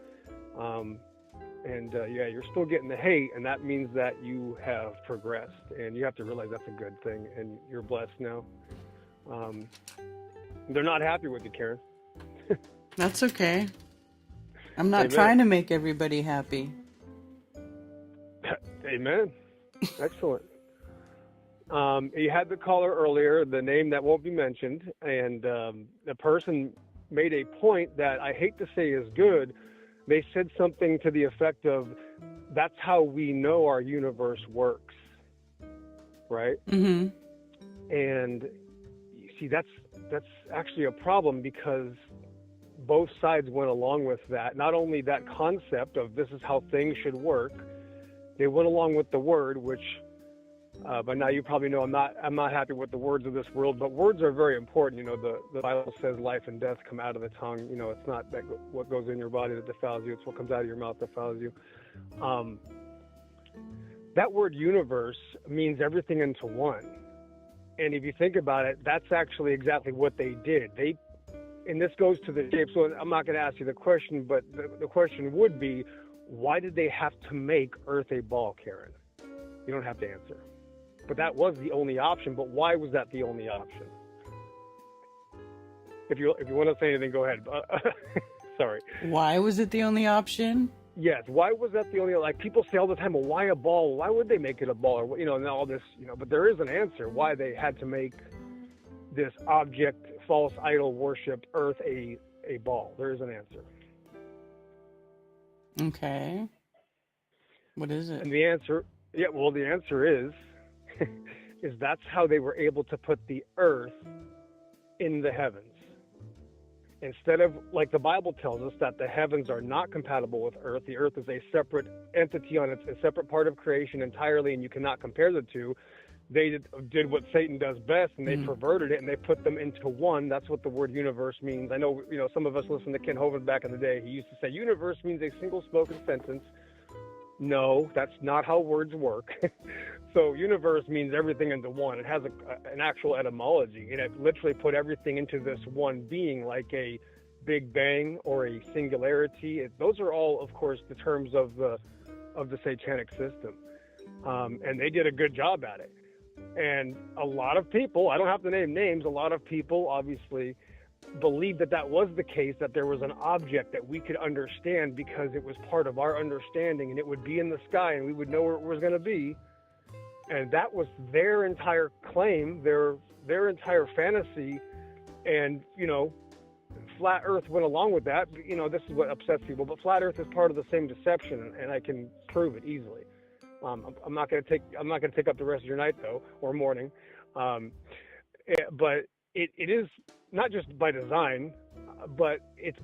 Yeah, you're still getting the hate, and that means that you have progressed, and you have to realize that's a good thing, and you're blessed now. They're not happy with you, Karen. That's okay. I'm not Amen. trying to make everybody happy. Amen. Excellent. You had the caller earlier, the name that won't be mentioned, and the person made a point that I hate to say is good. They said something to the effect of, that's how we know our universe works, right? Mm-hmm. And you see, that's actually a problem, because both sides went along with that. Not only that concept of this is how things should work, they went along with the word, which by now you probably know I'm not happy with the words of this world, but words are very important. You know, the Bible says life and death come out of the tongue. You know, it's not that what goes in your body that defiles you, it's what comes out of your mouth that defiles you. That word universe means everything into one. And if you think about it, that's actually exactly what they did. And this goes to the shape, so I'm not going to ask you the question, but the question would be, why did they have to make Earth a ball, Karen? You don't have to answer. But that was the only option. But why was that the only option? If you want to say anything, go ahead. Sorry. Why was it the only option? Yes. Why was that the only? Like, people say all the time, well, why a ball? Why would they make it a ball? Or, and all this, But there is an answer why they had to make this object, false idol worship, Earth a ball. There is an answer. Okay. What is it? And the answer is is that's how they were able to put the Earth in the heavens. Instead of, like the Bible tells us, that the heavens are not compatible with Earth. The Earth is a separate entity a separate part of creation entirely, and you cannot compare the two. They did what Satan does best, and they perverted it, and they put them into one. That's what the word universe means. I know, some of us listened to Ken Hovind back in the day. He used to say universe means a single spoken sentence. No, that's not how words work. So universe means everything into one. It has an actual etymology, and it literally put everything into this one being, like a big bang or a singularity. Those are all, of course, the terms of the satanic system, and they did a good job at it. And a lot of people, I don't have to name names, a lot of people obviously believed that was the case, that there was an object that we could understand because it was part of our understanding, and it would be in the sky and we would know where it was going to be. And that was their entire claim, their entire fantasy. And, flat Earth went along with that. This is what upsets people, but flat Earth is part of the same deception, and I can prove it easily. I'm not going to take up the rest of your night though, or morning. But it is not just by design, but it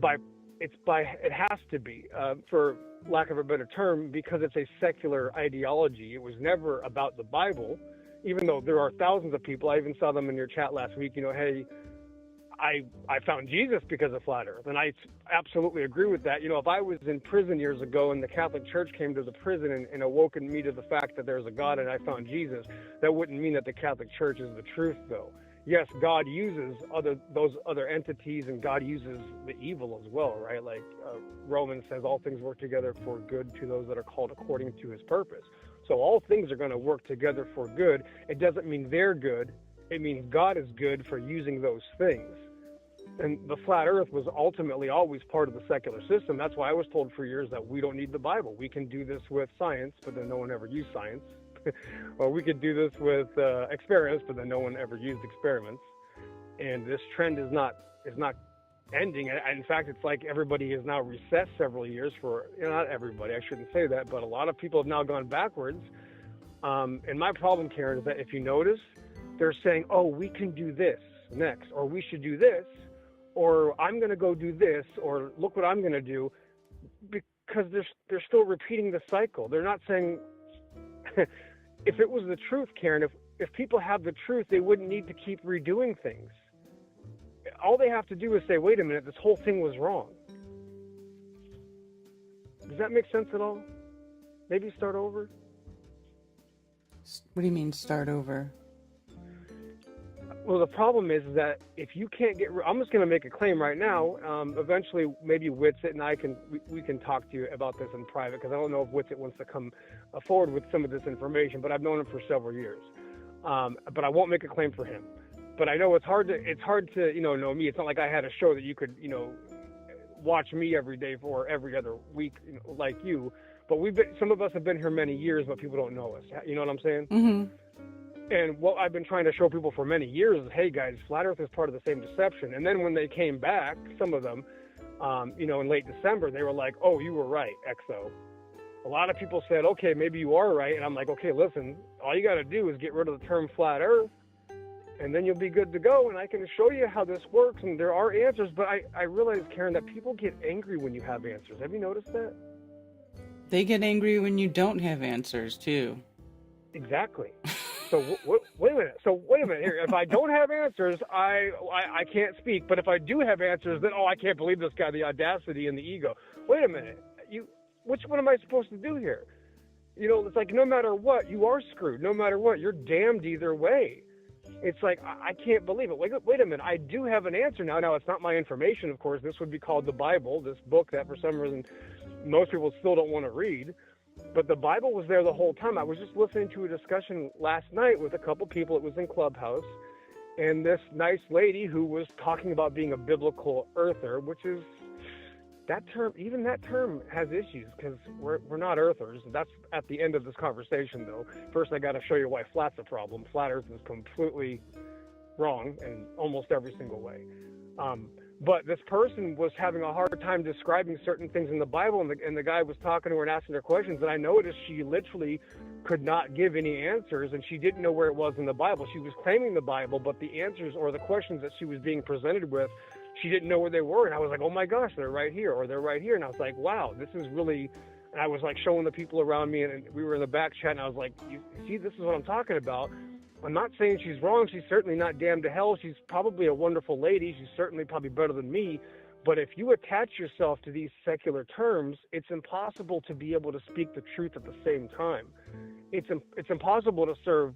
has to be, for lack of a better term, because it's a secular ideology. It was never about the Bible, even though there are thousands of people. I even saw them in your chat last week. Hey, I found Jesus because of flat Earth, and I absolutely agree with that. If I was in prison years ago and the Catholic Church came to the prison and awoken me to the fact that there's a God and I found Jesus, that wouldn't mean that the Catholic Church is the truth, though. Yes, God uses those other entities, and God uses the evil as well, right? Like Romans says, all things work together for good to those that are called according to his purpose. So all things are going to work together for good. It doesn't mean they're good. It means God is good for using those things. And the flat Earth was ultimately always part of the secular system. That's why I was told for years that we don't need the Bible. We can do this with science, but then no one ever used science. Or we could do this with experiments, but then no one ever used experiments. And this trend is not ending. In fact, it's like everybody is now recessed several years for, not everybody, I shouldn't say that, but a lot of people have now gone backwards. And my problem, Karen, is that if you notice, they're saying, oh, we can do this next, or we should do this, or I'm going to go do this, or look what I'm going to do, because they're still repeating the cycle. They're not saying, if it was the truth, Karen, if people have the truth, they wouldn't need to keep redoing things. All they have to do is say, wait a minute, this whole thing was wrong. Does that make sense at all? Maybe start over? What do you mean start over? Well, the problem is that if you can't get, I'm just going to make a claim right now. Eventually, maybe Whitsitt and I we can talk to you about this in private, because I don't know if Whitsitt wants to come forward with some of this information, but I've known him for several years. But I won't make a claim for him. But I know it's hard to know me. It's not like I had a show that you could watch me every day for every other week like you. But some of us have been here many years, but people don't know us. You know what I'm saying? Mm-hmm. And what I've been trying to show people for many years is, hey guys, flat Earth is part of the same deception. And then when they came back, some of them, in late December, they were like, oh, you were right, XO. A lot of people said, okay, maybe you are right. And I'm like, okay, listen, all you got to do is get rid of the term flat Earth, and then you'll be good to go. And I can show you how this works, and there are answers. But I realize, Karen, that people get angry when you have answers. Have you noticed that? They get angry when you don't have answers, too. Exactly. So wait a minute. Here, if I don't have answers, I can't speak. But if I do have answers, then I can't believe this guy, the audacity and the ego. Wait a minute. Which one am I supposed to do here? It's like no matter what, you are screwed. No matter what, you're damned either way. It's like I can't believe it. Wait a minute. I do have an answer now. Now it's not my information, of course. This would be called the Bible. This book that for some reason most people still don't want to read. But the Bible was there the whole time. I was just listening to a discussion last night with a couple people. It was in Clubhouse. And this nice lady who was talking about being a biblical earther, which is that term, even that term has issues because we're not earthers. That's at the end of this conversation, though. First, I got to show you why flat's a problem. Flat Earth is completely wrong in almost every single way. But this person was having a hard time describing certain things in the Bible, and the guy was talking to her and asking her questions, and I noticed she literally could not give any answers, and she didn't know where it was in the Bible. She was claiming the Bible, but the answers or the questions that she was being presented with, she didn't know where they were, and I was like, oh my gosh, they're right here, or they're right here, and I was like, wow, this is really, and I was like showing the people around me, and we were in the back chat, and I was like, you see, this is what I'm talking about. I'm not saying she's wrong. She's certainly not damned to hell. She's probably a wonderful lady. She's certainly probably better than me. But if you attach yourself to these secular terms, it's impossible to be able to speak the truth at the same time. It's impossible to serve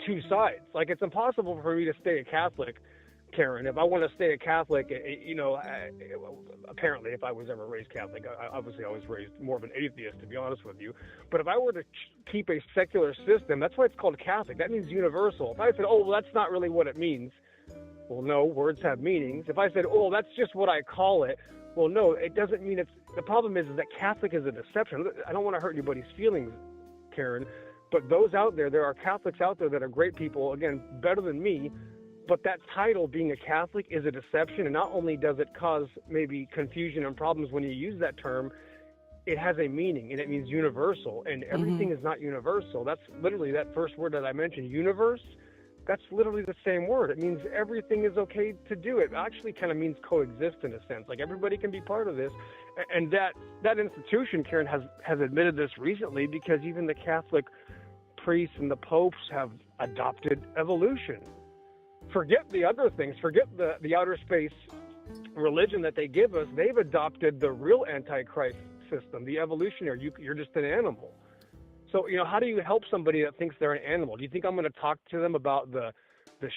two sides. Like, it's impossible for me to stay a Catholic, Karen. If I want to stay a Catholic, apparently if I was ever raised Catholic, obviously I was raised more of an atheist, to be honest with you. But if I were to keep a secular system, that's why it's called Catholic. That means universal. If I said, oh, well, that's not really what it means. Well, no, words have meanings. If I said, oh, that's just what I call it. Well, no, it doesn't mean it's, the problem is that Catholic is a deception. I don't want to hurt anybody's feelings, Karen, but those out there are Catholics out there that are great people, again, better than me. But that title, being a Catholic, is a deception, and not only does it cause maybe confusion and problems when you use that term, it has a meaning, and it means universal, and everything is not universal. That's literally that first word that I mentioned, universe. That's literally the same word. It means everything is okay to do. It actually kind of means coexist in a sense. Like, everybody can be part of this, and that institution, Karen, has admitted this recently, because even the Catholic priests and the popes have adopted evolution. Forget the other things. Forget the outer space religion that they give us. They've adopted the real Antichrist system, the evolutionary. You're just an animal. So, how do you help somebody that thinks they're an animal? Do you think I'm going to talk to them about the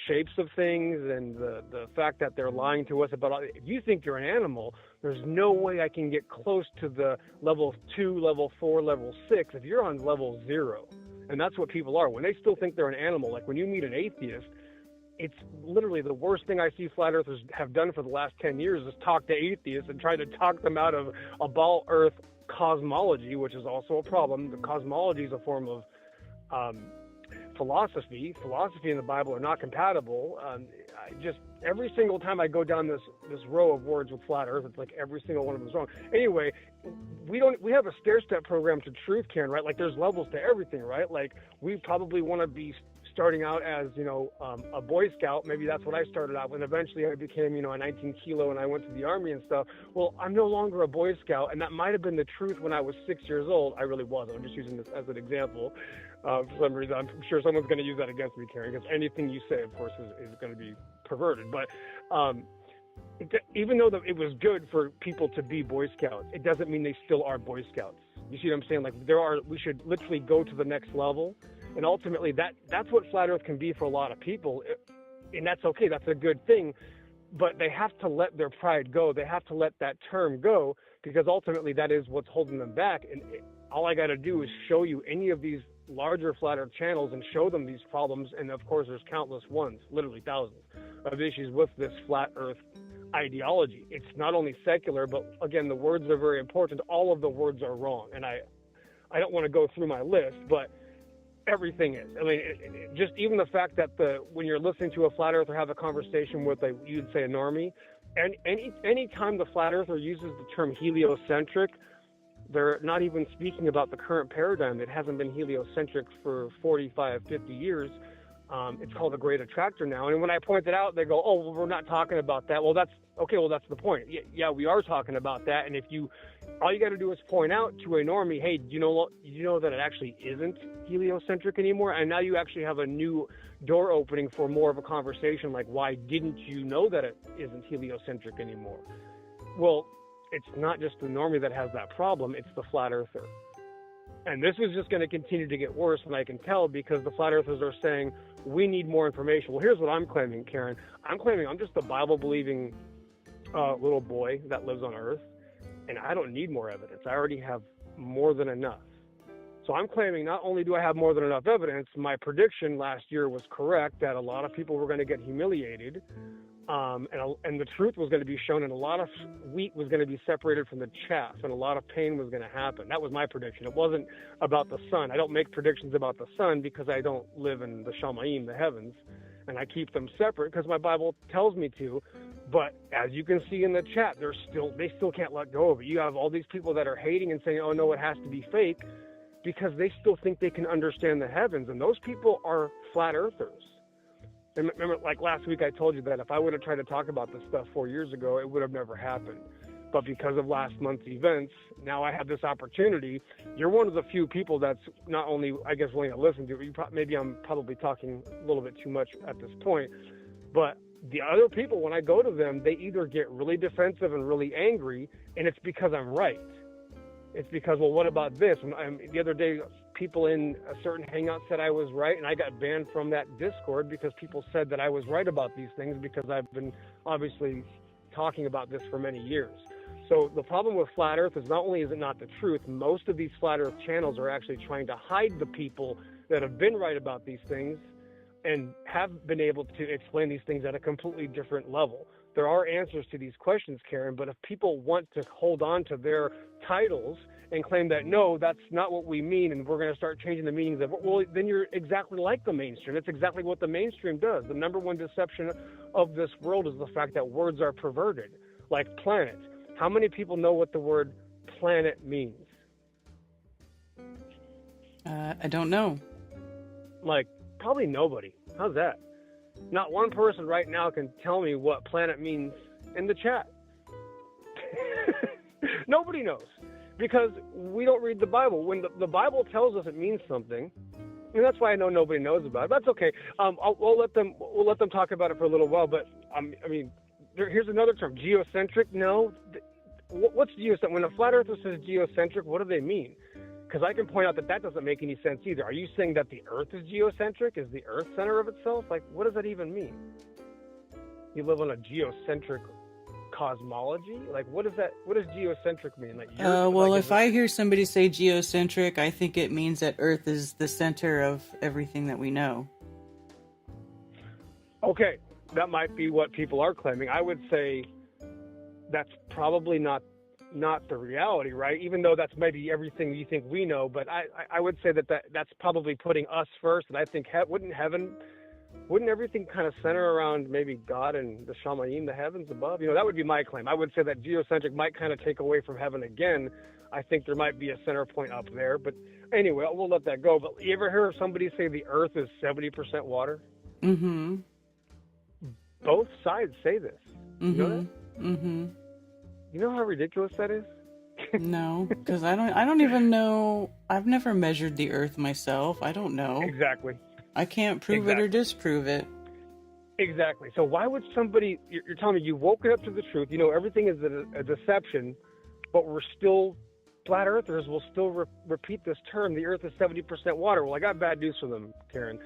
shapes of things and the fact that they're lying to us about? If you think you're an animal, there's no way I can get close to the level 2, level 4, level 6 if you're on level 0. And that's what people are. When they still think they're an animal, like when you meet an atheist, it's literally the worst thing I see flat earthers have done for the last 10 years is talk to atheists and try to talk them out of a ball earth cosmology, which is also a problem. The cosmology is a form of philosophy. Philosophy and the Bible are not compatible. Every single time I go down this row of words with flat earth, it's like every single one of them is wrong. Anyway, we have a stair-step program to truth, Karen, right? Like, there's levels to everything, right? Like, we probably want to be starting out as, a Boy Scout. Maybe that's what I started out with. Eventually I became, a 19 kilo and I went to the Army and stuff. Well, I'm no longer a Boy Scout, and that might have been the truth when I was 6 years old. I really wasn't. I'm just using this as an example. For some reason, I'm sure someone's going to use that against me, Karen, because anything you say, of course, is going to be perverted. But even though it was good for people to be Boy Scouts, it doesn't mean they still are Boy Scouts. You see what I'm saying? Like we should literally go to the next level, and ultimately that's what flat Earth can be for a lot of people, and that's okay. That's a good thing, but they have to let their pride go. They have to let that term go, because ultimately that is what's holding them back. And all I got to do is show you any of these larger flat Earth channels and show them these problems, and of course there's countless ones, literally thousands of issues with this flat Earth ideology. It's not only secular, but again, the words are very important. All of the words are wrong, and I don't want to go through my list, but everything is. I mean, just even the fact that when you're listening to a flat earther have a conversation with you'd say a normie, and any time the flat earther uses the term heliocentric, they're not even speaking about the current paradigm. It hasn't been heliocentric for 45, 50 years. It's called a great attractor now. And when I point it out, they go, oh, well, we're not talking about that. Well, that's okay. Well, that's the point. Yeah, we are talking about that. And all you got to do is point out to a normie, hey, you know that it actually isn't heliocentric anymore. And now you actually have a new door opening for more of a conversation. Like, why didn't you know that it isn't heliocentric anymore? Well, it's not just the normie that has that problem. It's the flat earther. And this is just going to continue to get worse, and I can tell, because the flat earthers are saying, we need more information. Well, here's what I'm claiming, Karen. I'm claiming I'm just a Bible-believing little boy that lives on Earth, and I don't need more evidence. I already have more than enough. So I'm claiming not only do I have more than enough evidence, my prediction last year was correct, that a lot of people were going to get humiliated, and the truth was going to be shown, and a lot of wheat was going to be separated from the chaff, and a lot of pain was going to happen. That was my prediction. It wasn't about the sun. I don't make predictions about the sun because I don't live in the Shamayim, the heavens, and I keep them separate because my Bible tells me to. But as you can see in the chat, they still can't let go of it. You have all these people that are hating and saying, oh no, it has to be fake, because they still think they can understand the heavens, and those people are flat earthers. And remember, like last week, I told you that if I would have tried to talk about this stuff 4 years ago, it would have never happened. But because of last month's events, now I have this opportunity. You're one of the few people that's not only, I guess, willing to listen to it. Maybe I'm probably talking a little bit too much at this point. But the other people, when I go to them, they either get really defensive and really angry, and it's because I'm right. It's because, well, what about this? The other day, people in a certain hangout said I was right, and I got banned from that Discord because people said that I was right about these things, because I've been obviously talking about this for many years. So the problem with flat earth is not only is it not the truth, most of these flat earth channels are actually trying to hide the people that have been right about these things and have been able to explain these things at a completely different level. There are answers to these questions, Karen, but if people want to hold on to their titles and claim that, no, that's not what we mean, and we're going to start changing the meanings of it, well, then you're exactly like the mainstream. It's exactly what the mainstream does. The number one deception of this world is the fact that words are perverted, like planet. How many people know what the word planet means? I don't know. Like, probably nobody. How's that? Not one person right now can tell me what planet means in the chat. Nobody knows, because we don't read the Bible. When the Bible tells us it means something, and that's why I know nobody knows about it. That's okay. We'll let them talk about it for a little while. But I mean, here's another term: geocentric. No, what's geocentric? When a flat earther says geocentric, what do they mean? Because I can point out that doesn't make any sense either. Are you saying that the Earth is geocentric? Is the Earth center of itself? Like, what does that even mean? You live on a geocentric cosmology? Like, what does geocentric mean? Like, well, if I hear somebody say geocentric, I think it means that Earth is the center of everything that we know. Okay, that might be what people are claiming. I would say that's probably not the reality, right? Even though that's maybe everything you think we know, but I would say that's probably putting us first. And I think wouldn't everything kind of center around maybe God and the Shamayim, the heavens above? That would be my claim. I would say that geocentric might kind of take away from heaven again. I think there might be a center point up there, but anyway, we'll let that go. But you ever hear somebody say the Earth is 70% water? Mm-hmm. Both sides say this. Mm-hmm. You know that? Mm-hmm. You know how ridiculous that is? No, because I don't even know. I've never measured the Earth myself. I don't know. Exactly. I can't prove it or disprove it. Exactly. So why would somebody? You're telling me you woke up to the truth. You know everything is a deception, but we're still flat earthers. Will still repeat this term. The Earth is 70% water. Well, I got bad news for them, Karen.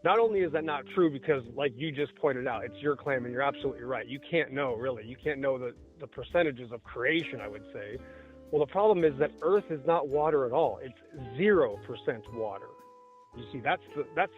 Not only is that not true, because like you just pointed out, it's your claim, and you're absolutely right. You can't know, really. You can't know the percentages of creation, I would say. Well, the problem is that Earth is not water at all. It's 0% water. You see, that's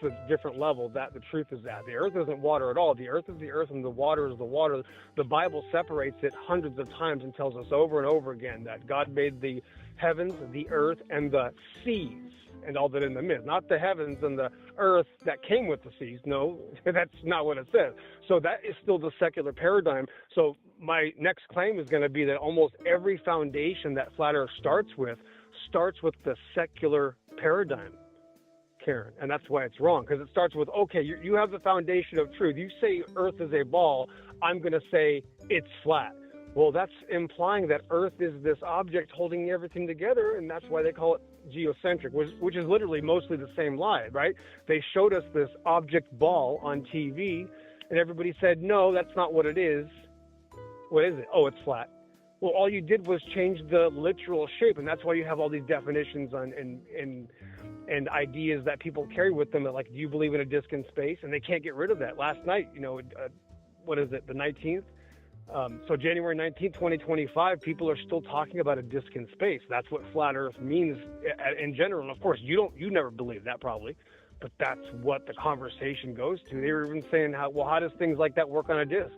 the different level that the truth is at. The Earth isn't water at all. The Earth is the Earth, and the water is the water. The Bible separates it hundreds of times and tells us over and over again that God made the heavens, the earth, and the seas, and all that in the midst. Not the heavens and the earth that came with the seas. No, that's not what it says. So that is still the secular paradigm. So my next claim is going to be that almost every foundation that flat earth starts with the secular paradigm, Karen. And that's why it's wrong, because it starts with, okay, you have the foundation of truth. You say earth is a ball. I'm going to say it's flat. Well, that's implying that Earth is this object holding everything together, and that's why they call it geocentric, which is literally mostly the same lie, right? They showed us this object ball on TV, and everybody said, no, that's not what it is. What is it? Oh, it's flat. Well, all you did was change the literal shape, and that's why you have all these definitions and ideas that people carry with them, that, like, do you believe in a disk in space? And they can't get rid of that. Last night, what is it, the 19th? So January 19th, 2025, people are still talking about a disk in space. That's what flat Earth means in general. And of course, you never believe that probably, but that's what the conversation goes to. They were even saying, how does things like that work on a disk?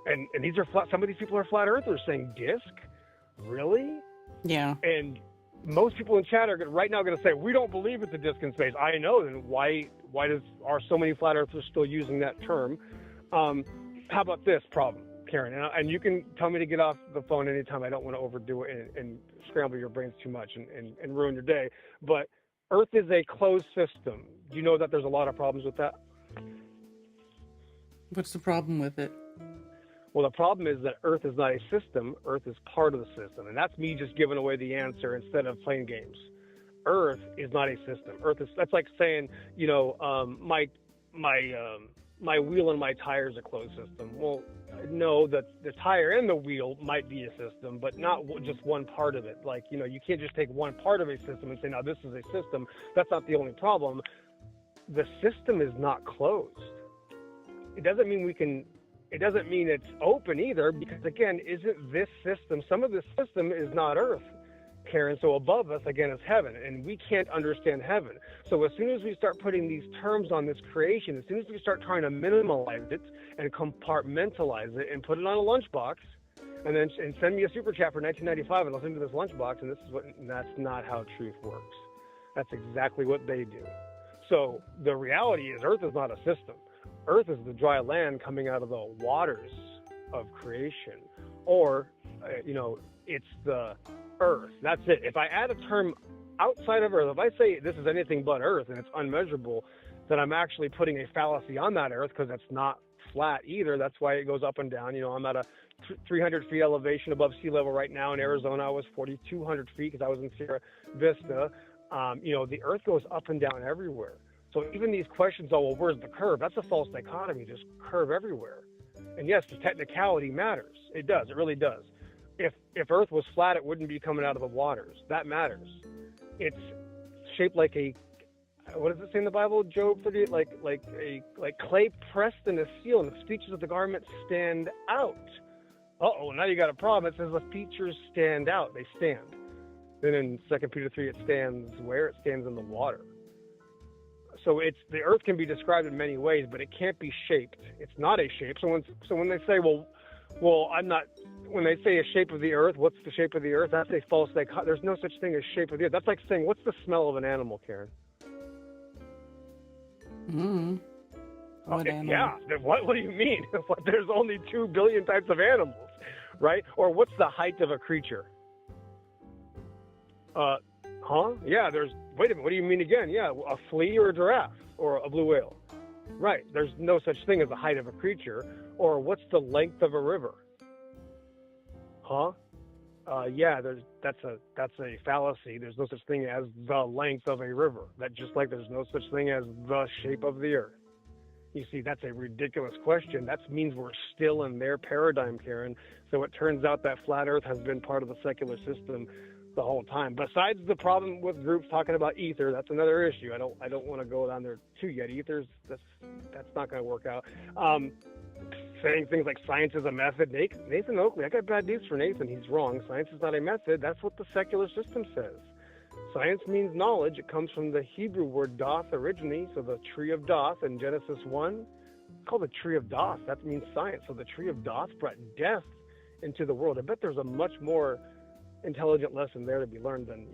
And these are some of these people are flat Earthers saying disk? Really? Yeah. And most people in chat are right now going to say, we don't believe it's a disk in space. I know. Then why are so many flat Earthers still using that term? How about this problem, Karen? And you can tell me to get off the phone anytime. I don't want to overdo it and scramble your brains too much and ruin your day. But Earth is a closed system. Do you know that there's a lot of problems with that? What's the problem with it? Well, the problem is that Earth is not a system. Earth is part of the system. And that's me just giving away the answer instead of playing games. Earth is not a system. That's like saying, my wheel and my tire is a closed system. Well, no, the tire and the wheel might be a system, but not just one part of it. Like, you can't just take one part of a system and say, now this is a system. That's not the only problem. The system is not closed. It doesn't mean it's open either, because again, isn't this system, some of this system is not Earth, Karen. So above us, again, is heaven, and we can't understand heaven. So as soon as we start putting these terms on this creation, as soon as we start trying to minimalize it and compartmentalize it and put it on a lunchbox, and send me a super chat for $19.95 and I'll send you this lunchbox, and that's not how truth works. That's exactly what they do. So the reality is Earth is not a system. Earth is the dry land coming out of the waters of creation, or, it's the Earth. That's it. If I add a term outside of Earth, if I say this is anything but Earth and it's unmeasurable, then I'm actually putting a fallacy on that Earth, because it's not flat either. That's why it goes up and down. I'm at a 300 feet elevation above sea level right now. In Arizona, I was 4,200 feet because I was in Sierra Vista. The Earth goes up and down everywhere. So even these questions, where's the curve? That's a false dichotomy, just curve everywhere. And yes, the technicality matters. It does. It really does. If Earth was flat, it wouldn't be coming out of the waters. That matters. It's shaped like what does it say in the Bible, Job 38? Like clay pressed in a seal, and the features of the garment stand out. Now you got a problem. It says the features stand out. They stand. Then in 2 Peter 3, it stands where? It stands in the water. So the Earth can be described in many ways, but it can't be shaped. It's not a shape. So when they say, when they say a shape of the Earth, what's the shape of the Earth? That's a false dichotomy. There's no such thing as shape of the Earth. That's like saying, what's the smell of an animal, Karen? What animal? Yeah. What do you mean? There's only 2 billion types of animals, right? Or what's the height of a creature? Yeah, wait a minute, what do you mean again? Yeah, a flea or a giraffe or a blue whale. Right, there's no such thing as the height of a creature. Or what's the length of a river? that's a fallacy. There's no such thing as the length of a river. That just like there's no such thing as the shape of the earth. You see, that's a ridiculous question. That means we're still in their paradigm, Karen. So it turns out that flat Earth has been part of the secular system the whole time. Besides the problem with groups talking about ether, that's another issue. I don't want to go down there too yet. Ethers, that's not going to work out. Saying things like science is a method. Nathan Oakley, I got bad news for Nathan. He's wrong. Science is not a method. That's what the secular system says. Science means knowledge. It comes from the Hebrew word doth originally, so the tree of doth in Genesis 1. It's called the tree of doth. That means science. So the tree of doth brought death into the world. I bet there's a much more intelligent lesson there to be learned than,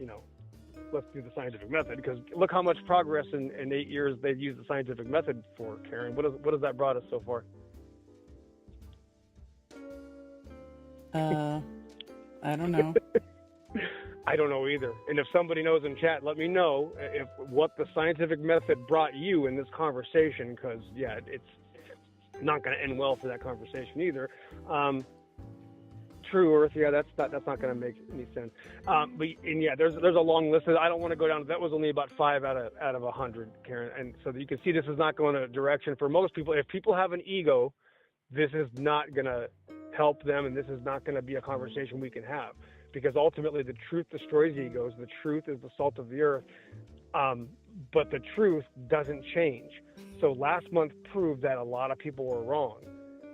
let's do the scientific method, because look how much progress in 8 years they've used the scientific method for, Karen. What has that brought us so far? I don't know. I don't know either. And if somebody knows in chat, let me know what the scientific method brought you in this conversation, because, it's not going to end well for that conversation either. True Earth, that's not going to make any sense. There's a long list. I don't want to go down. That was only about 5 out of 100, Karen. And so you can see this is not going a direction for most people. If people have an ego, this is not going to help them, and this is not going to be a conversation we can have, because ultimately the truth destroys egos. The truth is the salt of the earth, but the truth doesn't change. So last month proved that a lot of people were wrong,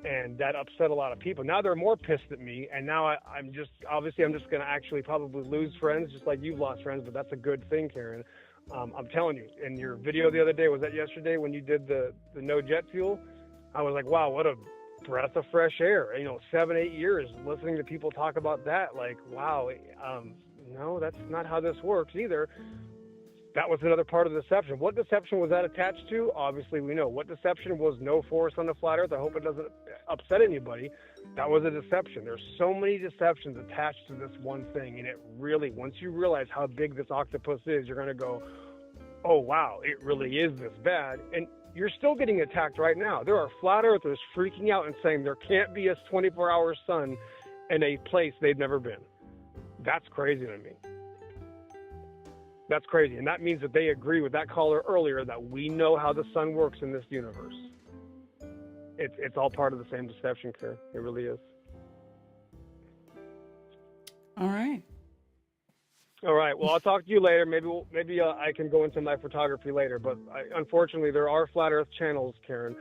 and that upset a lot of people. Now they're more pissed at me, and now I'm just going to actually probably lose friends, just like you've lost friends, but that's a good thing, Karen. I'm telling you, in your video the other day, was that yesterday when you did the no jet fuel? I was like, wow, what a breath of fresh air. 7-8 years listening to people talk about that, like, wow, no, that's not how this works either. That was another part of the deception. What deception was that attached to? Obviously we know. What deception was no force on the flat earth? I hope it doesn't upset anybody. That was a deception. There's so many deceptions attached to this one thing, and it really, once you realize how big this octopus is, you're going to go, oh wow, it really is this bad. And you're still getting attacked right now. There are flat earthers freaking out and saying there can't be a 24-hour sun in a place they've never been. That's crazy to me. That's crazy. And that means that they agree with that caller earlier that we know how the sun works in this universe. It's all part of the same deception, Karen. It really is. All right. All right. Well, I'll talk to you later. Maybe I can go into my photography later. But unfortunately, there are flat Earth channels, Karen,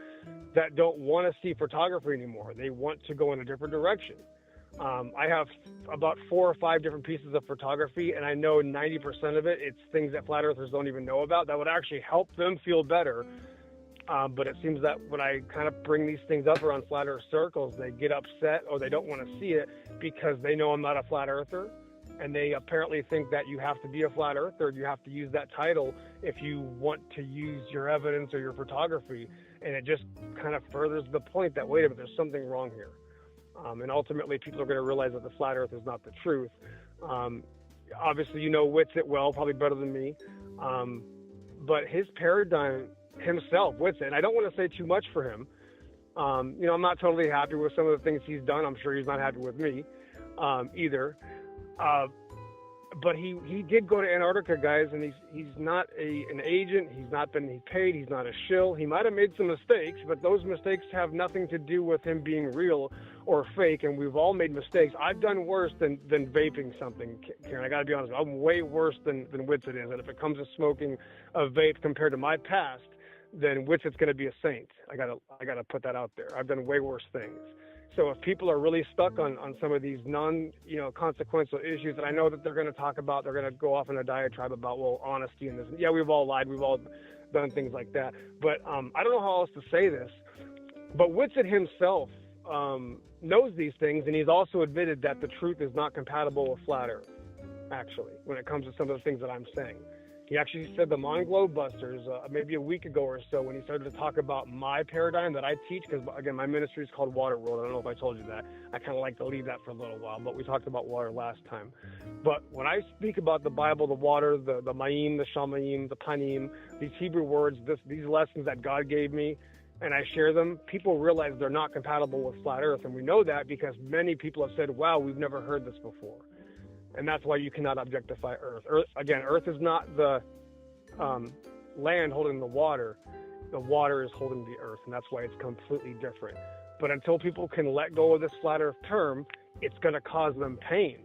that don't want to see photography anymore. They want to go in a different direction. I have about 4 or 5 different pieces of photography, and I know 90% of it's things that flat Earthers don't even know about that would actually help them feel better. But it seems that when I kind of bring these things up around flat Earth circles, they get upset or they don't want to see it because they know I'm not a flat Earther. And they apparently think that you have to be a flat earther, you have to use that title if you want to use your evidence or your photography. And it just kind of furthers the point that, wait a minute, there's something wrong here. And ultimately, people are going to realize that the flat earth is not the truth. Obviously, Whitsitt well, probably better than me. But his paradigm himself, Whitsitt, and I don't want to say too much for him. I'm not totally happy with some of the things he's done. I'm sure he's not happy with me either. But he did go to Antarctica, guys, and he's not an agent. He's not been paid. He's not a shill. He might have made some mistakes, but those mistakes have nothing to do with him being real or fake, and we've all made mistakes. I've done worse than vaping something, Karen. I got to be honest. I'm way worse than Whitsitt is, and if it comes to smoking a vape compared to my past, then Whitsitt's going to be a saint. I gotta put that out there. I've done way worse things. So if people are really stuck on some of these consequential issues that I know that they're going to talk about, they're going to go off in a diatribe about, well, honesty and this. Yeah, we've all lied. We've all done things like that. But I don't know how else to say this. But Whitsitt himself knows these things, and he's also admitted that the truth is not compatible with flat Earth, actually, when it comes to some of the things that I'm saying. He actually said the Mon Globebusters maybe a week ago or so when he started to talk about my paradigm that I teach, because, again, my ministry is called Water World. I don't know if I told you that. I kind of like to leave that for a little while, but we talked about water last time. But when I speak about the Bible, the water, the Ma'im, the Shamayim, the Panim, these Hebrew words, these lessons that God gave me, and I share them, people realize they're not compatible with flat Earth. And we know that because many people have said, wow, we've never heard this before. And that's why you cannot objectify Earth. Earth is not the land holding the water. The water is holding the Earth, and that's why it's completely different. But until people can let go of this flat Earth term, it's going to cause them pain.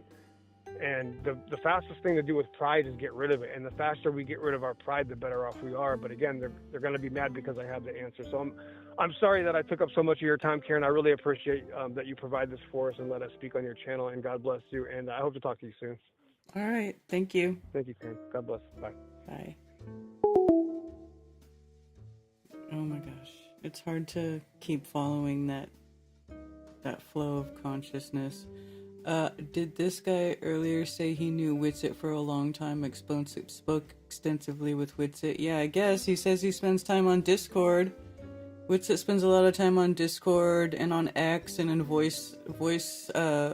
And the fastest thing to do with pride is get rid of it. And the faster we get rid of our pride, the better off we are. But again, they're going to be mad because I have the answer. So I'm sorry that I took up so much of your time, Karen. I really appreciate that you provide this for us and let us speak on your channel. And God bless you. And I hope to talk to you soon. All right. Thank you. Thank you, Karen. God bless. Bye. Bye. Oh my gosh. It's hard to keep following that flow of consciousness. Did this guy earlier say he knew Witsit for a long time, spoke extensively with Witsit? Yeah, I guess. He says he spends time on Discord. Witsit spends a lot of time on Discord and on X and in voice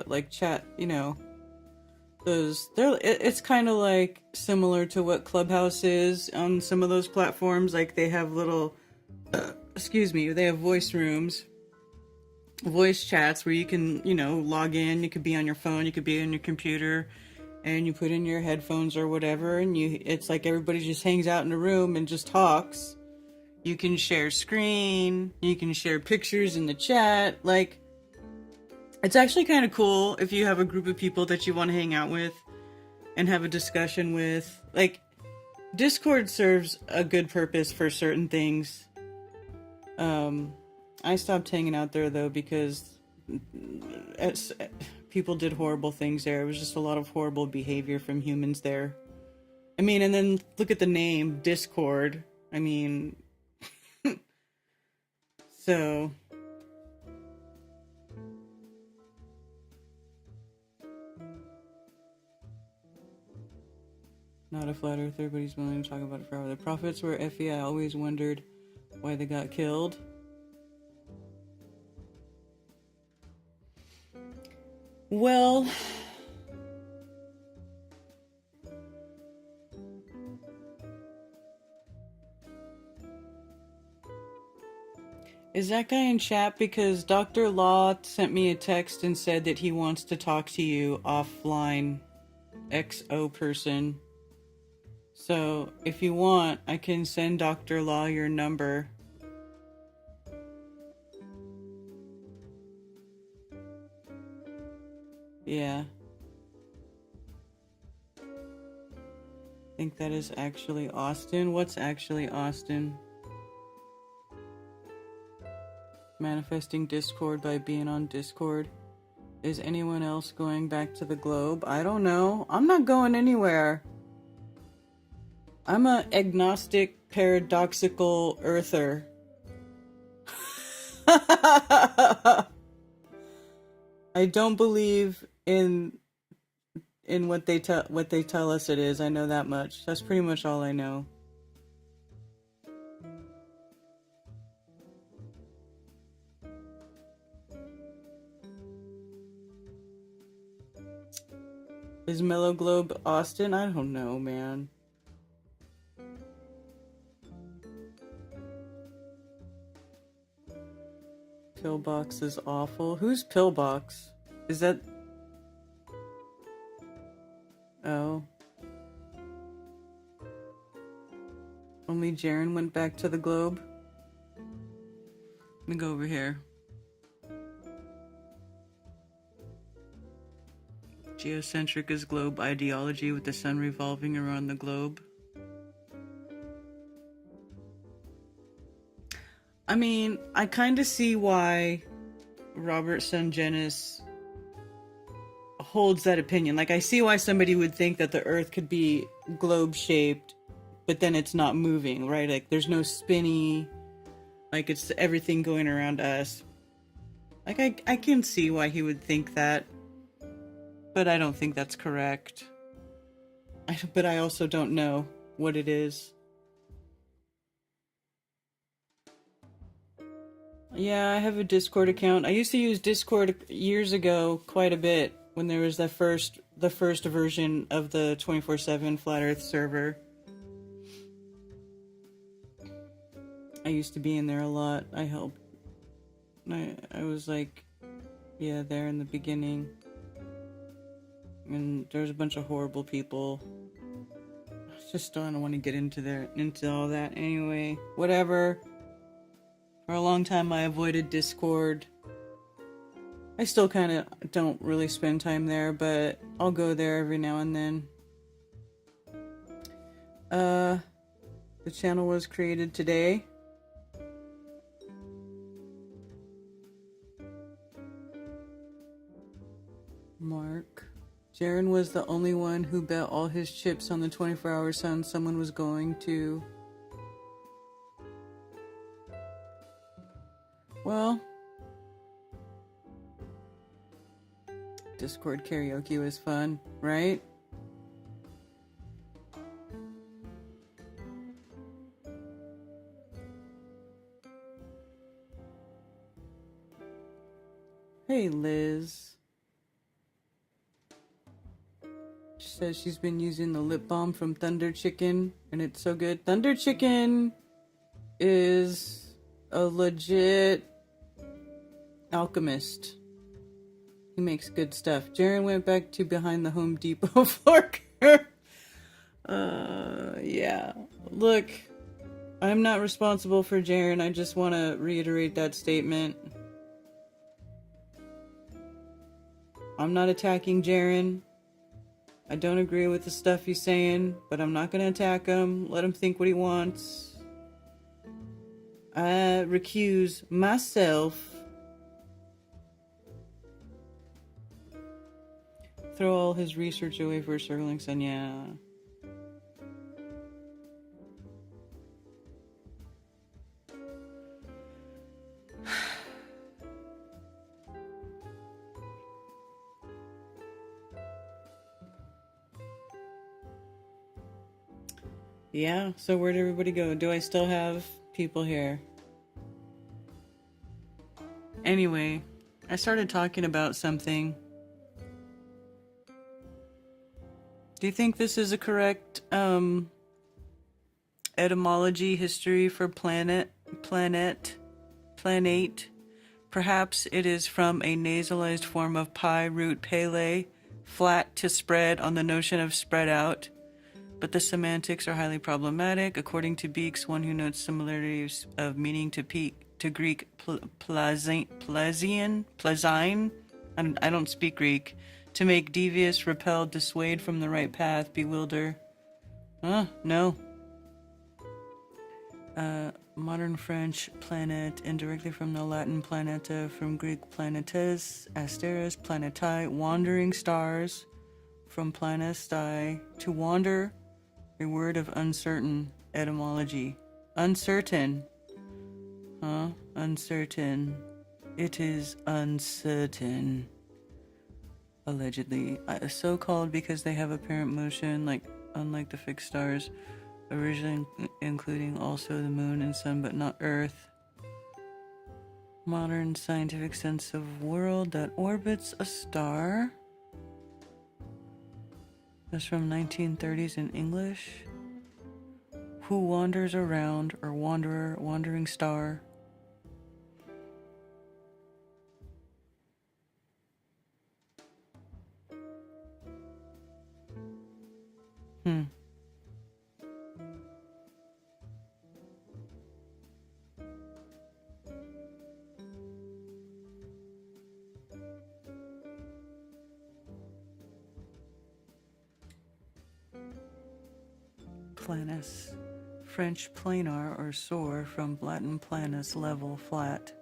like chat, it's kind of like similar to what Clubhouse is on some of those platforms. Like they have little, they have voice rooms, voice chats where you can, log in. You could be on your phone, you could be on your computer, and you put in your headphones or whatever, and it's like everybody just hangs out in a room and just talks. You can share screen, you can share pictures in the chat. Like, it's actually kind of cool if you have a group of people that you want to hang out with and have a discussion with. Like, Discord serves a good purpose for certain things. I stopped hanging out there though because people did horrible things there. It was just a lot of horrible behavior from humans there. I mean, and then look at the name, Discord. I mean, so... Not a flat earther, but he's willing to talk about it forever. The prophets were effie. I always wondered why they got killed. Well, is that guy in chat? Because Dr. Law sent me a text and said that he wants to talk to you offline, XO person. So, if you want, I can send Dr. Law your number. Yeah. I think that is actually Austin. What's actually Austin? Manifesting Discord by being on Discord. Is anyone else going back to the globe? I don't know. I'm not going anywhere. I'm a agnostic, paradoxical earther. I don't believe in what they tell us it is. I know that much. That's pretty much all I know. Is Mellow Globe Austin? I don't know, man. Pillbox is awful. Who's Pillbox? Is that... Oh. Only Jaren went back to the globe? Let me go over here. Geocentric is globe ideology with the sun revolving around the globe. I mean, I kind of see why Robert Sungenis holds that opinion. Like, I see why somebody would think that the Earth could be globe-shaped, but then it's not moving, right? Like, there's no spinny, like, it's everything going around us. Like, I can see why he would think that, but I don't think that's correct. But I also don't know what it is. Yeah, I have a Discord account. I used to use Discord years ago quite a bit when there was the first version of the 24/7 Flat Earth server. I used to be in there a lot. I helped. I was like, yeah, there in the beginning. and there's a bunch of horrible people. I just don't want to get into all that anyway. Whatever. For a long time I avoided Discord. I still kind of don't really spend time there, but I'll go there every now and then. The channel was created today. Mark. Jaren was the only one who bet all his chips on the 24-hour sun someone was going to. Well, Discord karaoke was fun, right? Hey, Liz. She says she's been using the lip balm from Thunder Chicken, and it's so good. Thunder Chicken is a legit alchemist. He makes good stuff. Jaren went back to behind the Home Depot floor. Yeah. Look, I'm not responsible for Jaren. I just want to reiterate that statement. I'm not attacking Jaren. I don't agree with the stuff he's saying, but I'm not going to attack him. Let him think what he wants. I recuse myself. Throw all his research away for a circling sun, yeah. Yeah, so where'd everybody go? Do I still have people here? Anyway, I started talking about something. Do you think this is a correct etymology history for planet? Perhaps it is from a nasalized form of pi root pele, flat to spread on the notion of spread out. But the semantics are highly problematic. According to Beeks, one who notes similarities of meaning to Greek plazine, I don't speak Greek, to make devious, repel, dissuade from the right path, bewilder. No. Modern French planet, indirectly from the Latin planeta, from Greek planetes, asteris, planetae, wandering stars, from planestae, to wander, a word of uncertain etymology. Uncertain. Uncertain. It is uncertain. Allegedly. So called because they have apparent motion, unlike the fixed stars, originally including also the moon and sun, but not Earth. Modern scientific sense of world that orbits a star. That's from 1930s in English. Who wanders around, or wanderer, wandering star. Planus. French planar or soar, from Latin planus, level, flat.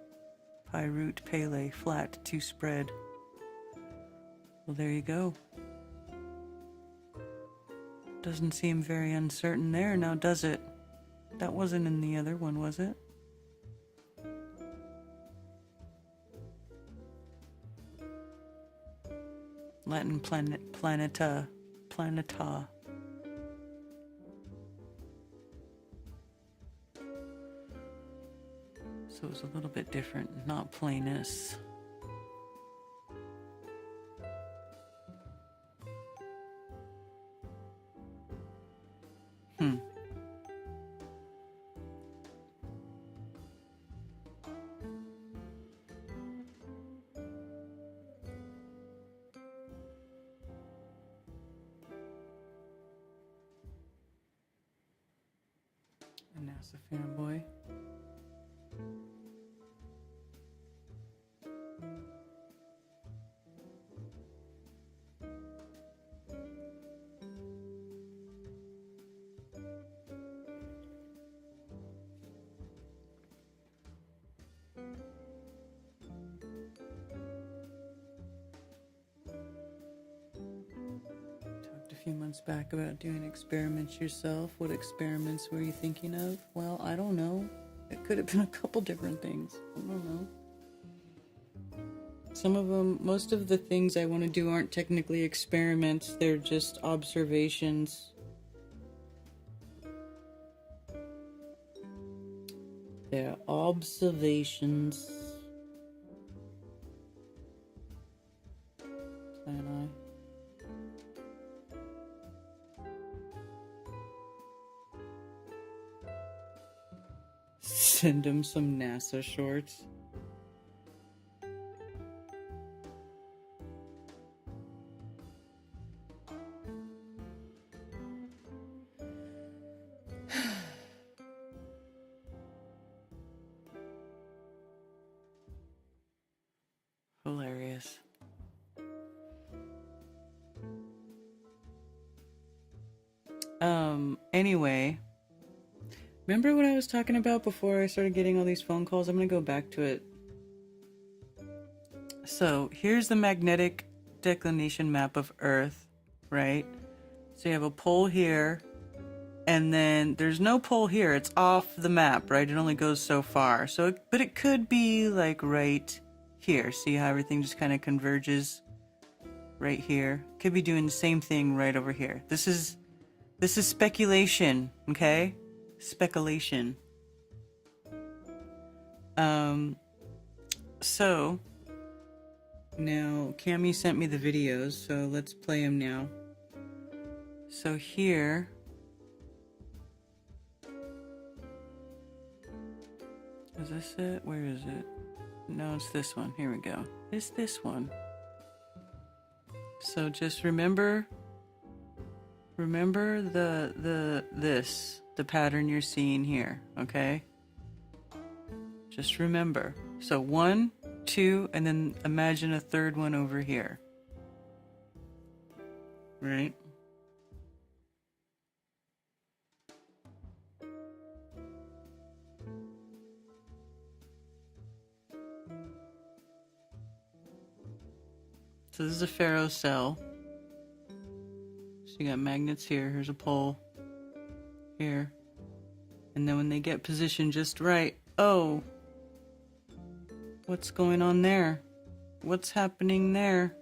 Pi root pele, flat to spread. Well, there you go. Doesn't seem very uncertain there now, does it? That wasn't in the other one, was it? Latin planeta. So it's a little bit different, not planus. NASA fanboy. Talked a few months back about doing experiments yourself. What experiments were you thinking of? Well, I don't know. It could have been a couple different things. I don't know. Some of them, most of the things I want to do aren't technically experiments. They're just observations. They're observations. Sanity. Send him some NASA shorts. Hilarious. Anyway, remember what I was talking about before I started getting all these phone calls? I'm gonna go back to it. So here's the magnetic declination map of Earth, right? So you have a pole here, and then there's no pole here. It's off the map, right? It only goes so far. So, but it could be like right here. See how everything just kind of converges right here? Could be doing the same thing right over here. This is speculation, okay? Speculation. So now Cammy sent me the videos, so let's play them now. So here, is this it? Where is it? No, it's this one. Here we go. It's this one. So just remember the pattern you're seeing here, okay? Just remember. So 1, 2, and then imagine a third one over here. Right? So this is a ferro cell. So you got magnets here. Here's a pole. Here. And then when they get positioned just right, oh, what's going on there? What's happening there?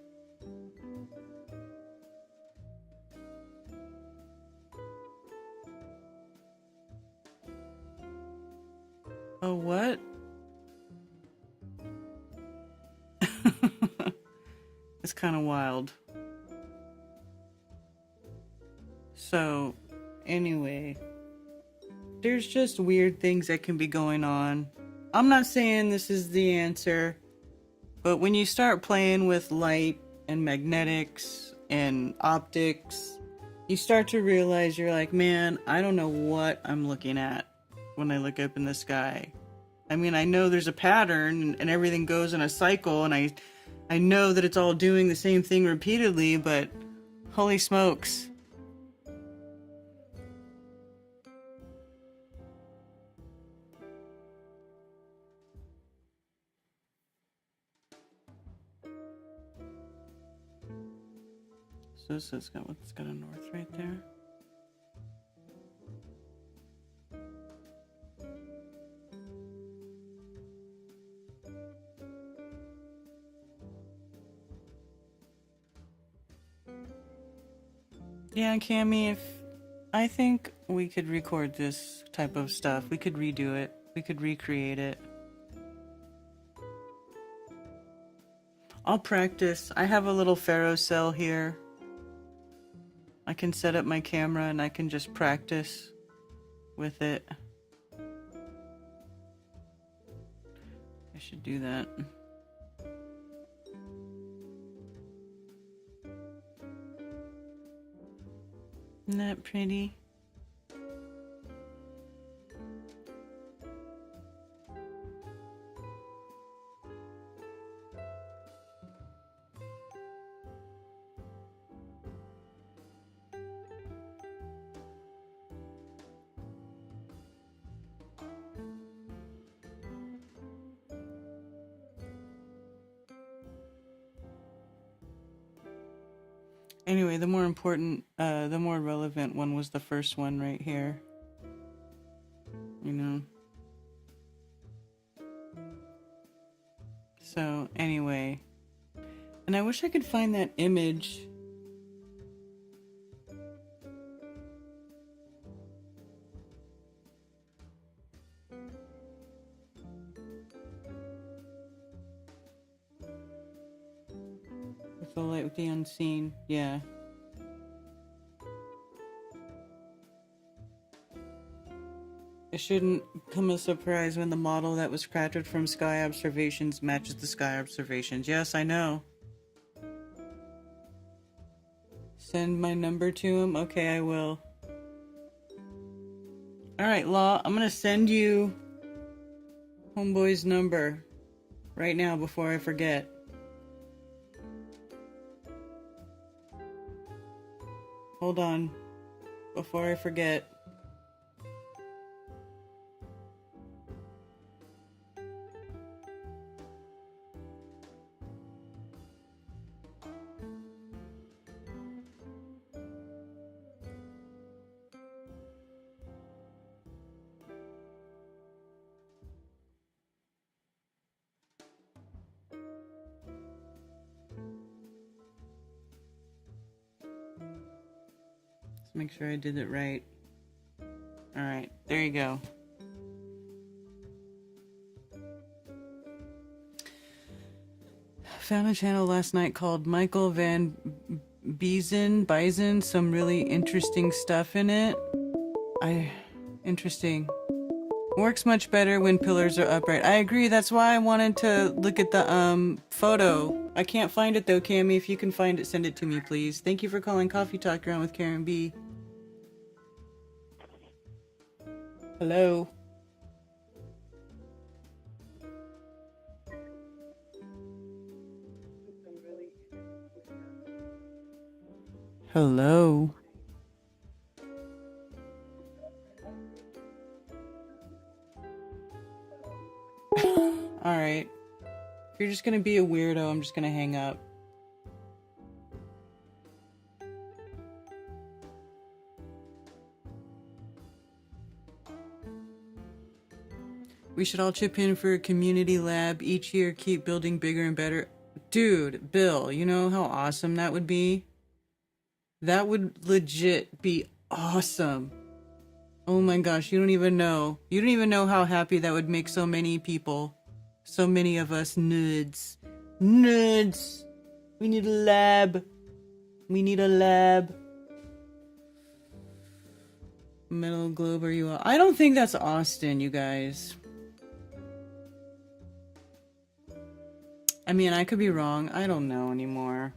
Oh, what? It's kind of wild. So, anyway, there's just weird things that can be going on. I'm not saying this is the answer, but when you start playing with light and magnetics and optics, you start to realize you're like, man, I don't know what I'm looking at when I look up in the sky. I mean, I know there's a pattern and everything goes in a cycle, and I know that it's all doing the same thing repeatedly, but holy smokes. So this has got what's got a north right there. Yeah, Cammy, I think we could record this type of stuff. We could redo it. We could recreate it. I'll practice. I have a little ferro cell here. I can set up my camera and I can just practice with it. I should do that. Isn't that pretty? Anyway, the more important, the more relevant one was the first one right here. You know? So, anyway. And I wish I could find that image. With the light, with the unseen. Yeah. It shouldn't come as a surprise when the model that was crafted from sky observations matches the sky observations. Yes, I know. Send my number to him? Okay, I will. Alright, Law, I'm gonna send you Homeboy's number right now before I forget. Hold on. Before I forget. Make sure I did it right. Alright, there you go. Found a channel last night called Michael Van Bison, some really interesting stuff in it. Interesting. Works much better when pillars are upright. I agree, that's why I wanted to look at the photo. I can't find it though, Cammy. If you can find it, send it to me, please. Thank you for calling Coffee Talk Around with Karen B. Hello. Hello. Alright. If you're just gonna be a weirdo, I'm just gonna hang up. We should all chip in for a community lab each year, keep building bigger and better. Dude, Bill, you know how awesome that would be? That would legit be awesome. Oh my gosh, you don't even know. You don't even know how happy that would make so many people. So many of us nerds. Nerds! We need a lab. We need a lab. Metal Globe, are you all? I don't think that's Austin, you guys. I mean, I could be wrong. I don't know anymore.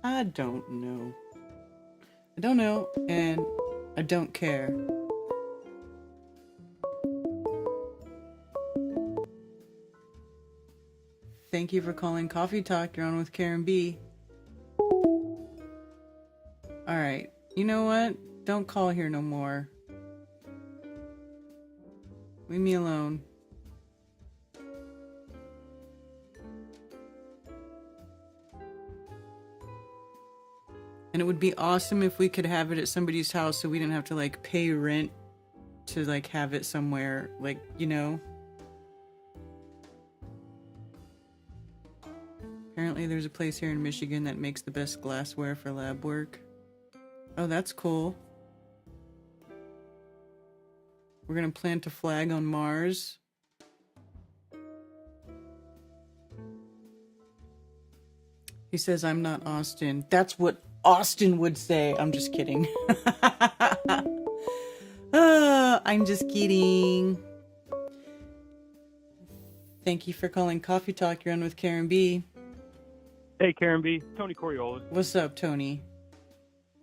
I don't know. I don't know, and I don't care. Thank you for calling Coffee Talk. You're on with Karen B. Alright, you know what? Don't call here no more. Leave me alone. And it would be awesome if we could have it at somebody's house so we didn't have to, like, pay rent to, like, have it somewhere. Like, you know? Apparently there's a place here in Michigan that makes the best glassware for lab work. Oh, that's cool. We're gonna plant a flag on Mars. He says, I'm not Austin. That's what Austin would say. I'm just kidding. I'm just kidding. Thank you for calling Coffee Talk. You're on with Karen B. Hey, Karen B. Tony Coriolis. What's up, Tony?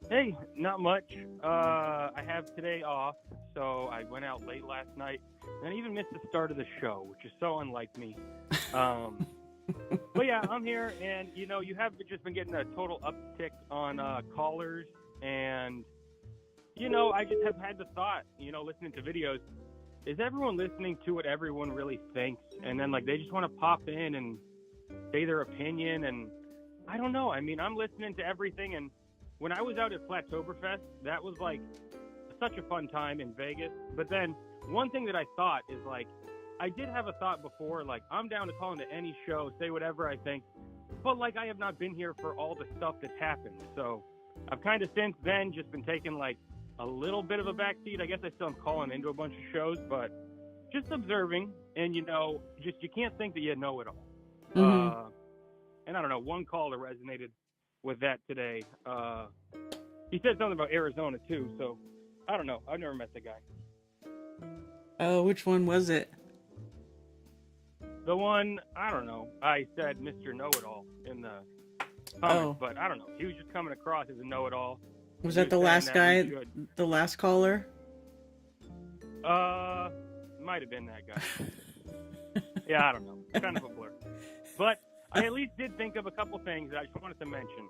Hey, not much. I have today off, so I went out late last night, and I even missed the start of the show, which is so unlike me. But yeah, I'm here, and you know, you have just been getting a total uptick on callers, and you know, I just have had the thought, you know, listening to videos, is everyone listening to what everyone really thinks, and then like they just want to pop in and say their opinion, and I don't know. I mean, I'm listening to everything, and when I was out at Flattoberfest, that was like such a fun time in Vegas. But then one thing that I thought is like, I did have a thought before, like, I'm down to call into any show, say whatever I think, but like, I have not been here for all the stuff that's happened. So I've kind of since then just been taking like a little bit of a backseat. I guess I still am calling into a bunch of shows, but just observing, and you can't think that you know it all. Mm-hmm. And I don't know, one caller resonated with that today. He said something about Arizona too, so I don't know. I've never met the guy. Oh, which one was it? The one, I don't know. I said Mr. Know-It-All in the comments, but I don't know. He was just coming across as a know-it-all. Was that the last guy? The last caller? Might have been that guy. Yeah, I don't know. It's kind of a blur. But I at least did think of a couple things that I just wanted to mention.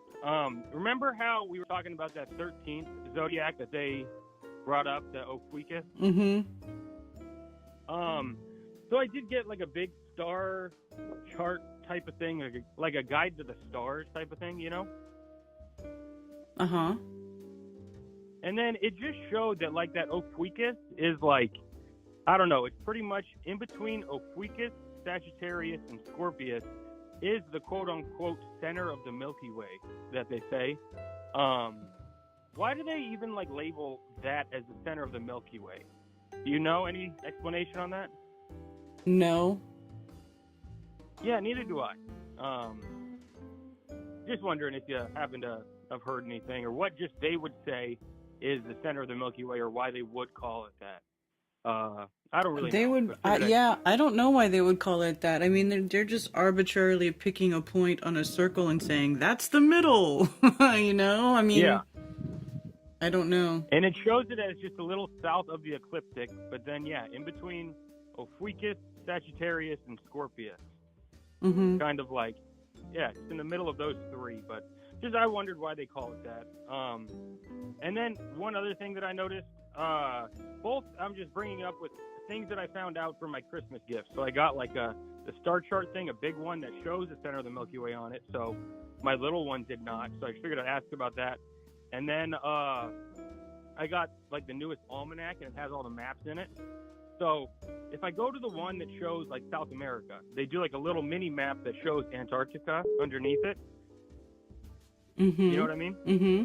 Remember how we were talking about that 13th zodiac that they brought up, the Ophiuchus? Mm-hmm. So I did get like a big star chart type of thing, like a guide to the stars type of thing, you know? Uh-huh. And then it just showed that like that Ophiuchus is like, I don't know, it's pretty much in between Ophiuchus, Sagittarius, and Scorpius is the quote-unquote center of the Milky Way that they say. Why do they even like label that as the center of the Milky Way? Do you know any explanation on that? No. Yeah, neither do I. Just wondering if you happen to have heard anything, or what just they would say is the center of the Milky Way, or why they would call it that. I don't really know. I don't know why they would call it that. I mean, they're just arbitrarily picking a point on a circle and saying, that's the middle, you know? I mean, yeah. I don't know. And it shows it as just a little south of the ecliptic, but then, yeah, in between Ophiuchus, Sagittarius, and Scorpius. Mm-hmm. Kind of like, yeah, it's in the middle of those three, but just I wondered why they call it that. And then one other thing that I noticed, both I'm just bringing up with things that I found out from my Christmas gift. So I got like the star chart thing, a big one that shows the center of the Milky Way on it. So my little one did not. So I figured I'd ask about that. And then I got like the newest almanac, and it has all the maps in it. So if I go to the one that shows like South America, they do like a little mini map that shows Antarctica underneath it. Mm-hmm. You know what I mean? Mm-hmm.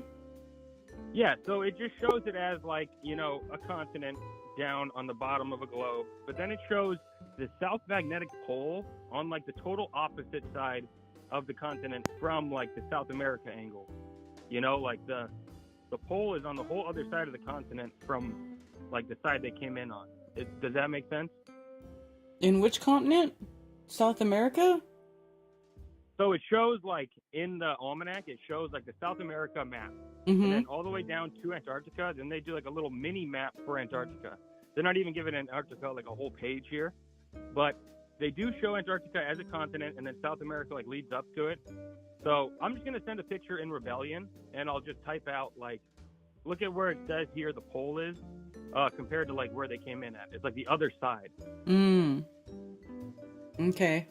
Yeah, so it just shows it as like, you know, a continent down on the bottom of a globe. But then it shows the South Magnetic Pole on like the total opposite side of the continent from like the South America angle. You know, like the pole is on the whole other side of the continent from like the side they came in on. Does that make sense? In which continent? South America? So it shows like in the almanac, it shows like the South America map. Mm-hmm. And then all the way down to Antarctica. Then they do like a little mini map for Antarctica. They're not even giving Antarctica like a whole page here, but they do show Antarctica as a continent, and then South America like leads up to it. So I'm just gonna send a picture in Rebellion, and I'll just type out like, look at where it says here the pole is, compared to like where they came in at. It's like the other side. Okay.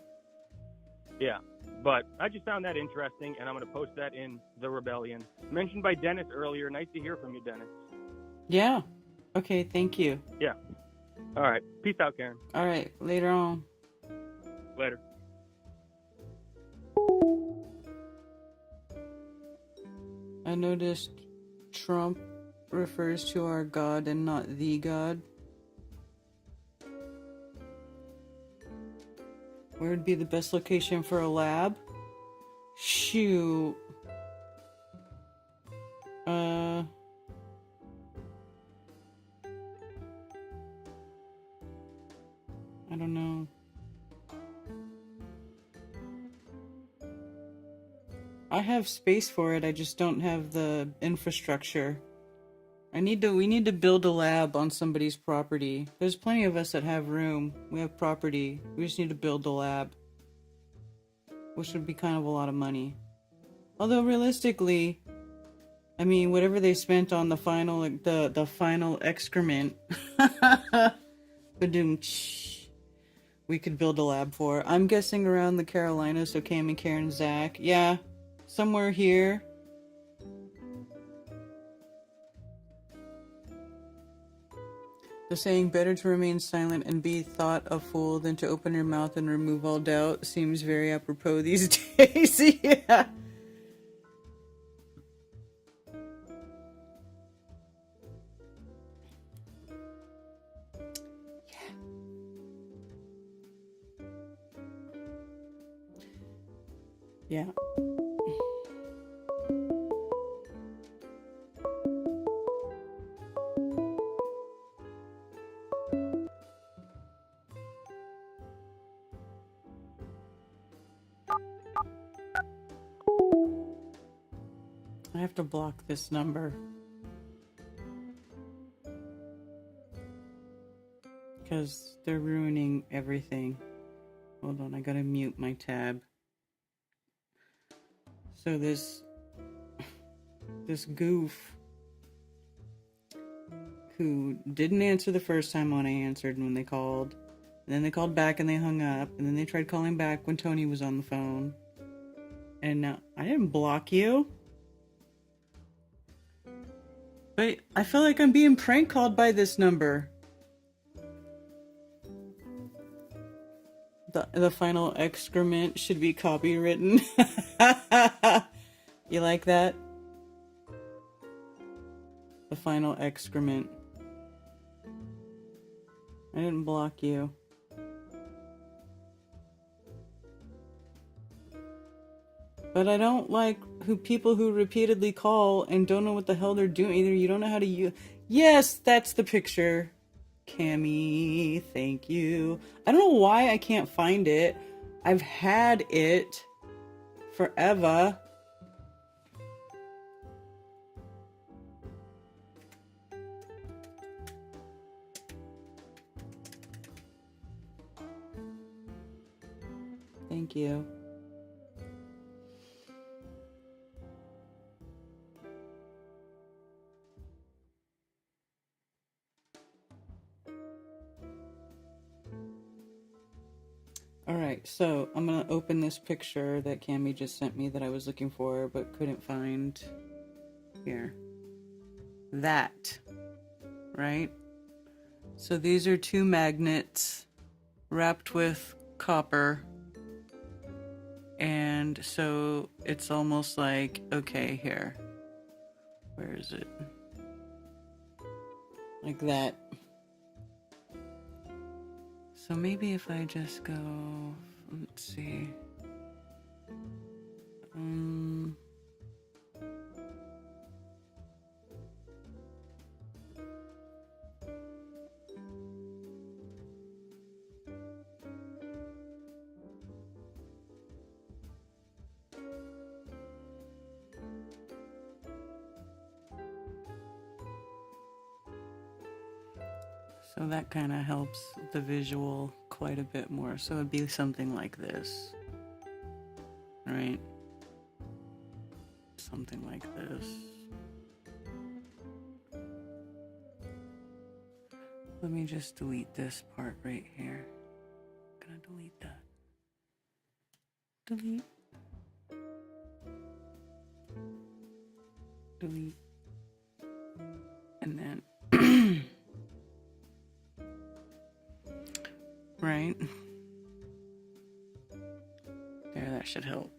Yeah. But I just found that interesting, and I'm going to post that in the Rebellion. Mentioned by Dennis earlier. Nice to hear from you, Dennis. Yeah. Okay, thank you. Yeah. All right. Peace out, Karen. All right. Later on. Later. I noticed Trump refers to our God and not the God. Where would be the best location for a lab? Shoot. I don't know. I have space for it, I just don't have the infrastructure. We need to build a lab on somebody's property. There's plenty of us that have room. We have property. We just need to build a lab. Which would be kind of a lot of money. Although realistically, I mean, whatever they spent on the final excrement, we could build a lab for. I'm guessing around the Carolinas, so Cam and Karen, Zach. Yeah, somewhere here. The saying, better to remain silent and be thought a fool than to open your mouth and remove all doubt, seems very apropos these days. Yeah. Yeah. I have to block this number. Because they're ruining everything. Hold on, I gotta mute my tab. So this goof who didn't answer the first time when I answered when they called, and then they called back and they hung up, and then they tried calling back when Tony was on the phone. And now, I didn't block you. But I feel like I'm being prank called by this number. The final excrement should be copywritten. You like that? The final excrement. I didn't block you. But I don't like people who repeatedly call and don't know what the hell they're doing. Either you don't know how to use... Yes, that's the picture. Cammy, thank you. I don't know why I can't find it. I've had it forever. Thank you. Alright, so I'm gonna open this picture that Cammy just sent me that I was looking for but couldn't find. Here. That. Right? So these are two magnets wrapped with copper. And so it's almost like, okay, here. Where is it? Like that. So maybe if I just go, let's see. So that kind of helps the visual quite a bit more. So it'd be something like this, right? Something like this. Let me just delete this part right here. I'm gonna delete that. Delete. Delete. And then right there, that should help.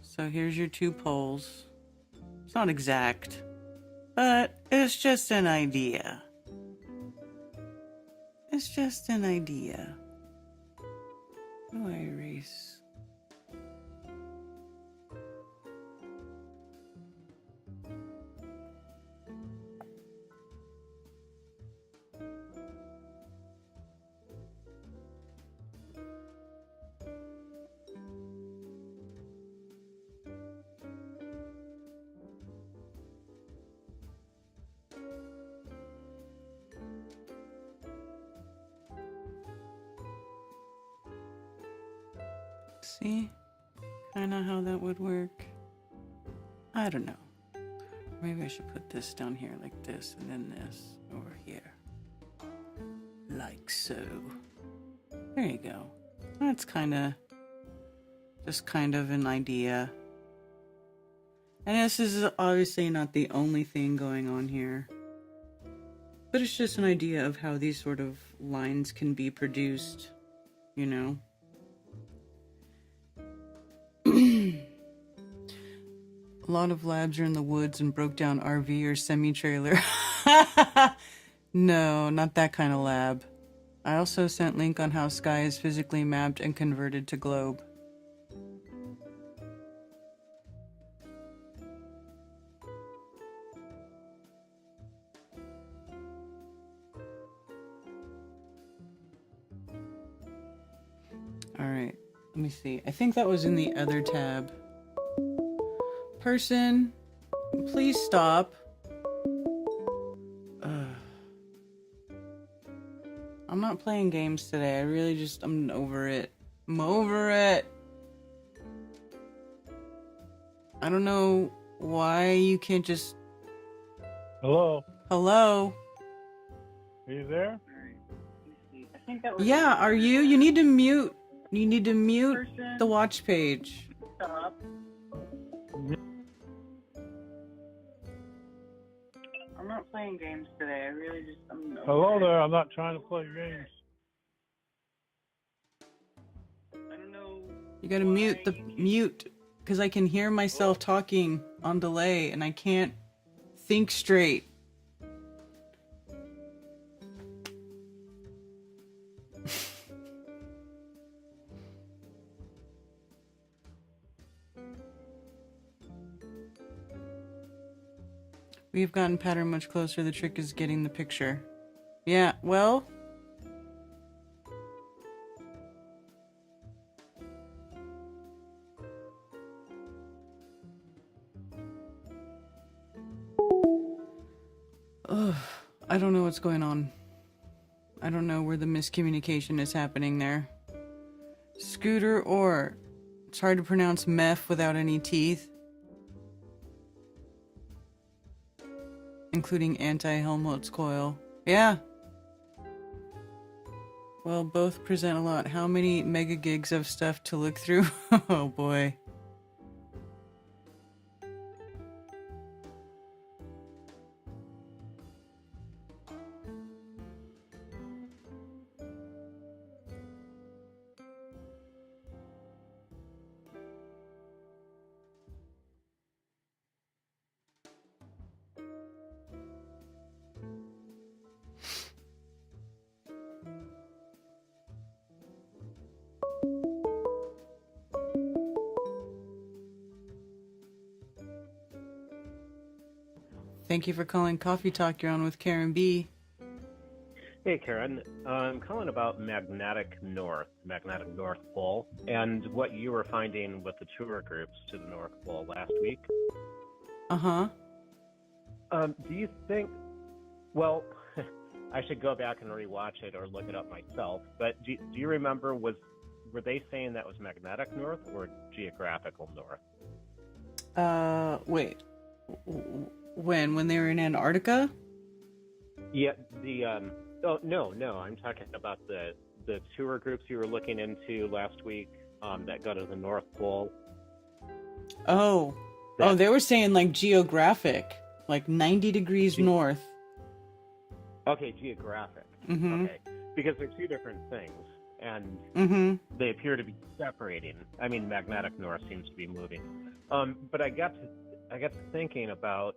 So here's your two poles. It's not exact, but it's just an idea. It's just an idea. How do I erase? See? Kinda how that would work. I don't know. Maybe I should put this down here like this, and then this over here. Like so. There you go. That's kinda Just kind of an idea. And this is obviously not the only thing going on here. But it's just an idea of how these sort of lines can be produced, you know? A lot of labs are in the woods and broke down RV or semi-trailer. No, not that kind of lab. I also sent link on how sky is physically mapped and converted to globe. Alright, let me see. I think that was in the other tab. Person, please stop. I'm not playing games today. I'm over it. I'm over it. I don't know why you can't just... Hello? Hello? Are you there? Yeah, are you? You need to mute. You need to mute the watch page. Stop. I'm not playing games today. I'm Hello there, I'm not trying to play games. I don't know. You gotta mute, because I can hear myself talking on delay and I can't think straight. We've gotten pattern much closer. The trick is getting the picture. Yeah, well... Ugh, I don't know what's going on. I don't know where the miscommunication is happening there. Scooter or... It's hard to pronounce meth without any teeth. Including anti-Helmholtz coil. Yeah. Well, both present a lot. How many megagigs of stuff to look through? Oh boy. Thank you for calling Coffee Talk. You're on with Karen B. Hey, Karen. I'm calling about magnetic north pole, and what you were finding with the tour groups to the North Pole last week. Uh-huh. Do you think... Well, I should go back and rewatch it or look it up myself, but do you remember, were they saying that was magnetic north or geographical north? Wait. When they were in Antarctica? Yeah, oh, no, I'm talking about the tour groups you were looking into last week that go to the North Pole. Oh. They were saying like geographic, like 90 degrees north. Okay, geographic. Mm-hmm. Okay, because they're two different things, and they appear to be separating. I mean, magnetic north seems to be moving. But I got to thinking about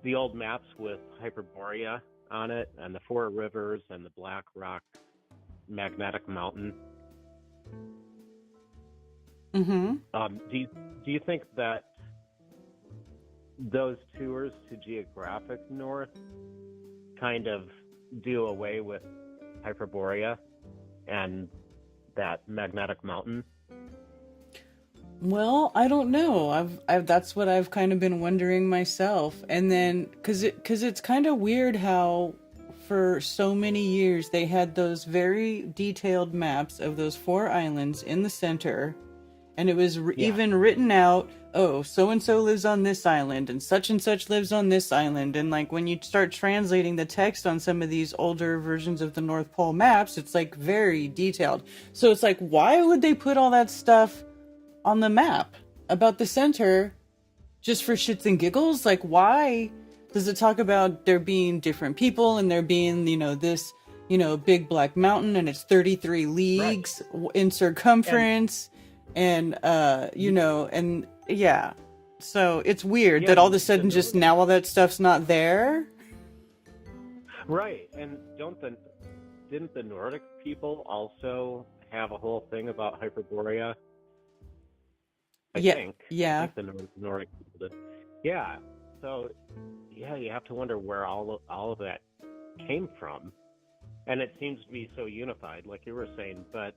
the old maps with Hyperborea on it, and the Four Rivers and the Black Rock Magnetic Mountain. Mm-hmm. Do you think that those tours to geographic north kind of do away with Hyperborea and that magnetic mountain? Well, I don't know. That's what I've kind of been wondering myself. And then, cause it's kind of weird how for so many years they had those very detailed maps of those four islands in the center, And it was even written out, oh, so-and-so lives on this island, and such lives on this island. And, like, when you start translating the text on some of these older versions of the North Pole maps, it's, like, very detailed. So it's like, why would they put all that stuff on the map about the center just for shits and giggles? Like, why does it talk about there being different people and there being, this, big black mountain, and it's 33 leagues in circumference? And yeah, so it's weird that all of a sudden just now all that stuff's not there. Right, and didn't the Nordic people also have a whole thing about Hyperborea? I think the Nordic people did. Yeah, so yeah, you have to wonder where all of that came from, and it seems to be so unified, like you were saying, but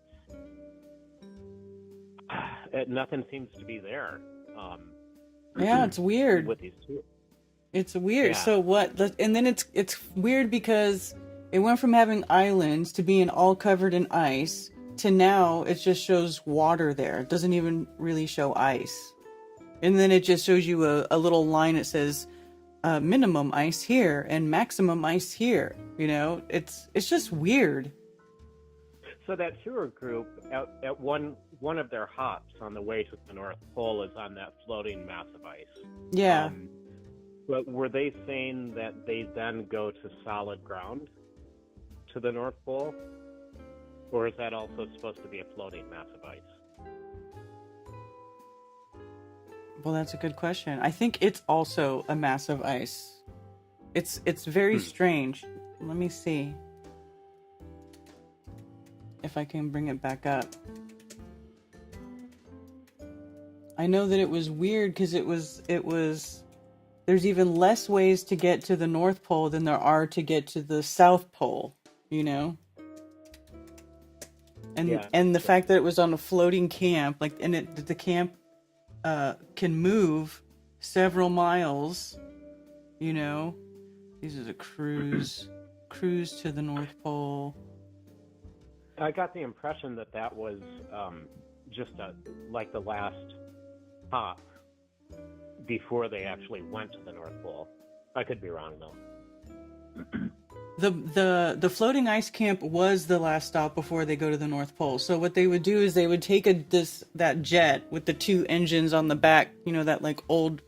nothing seems to be there. Yeah, it's weird. With these two. It's weird. Yeah. So what? And then it's weird because it went from having islands to being all covered in ice to now it just shows water there. It doesn't even really show ice. And then it just shows you a little line that says minimum ice here and maximum ice here. It's just weird. So that tour group at one of their hops on the way to the North Pole is on that floating mass of ice. Yeah. But were they saying that they then go to solid ground to the North Pole? Or is that also supposed to be a floating mass of ice? Well, that's a good question. I think it's also a mass of ice. It's very strange. Let me see if I can bring it back up. I know that it was weird because it was there's even less ways to get to the North Pole than there are to get to the South Pole, And the fact that it was on a floating camp, the camp can move several miles, These are the cruise to the North Pole. I got the impression that was just like the last hop before they actually went to the North Pole. I could be wrong though. The floating ice camp was the last stop before they go to the North Pole. So what they would do is they would take that jet with the two engines on the back, that like old,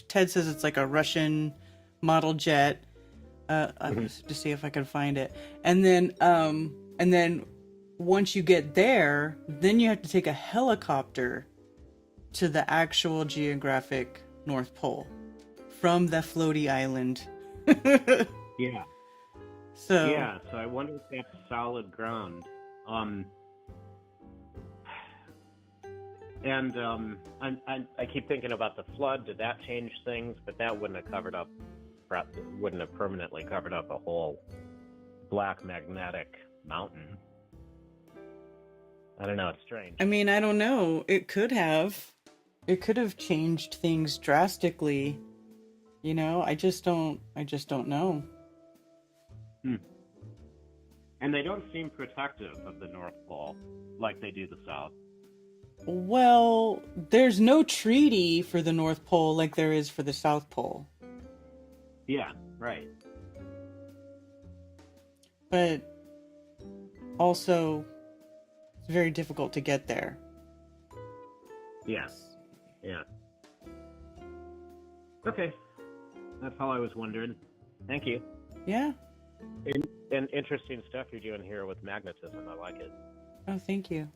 Ted says it's like a Russian model jet. Just to see if I can find it. And then once you get there, then you have to take a helicopter to the actual geographic North Pole from the floaty island. Yeah. So I wonder if that's solid ground. I keep thinking about the flood. Did that change things? But that wouldn't have permanently covered up a whole black magnetic mountain. I don't know. It's strange. I mean, I don't know. It could have changed things drastically. I just don't know. And they don't seem protective of the North Pole like they do the South. Well, there's no treaty for the North Pole like there is for the South Pole. Yeah, right. But also, it's very difficult to get there. Yes. Yeah. Okay. That's all I was wondering. Thank you. Yeah. And interesting stuff you're doing here with magnetism. I like it. Oh, thank you.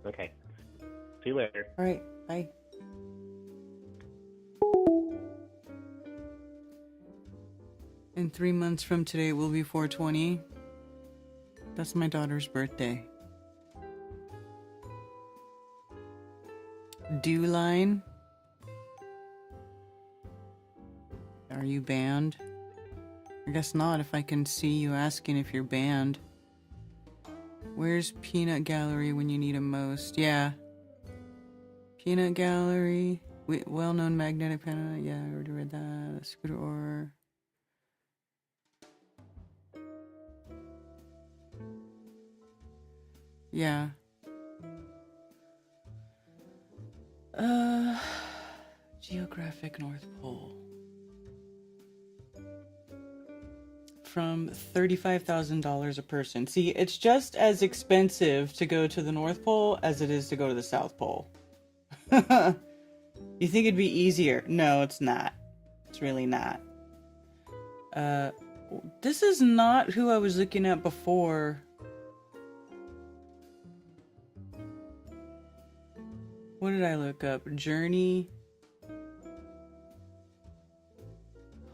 Okay. See you later. All right. Bye. In 3 months from today will be 420. That's my daughter's birthday. Dew line. Are you banned? I guess not if I can see you asking if you're banned. Where's Peanut Gallery when you need him most? Yeah. Peanut Gallery. Well-known magnetic panel. Yeah, I already read that. A scooter or... Yeah. Geographic North Pole. From $35,000 a person. See, it's just as expensive to go to the North Pole as it is to go to the South Pole. You think it'd be easier? No, it's not. It's really not. This is not who I was looking at before. What did I look up? Journey.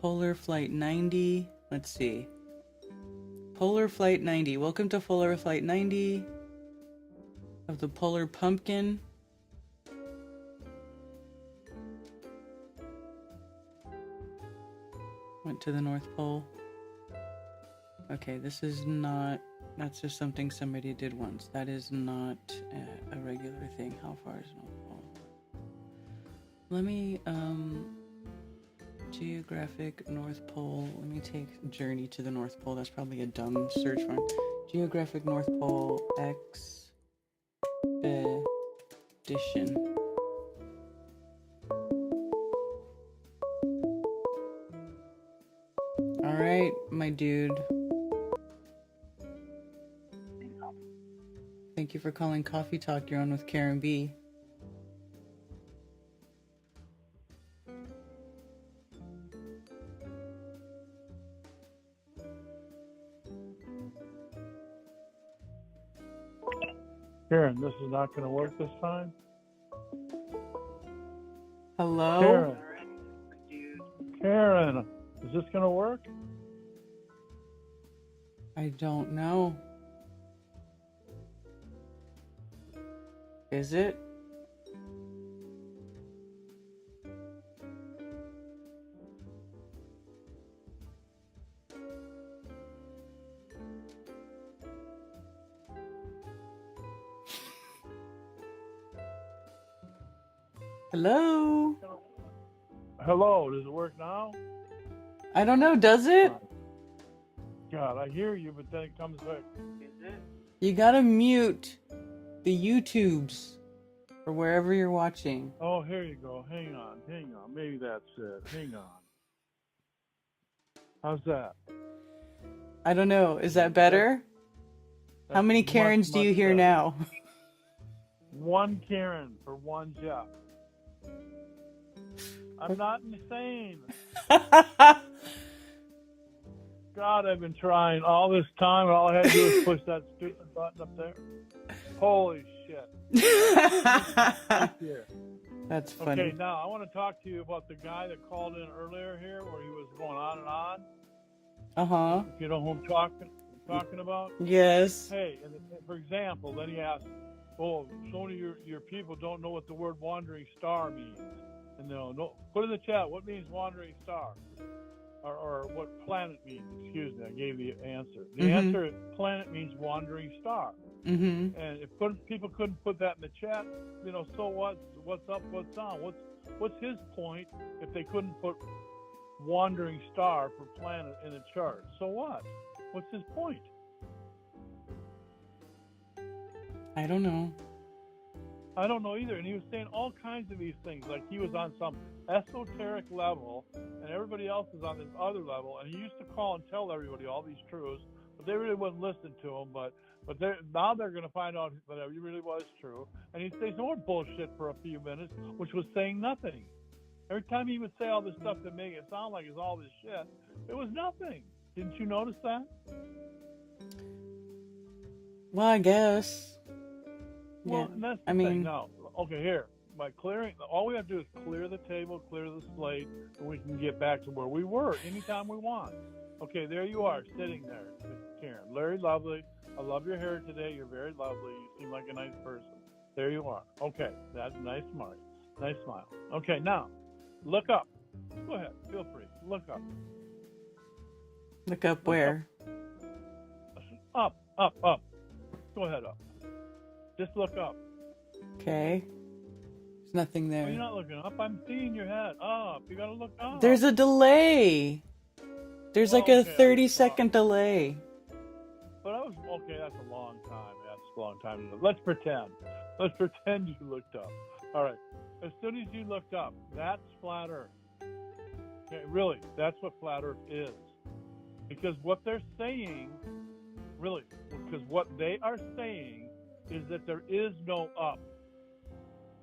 Polar Flight 90. Let's see. Polar Flight 90. Welcome to Polar Flight 90 of the Polar Pumpkin. Went to the North Pole. Okay, this is not... That's just something somebody did once. That is not a regular thing. How far is North Pole? Let me, Geographic North Pole. Let me take Journey to the North Pole. That's probably a dumb search one. Geographic North Pole Expedition. Alright, my dude. Thank you for calling Coffee Talk. You're on with Karen B. Karen, this is not going to work this time. Hello? Karen. Karen, is this going to work? I don't know. Is it? Hello? Hello, does it work now? I don't know, does it? God, I hear you, but then it comes back. Is it? You gotta mute the YouTubes or wherever you're watching. Oh, here you go. Hang on. Maybe that's it. Hang on. How's that? I don't know. Is that better? How many Karens do you hear now? One Karen for one Jeff. I'm not insane. God, I've been trying all this time, and all I had to do is push that stupid button up there. Holy shit. Thank you. That's funny. Okay, now I want to talk to you about the guy that called in earlier here where he was going on and on. Uh-huh. If you know who I'm talking about? Yes. Hey, and for example, then he asked, oh, so many of your people don't know what the word wandering star means. And they'll put in the chat, what means wandering star? Or what planet means. Excuse me, I gave the answer. The answer is planet means wandering star. Mm-hmm. And if people couldn't put that in the chat, so what? What's up? What's down? What's his point if they couldn't put wandering star for planet in a chart? So what? What's his point? I don't know. I don't know either. And he was saying all kinds of these things, like he was on some esoteric level and everybody else is on this other level. And he used to call and tell everybody all these truths, but they really wouldn't listen to him. But now they're going to find out that it really was true. And he'd say some more bullshit for a few minutes, which was saying nothing. Every time he would say all this stuff to make it sound like it's all this shit, it was nothing. Didn't you notice that? Well, I guess. Well, yeah. that's the thing. No. Okay, here. By clearing, all we have to do is clear the table, clear the slate, and we can get back to where we were anytime we want. Okay, there you are, sitting there, Karen. Very lovely. I love your hair today. You're very lovely. You seem like a nice person. There you are. Okay, that's a nice smile. Nice smile. Okay, now, look up. Go ahead. Feel free. Look up. Look up where? Up. Go ahead, up. Just look up. Okay. There's nothing there. Well, you're not looking up. I'm seeing your head. Up. You gotta look up. There's a delay. There's like a 30-second delay. But I was okay. That's a long time. That's a long time. Let's pretend. Let's pretend you looked up. All right. As soon as you looked up, that's flat Earth. Okay, really, that's what flat Earth is. Because what they're saying, really, because what they are saying is that there is no up.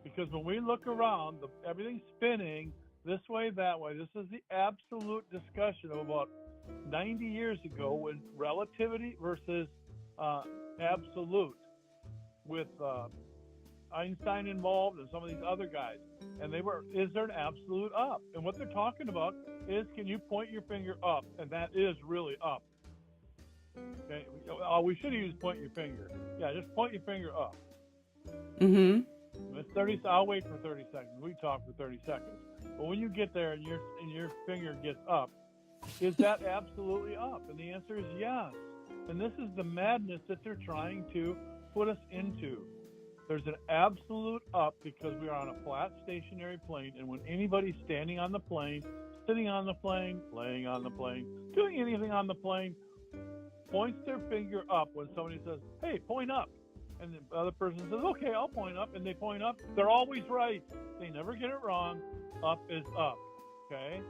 Because when we look around, everything's spinning this way, that way. This is the absolute discussion of about 90 years ago when relativity versus absolute with Einstein involved and some of these other guys. And is there an absolute up? And what they're talking about is, can you point your finger up? And that is really up. Okay. We should have used point your finger. Yeah, just point your finger up. Mm-hmm. It's 30. I'll wait for 30 seconds. We talk for 30 seconds. But when you get there and your finger gets up, is that absolutely up? And the answer is yes. And this is the madness that they're trying to put us into. There's an absolute up because we are on a flat stationary plane, and when anybody's standing on the plane, sitting on the plane, laying on the plane, doing anything on the plane, points their finger up when somebody says, hey, point up. And the other person says, okay, I'll point up, and they point up. They're always right. They never get it wrong. Up is up, okay?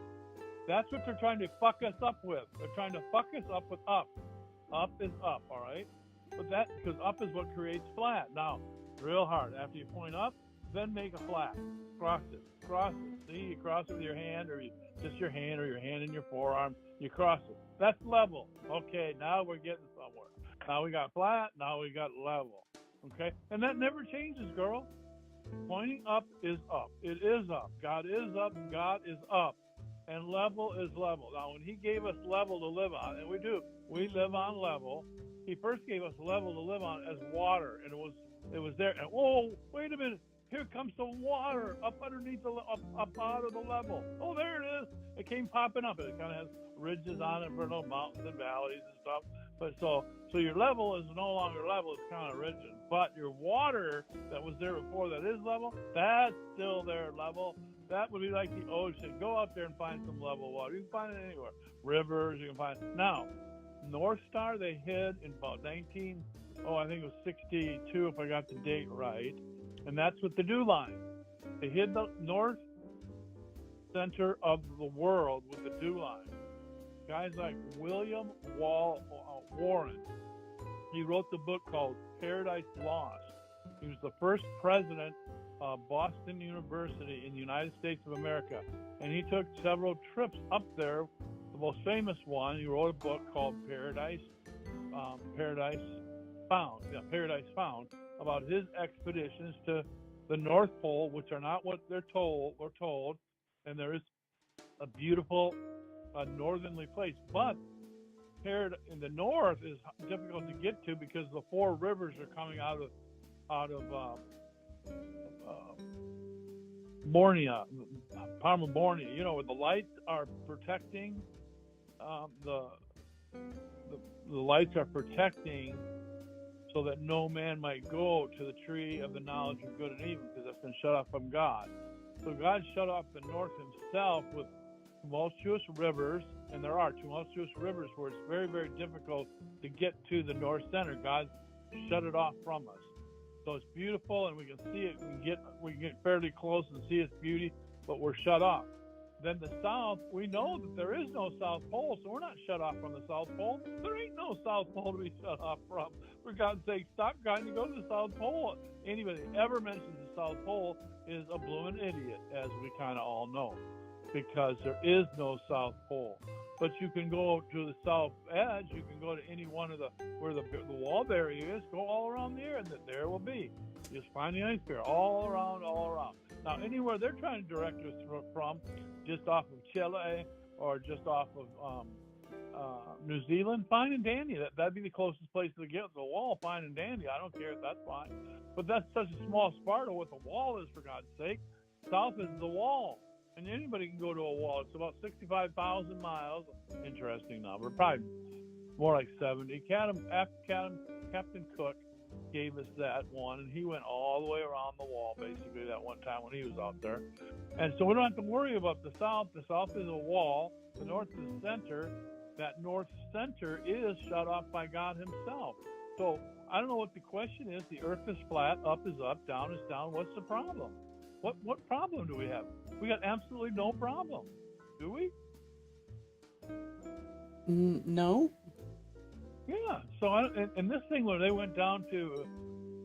That's what they're trying to fuck us up with. They're trying to fuck us up with up. Up is up, all right? But because up is what creates flat. Now, real hard. After you point up, then make a flat. Cross it. Cross it. See, you cross it with your hand or just your hand or your hand in your forearm. You cross it. That's level. Okay, now we're getting somewhere. Now we got flat. Now we got level. Okay? And that never changes, girl. Pointing up is up. It is up. God is up. God is up. And level is level. Now, when he gave us level to live on, and we do, we live on level. He first gave us level to live on as water, and it was there. And whoa, wait a minute! Here comes some water up underneath up out of the level. Oh, there it is! It came popping up, and it kind of has ridges on it for mountains and valleys and stuff. But so your level is no longer level; it's kind of rigid. But your water that was there before that is level, that's still there level. That would be like the ocean. Go out there and find some level water. You can find it anywhere. Rivers, you can find it. Now, North Star they hid in about I think it was 62 if I got the date right. And that's with the dew line. They hid the north center of the world with the dew line. Guys like William Warren, he wrote the book called Paradise Lost. He was the first president of Boston University in the United States of America. And he took several trips up there. The most famous one, he wrote a book called Paradise Found, about his expeditions to the North Pole, which are not what we're told. And there is a beautiful northerly place. But in the north is difficult to get to because the four rivers are coming out of Borneo, Palma Borneo, where the lights are protecting the lights are protecting so that no man might go to the tree of the knowledge of good and evil, because that's been shut off from God. So God shut off the north himself with tumultuous rivers, and there are tumultuous rivers where it's very, very difficult to get to the north center. God shut it off from us. So it's beautiful, and we can see it. We can get fairly close and see its beauty, but we're shut off. Then the south, we know that there is no South Pole, so we're not shut off from the South Pole. There ain't no South Pole to be shut off from. For God's sake, stop trying to go to the South Pole. Anybody that ever mentions the South Pole is a bloomin' idiot, as we kind of all know, because there is no South Pole. But you can go to the south edge. You can go to any one of where the wall barrier is. Go all around the air, and there will be. Just find the ice bear all around. Now, anywhere they're trying to direct us from, just off of Chile or just off of New Zealand, fine and dandy. That'd be the closest place to get the wall, fine and dandy. I don't care, that's fine. But that's such a small part of what the wall is, for God's sake. South is the wall. And anybody can go to a wall. It's about 65,000 miles. Interesting number. Probably more like 70. Captain Cook gave us that one, and he went all the way around the wall, basically, that one time when he was out there. And so we don't have to worry about the south. The south is a wall. The north is the center. that north center is shut off by God himself. So I don't know what the question is. The earth is flat, up is up, down is down. What's the problem? What problem do we have? We got absolutely no problem. Do we? No. Yeah. So and this thing where they went down to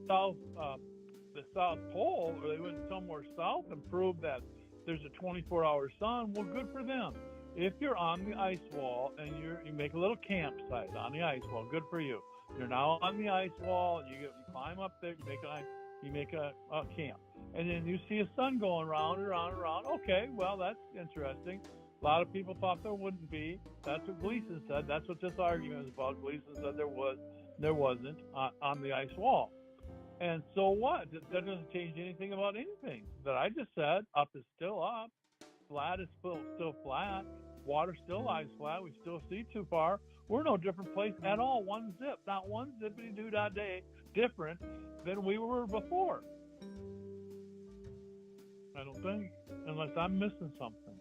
the South Pole, or they went somewhere south and proved that there's a 24-hour sun, well, good for them. If you're on the ice wall and you make a little campsite on the ice wall, good for you. You're now on the ice wall. You climb up there. You make a camp, and then you see a sun going round and round and round. Okay, well, that's interesting. A lot of people thought there wouldn't be. That's what Gleason said. That's what this argument is about. Gleason said there wasn't on the ice wall. And so what? That doesn't change anything about anything that I just said. Up is still up. Flat is still flat. Water still lies flat. We still see too far. We're no different place at all. One zip, not one zippity doo dah day different than we were before. I don't think, unless I'm missing something.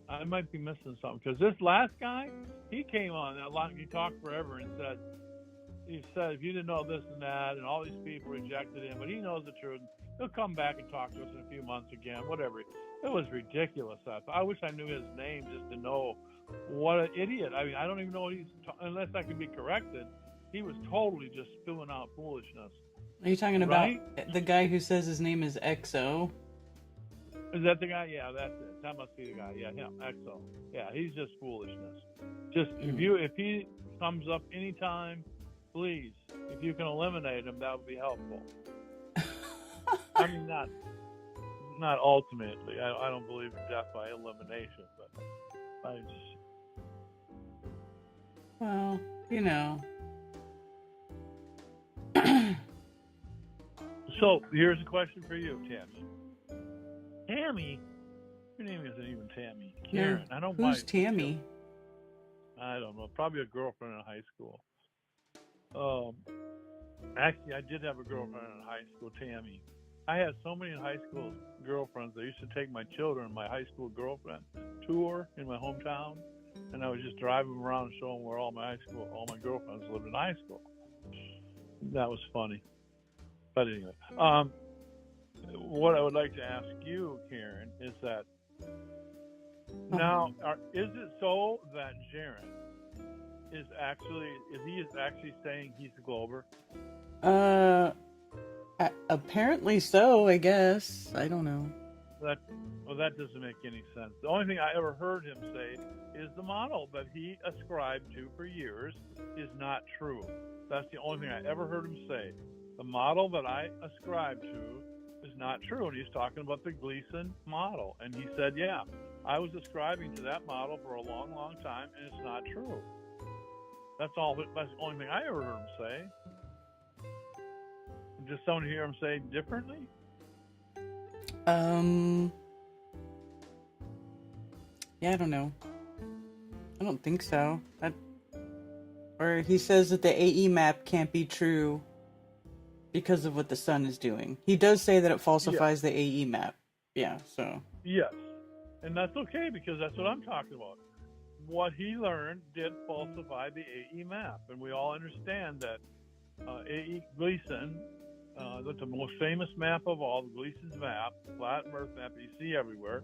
I might be missing something, because this last guy, he came on that long. He talked forever and said, if you didn't know this and that, and all these people rejected him, but he knows the truth. He'll come back and talk to us in a few months again, whatever. It was ridiculous. I wish I knew his name just to know what an idiot. I mean, I don't even know what unless I can be corrected. He was totally just spewing out foolishness. Are you talking about the guy who says his name is XO? Is that the guy? Yeah, that's it. That must be the guy. Yeah, him, XO. Yeah, he's just foolishness. Just if he comes up anytime, please, if you can eliminate him, that would be helpful. I mean, not ultimately. I don't believe in death by elimination, but I just. Well, you know. So here's a question for you, Tammy. Tammy, your name isn't even Tammy. Karen. No. I don't. Who's Tammy? I don't know. Probably a girlfriend in high school. Actually, I did have a girlfriend in high school, Tammy. I had so many high school girlfriends. I used to take my children on my high school girlfriend tour in my hometown, and I would just drive them around and show them where all my girlfriends lived in high school. That was funny. But anyway, what I would like to ask you, Karen, is that now, is it so that Jaron is actually saying he's a Glober? Apparently so, I guess. I don't know. That doesn't make any sense. The only thing I ever heard him say is the model that he ascribed to for years is not true. That's the only thing I ever heard him say. The model that I ascribe to is not true. And he's talking about the Gleason model. And he said, yeah, I was ascribing to that model for a long, long time, and it's not true. That's the only thing I ever heard him say. Just someone hear him say differently? Yeah, I don't know. I don't think so. Or he says that the AE map can't be true because of what the sun is doing. He does say that it falsifies the AE map. Yeah, so. Yes. And that's okay, because that's what I'm talking about. What he learned did falsify the AE map. And we all understand that AE Gleason, the most famous map of all, the Gleason's map, flat Earth map that you see everywhere,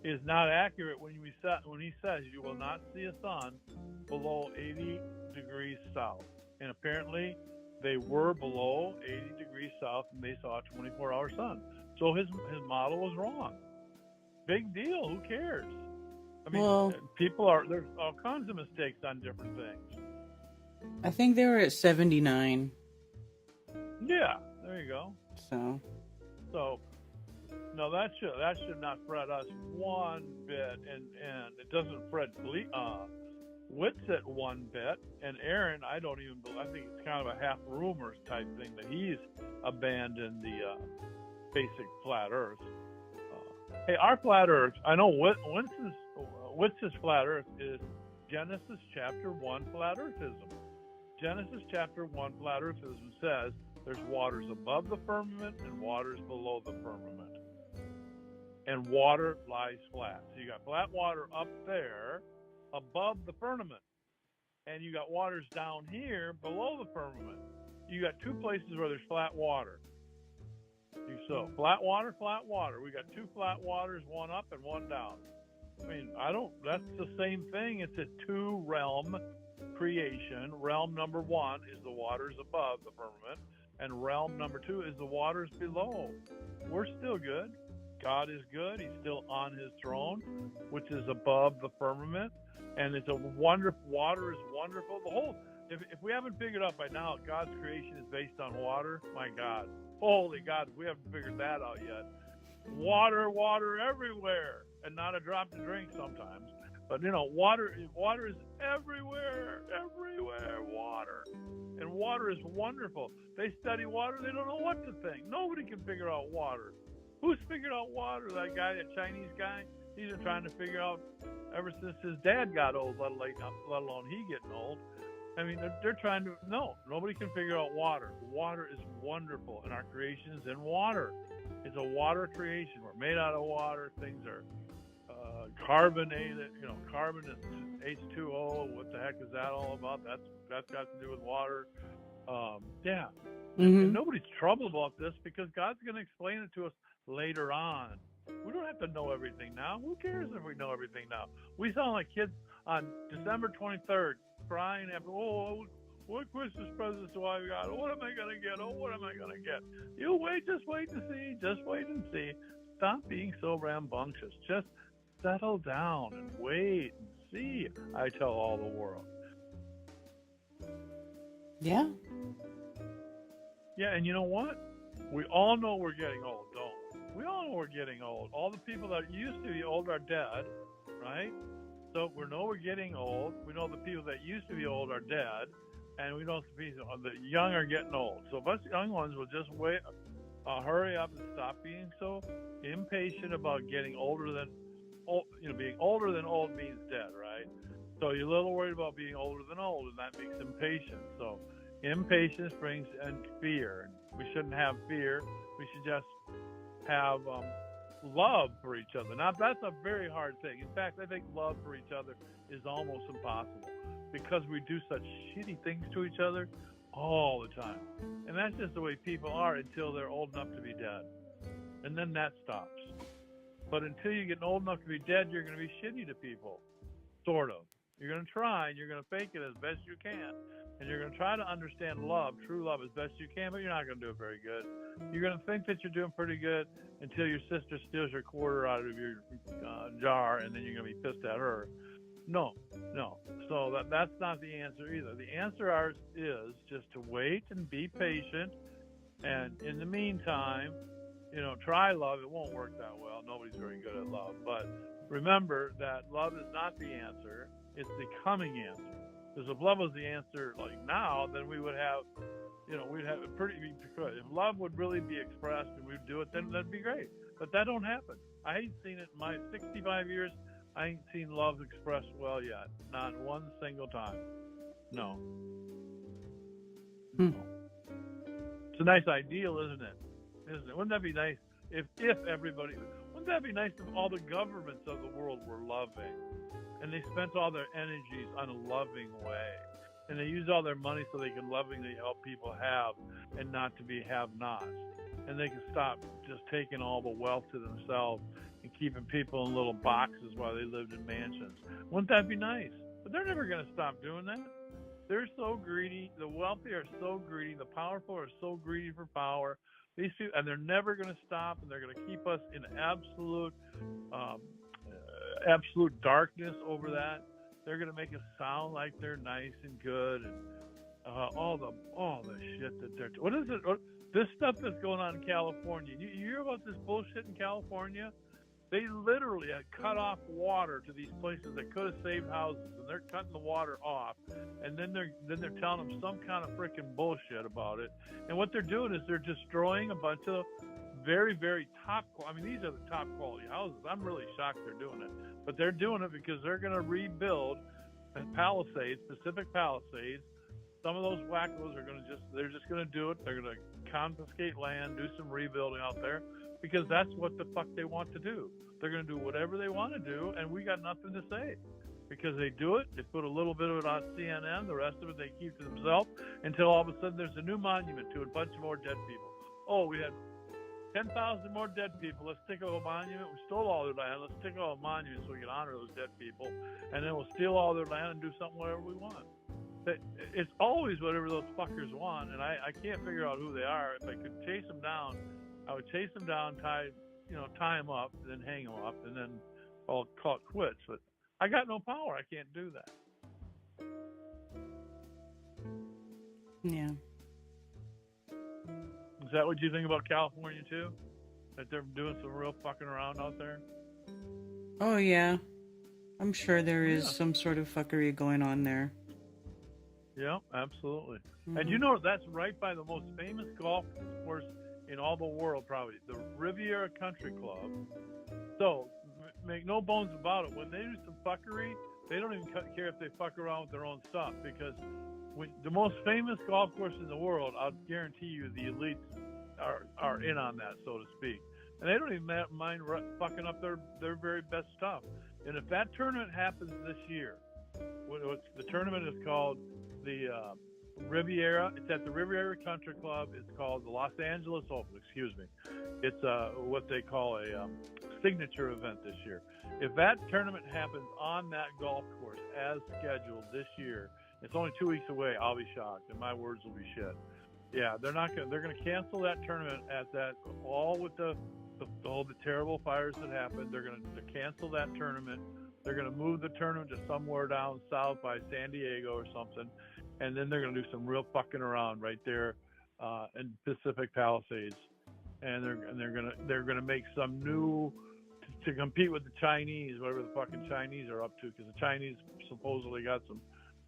is not accurate when he says you will not see a sun below 80 degrees south. And apparently they were below 80 degrees south and they saw a 24-hour sun. So his model was wrong. Big deal. Who cares? I mean, there's all kinds of mistakes on different things. I think they were at 79. Yeah, there you go. So no, that should not fret us one bit, and it doesn't fret Whitsitt one bit. And Aaron, I think it's kind of a half rumors type thing that he's abandoned the basic flat Earth. Hey, our flat Earth, I know Whitsitt's flat Earth is Genesis chapter 1 flat Earthism. Genesis chapter 1 flat Earthism says there's waters above the firmament and waters below the firmament. And water lies flat. So you got flat water up there above the firmament. and you got waters down here below the firmament. You got two places where there's flat water. So flat water. We got two flat waters, one up and one down. I mean, that's the same thing. It's a two-realm creation. Realm number one is the waters above the firmament, and realm number two is the waters below. We're still good. God is good. He's still on his throne, which is above the firmament, and it's a wonderful. Water is wonderful. The whole. If we haven't figured out by now, God's creation is based on water. My God, holy God, we haven't figured that out yet. Water everywhere, and not a drop to drink sometimes. But water is everywhere, water. And water is wonderful. They study water, they don't know what to think. Nobody can figure out water. Who's figured out water? That guy, that Chinese guy? He's been trying to figure out ever since his dad got old, let alone he getting old. I mean, they're trying to, nobody can figure out water. Water is wonderful, and our creation is in water. It's a water creation. We're made out of water. Things are carbonated. Carbon is H2O. What the heck is that all about? That's got to do with water. Yeah. Mm-hmm. And nobody's troubled about this because God's going to explain it to us later on. We don't have to know everything now. Who cares if we know everything now? We sound like kids on December 23rd crying after, what Christmas presents do I got? What am I going to get? What am I going to get? You wait, just wait and see. Just wait and see. Stop being so rambunctious. Just settle down and wait and see, I tell all the world. Yeah. Yeah, and you know what? We all know we're getting old, don't we? We all know we're getting old. All the people that used to be old are dead, right? So we know we're getting old. We know the people that used to be old are dead. And we know the young are getting old. So if us young ones will just wait, hurry up and stop being so impatient about getting older than old. Being older than old means dead, right? So you're a little worried about being older than old, and that makes impatience. So impatience brings in fear. We shouldn't have fear. We should just have love for each other. Now, that's a very hard thing. In fact, I think love for each other is almost impossible because we do such shitty things to each other all the time. And that's just the way people are until they're old enough to be dead. And then that stops. But until you get old enough to be dead, you're going to be shitty to people. Sort of. You're going to try and you're going to fake it as best you can. And you're going to try to understand love, true love, as best you can, but you're not going to do it very good. You're going to think that you're doing pretty good until your sister steals your quarter out of your jar, and then you're going to be pissed at her. No. So that's not the answer either. The answer is just to wait and be patient. And in the meantime, try love. It won't work that well. Nobody's very good at love. But remember that love is not the answer. It's the coming answer. Because if love was the answer like now, then we would have, we'd have it pretty good. If love would really be expressed and we'd do it, then that'd be great. But that don't happen. I ain't seen it in my 65 years. I ain't seen love expressed well yet. Not one single time. No. It's a nice ideal, isn't it? Wouldn't that be nice if everybody, wouldn't that be nice if all the governments of the world were loving? And they spent all their energies on a loving way. And they used all their money so they can lovingly help people have and not to be have-nots. And they can stop just taking all the wealth to themselves and keeping people in little boxes while they lived in mansions. Wouldn't that be nice? But they're never going to stop doing that. They're so greedy. The wealthy are so greedy. The powerful are so greedy for power. These people, and they're never going to stop, and they're going to keep us in absolute darkness over that. They're going to make us sound like they're nice and good, and all the shit that they're. What is it? This stuff that's going on in California. You hear about this bullshit in California? They literally had cut off water to these places that could have saved houses, and they're cutting the water off, and then they're telling them some kind of freaking bullshit about it. And what they're doing is they're destroying a bunch of very, very these are the top quality houses. I'm really shocked they're doing it, but they're doing it because they're going to rebuild Palisades, Pacific Palisades. Some of those wackos they're just going to do it. They're going to confiscate land, do some rebuilding out there, because that's what the fuck they want to do. They're going to do whatever they want to do, and we got nothing to say. because they do it. They put a little bit of it on CNN. The rest of it they keep to themselves until all of a sudden there's a new monument to a bunch of more dead people. Oh, we had 10,000 more dead people. Let's stick up a monument. We stole all their land. Let's stick up a monument so we can honor those dead people. And then we'll steal all their land and do something whatever we want. It's always whatever those fuckers want, and I can't figure out who they are. If I could chase them down, I would chase them down, tie them up, then hang them up, and then I'll call it quits. But I got no power. I can't do that. Yeah. Is that what you think about California too? That they're doing some real fucking around out there? Oh yeah, I'm sure there is some sort of fuckery going on there. Yeah, absolutely. And you know that's right by the most famous golf course in all the world, probably, the Riviera Country Club. So make no bones about it. When they do some fuckery, they don't even care if they fuck around with their own stuff, because when the most famous golf course in the world, I'll guarantee you the elites are in on that, so to speak. And they don't even mind fucking up their very best stuff. And if that tournament happens this year, the tournament is called the Riviera. It's at the Riviera Country Club. It's called the Los Angeles Open. Excuse me. It's what they call a signature event this year. If that tournament happens on that golf course as scheduled this year, it's only 2 weeks away. I'll be shocked, and my words will be shit. Yeah, they're going to cancel that tournament at that, all with all the terrible fires that happened. They're going to cancel that tournament. They're going to move the tournament to somewhere down south by San Diego or something, and then they're going to do some real fucking around right there in Pacific Palisades, and they're going to make some new to compete with the Chinese, whatever the fucking Chinese are up to, because the Chinese supposedly got some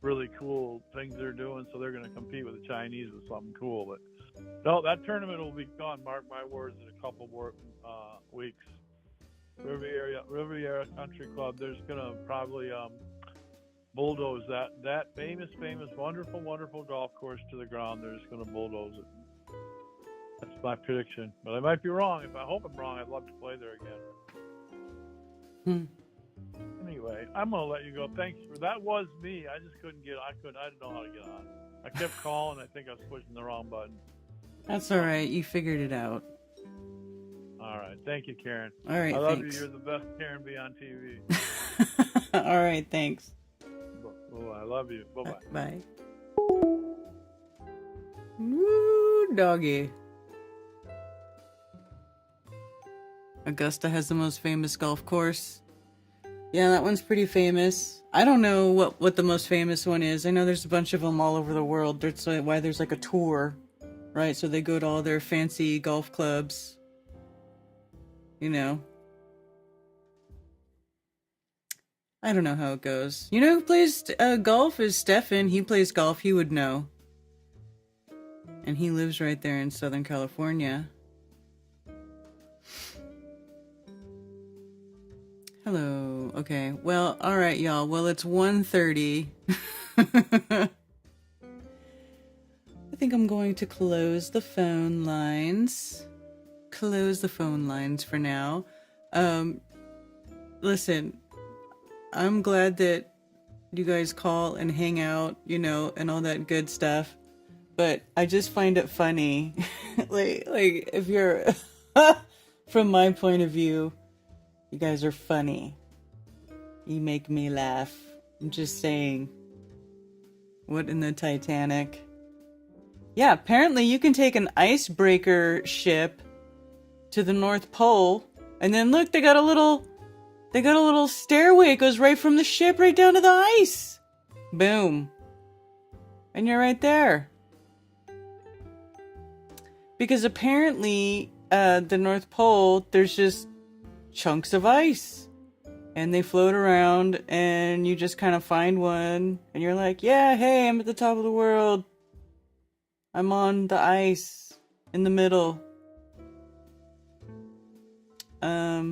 really cool things they're doing, so they're going to compete with the Chinese with something cool. But no, that tournament will be gone, mark my words, in a couple more weeks. Riviera Country Club, there's going to probably bulldoze that famous, wonderful golf course to the ground. They're just going to bulldoze it. That's my prediction, but I might be wrong. If I hope I'm wrong, I'd love to play there again. Anyway, I'm gonna let you go. Thanks for that. Was me. I just couldn't get. I didn't know how to get on. I kept calling. I think I was pushing the wrong button. That's all right. You figured it out. All right. Thank you, Karen. All right. I love thanks. you. You're the best Karen be on TV. All right. Thanks. Oh, I love you. Bye-bye. Bye. Woo, doggy. Augusta has the most famous golf course. Yeah, that one's pretty famous. I don't know what the most famous one is. I know there's a bunch of them all over the world. That's why there's like a tour, right? So they go to all their fancy golf clubs. You know. I don't know how it goes. You know who plays golf is Stefan. He plays golf. He would know. And he lives right there in Southern California. Hello. Okay. Well, all right, y'all. Well, it's 1:30. I think I'm going to close the phone lines. Close the phone lines for now. Listen, I'm glad that you guys call and hang out, you know, and all that good stuff. But I just find it funny. like if you're from my point of view, you guys are funny. You make me laugh. I'm just saying. What in the Titanic? Yeah, apparently you can take an icebreaker ship to the North Pole, and then look, they got a little stairway. It goes right from the ship right down to the ice. Boom. And you're right there. Because apparently, the North Pole, there's just chunks of ice. And they float around, and you just kind of find one, and you're like, yeah, hey, I'm at the top of the world. I'm on the ice in the middle. Let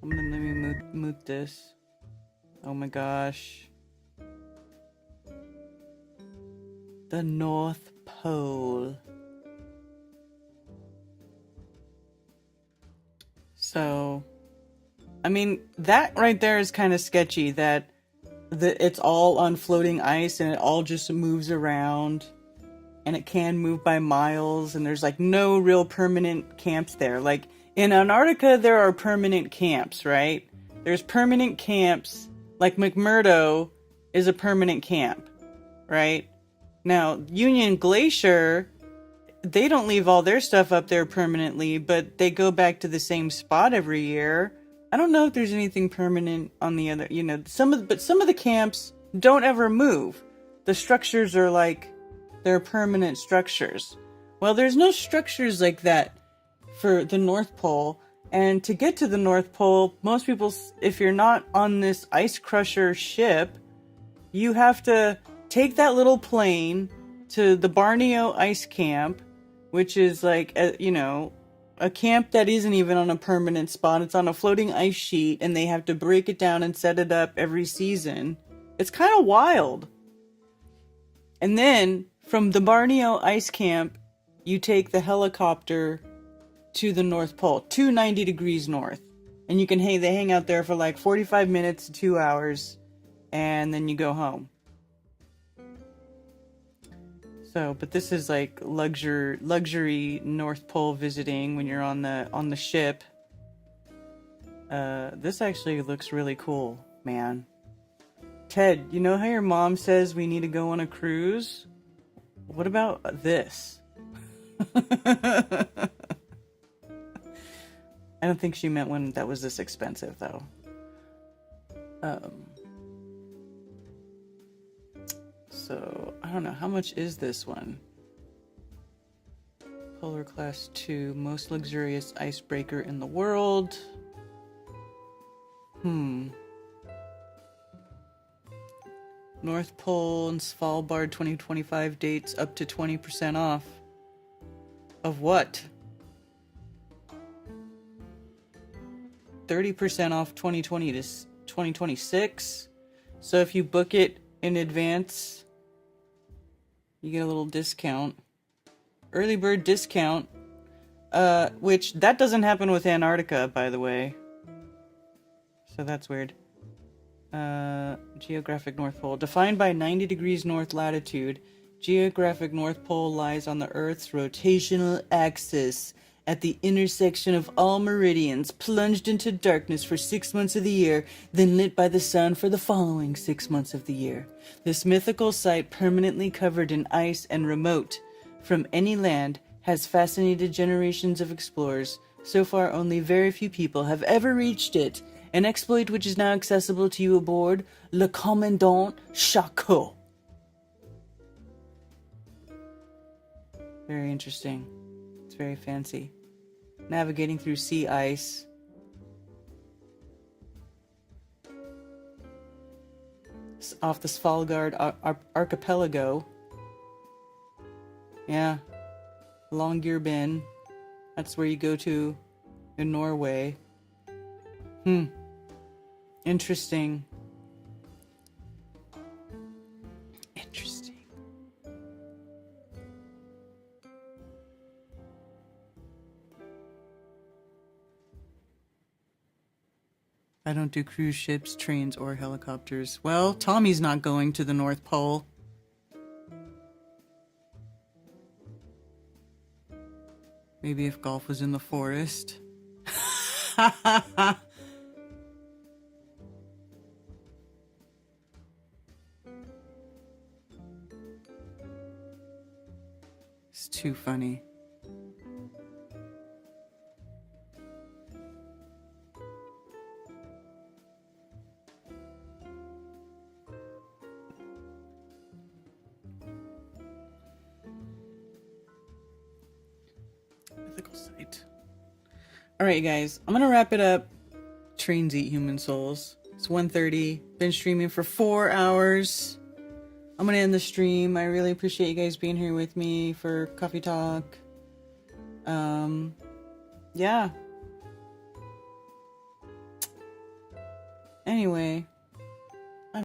me mute this. Oh my gosh. The North Pole. So, I mean, that right there is kind of sketchy, that it's all on floating ice and it all just moves around, and it can move by miles, and there's like no real permanent camps there. Like in Antarctica, there are permanent camps, right? There's permanent camps, like McMurdo is a permanent camp, right? Now, Union Glacier, they don't leave all their stuff up there permanently, but they go back to the same spot every year. I don't know if there's anything permanent on the other, some of the camps don't ever move. The structures are like, they're permanent structures. Well, there's no structures like that for the North Pole. And to get to the North Pole, most people, if you're not on this ice crusher ship, you have to take that little plane to the Borneo Ice Camp, which is like, a camp that isn't even on a permanent spot. It's on a floating ice sheet, and they have to break it down and set it up every season. It's kind of wild. And then, from the Borneo Ice Camp, you take the helicopter to the North Pole, 290 degrees north. And you can they hang out there for like 45 minutes to 2 hours, and then you go home. So, but this is like luxury North Pole visiting when you're on the ship. This actually looks really cool, man. Ted, you know how your mom says we need to go on a cruise? What about this? I don't think she meant one that was this expensive, though. So, I don't know. How much is this one? Polar Class 2, most luxurious icebreaker in the world. North Pole and Svalbard 2025 dates up to 20% off. Of what? 30% off 2020 to 2026. So if you book it in advance, you get a little discount. Early bird discount. Which, that doesn't happen with Antarctica, by the way. So that's weird. Geographic North Pole. Defined by 90 degrees north latitude, geographic North Pole lies on the Earth's rotational axis at the intersection of all meridians, plunged into darkness for 6 months of the year, then lit by the sun for the following 6 months of the year. This mythical site, permanently covered in ice and remote from any land, has fascinated generations of explorers. So far, only very few people have ever reached it, an exploit which is now accessible to you aboard Le Commandant Charcot. Very interesting. It's very fancy. Navigating through sea ice. Off the Svalbard archipelago. Yeah. Longyearbyen. That's where you go to in Norway. Interesting. Interesting. I don't do cruise ships, trains, or helicopters. Well, Tommy's not going to the North Pole. Maybe if golf was in the forest. It's too funny. Mythical site. Alright, you guys. I'm gonna wrap it up. Trains eat human souls. It's 1:30. Been streaming for 4 hours. I'm gonna end the stream. I really appreciate you guys being here with me for coffee talk. Yeah. Anyway.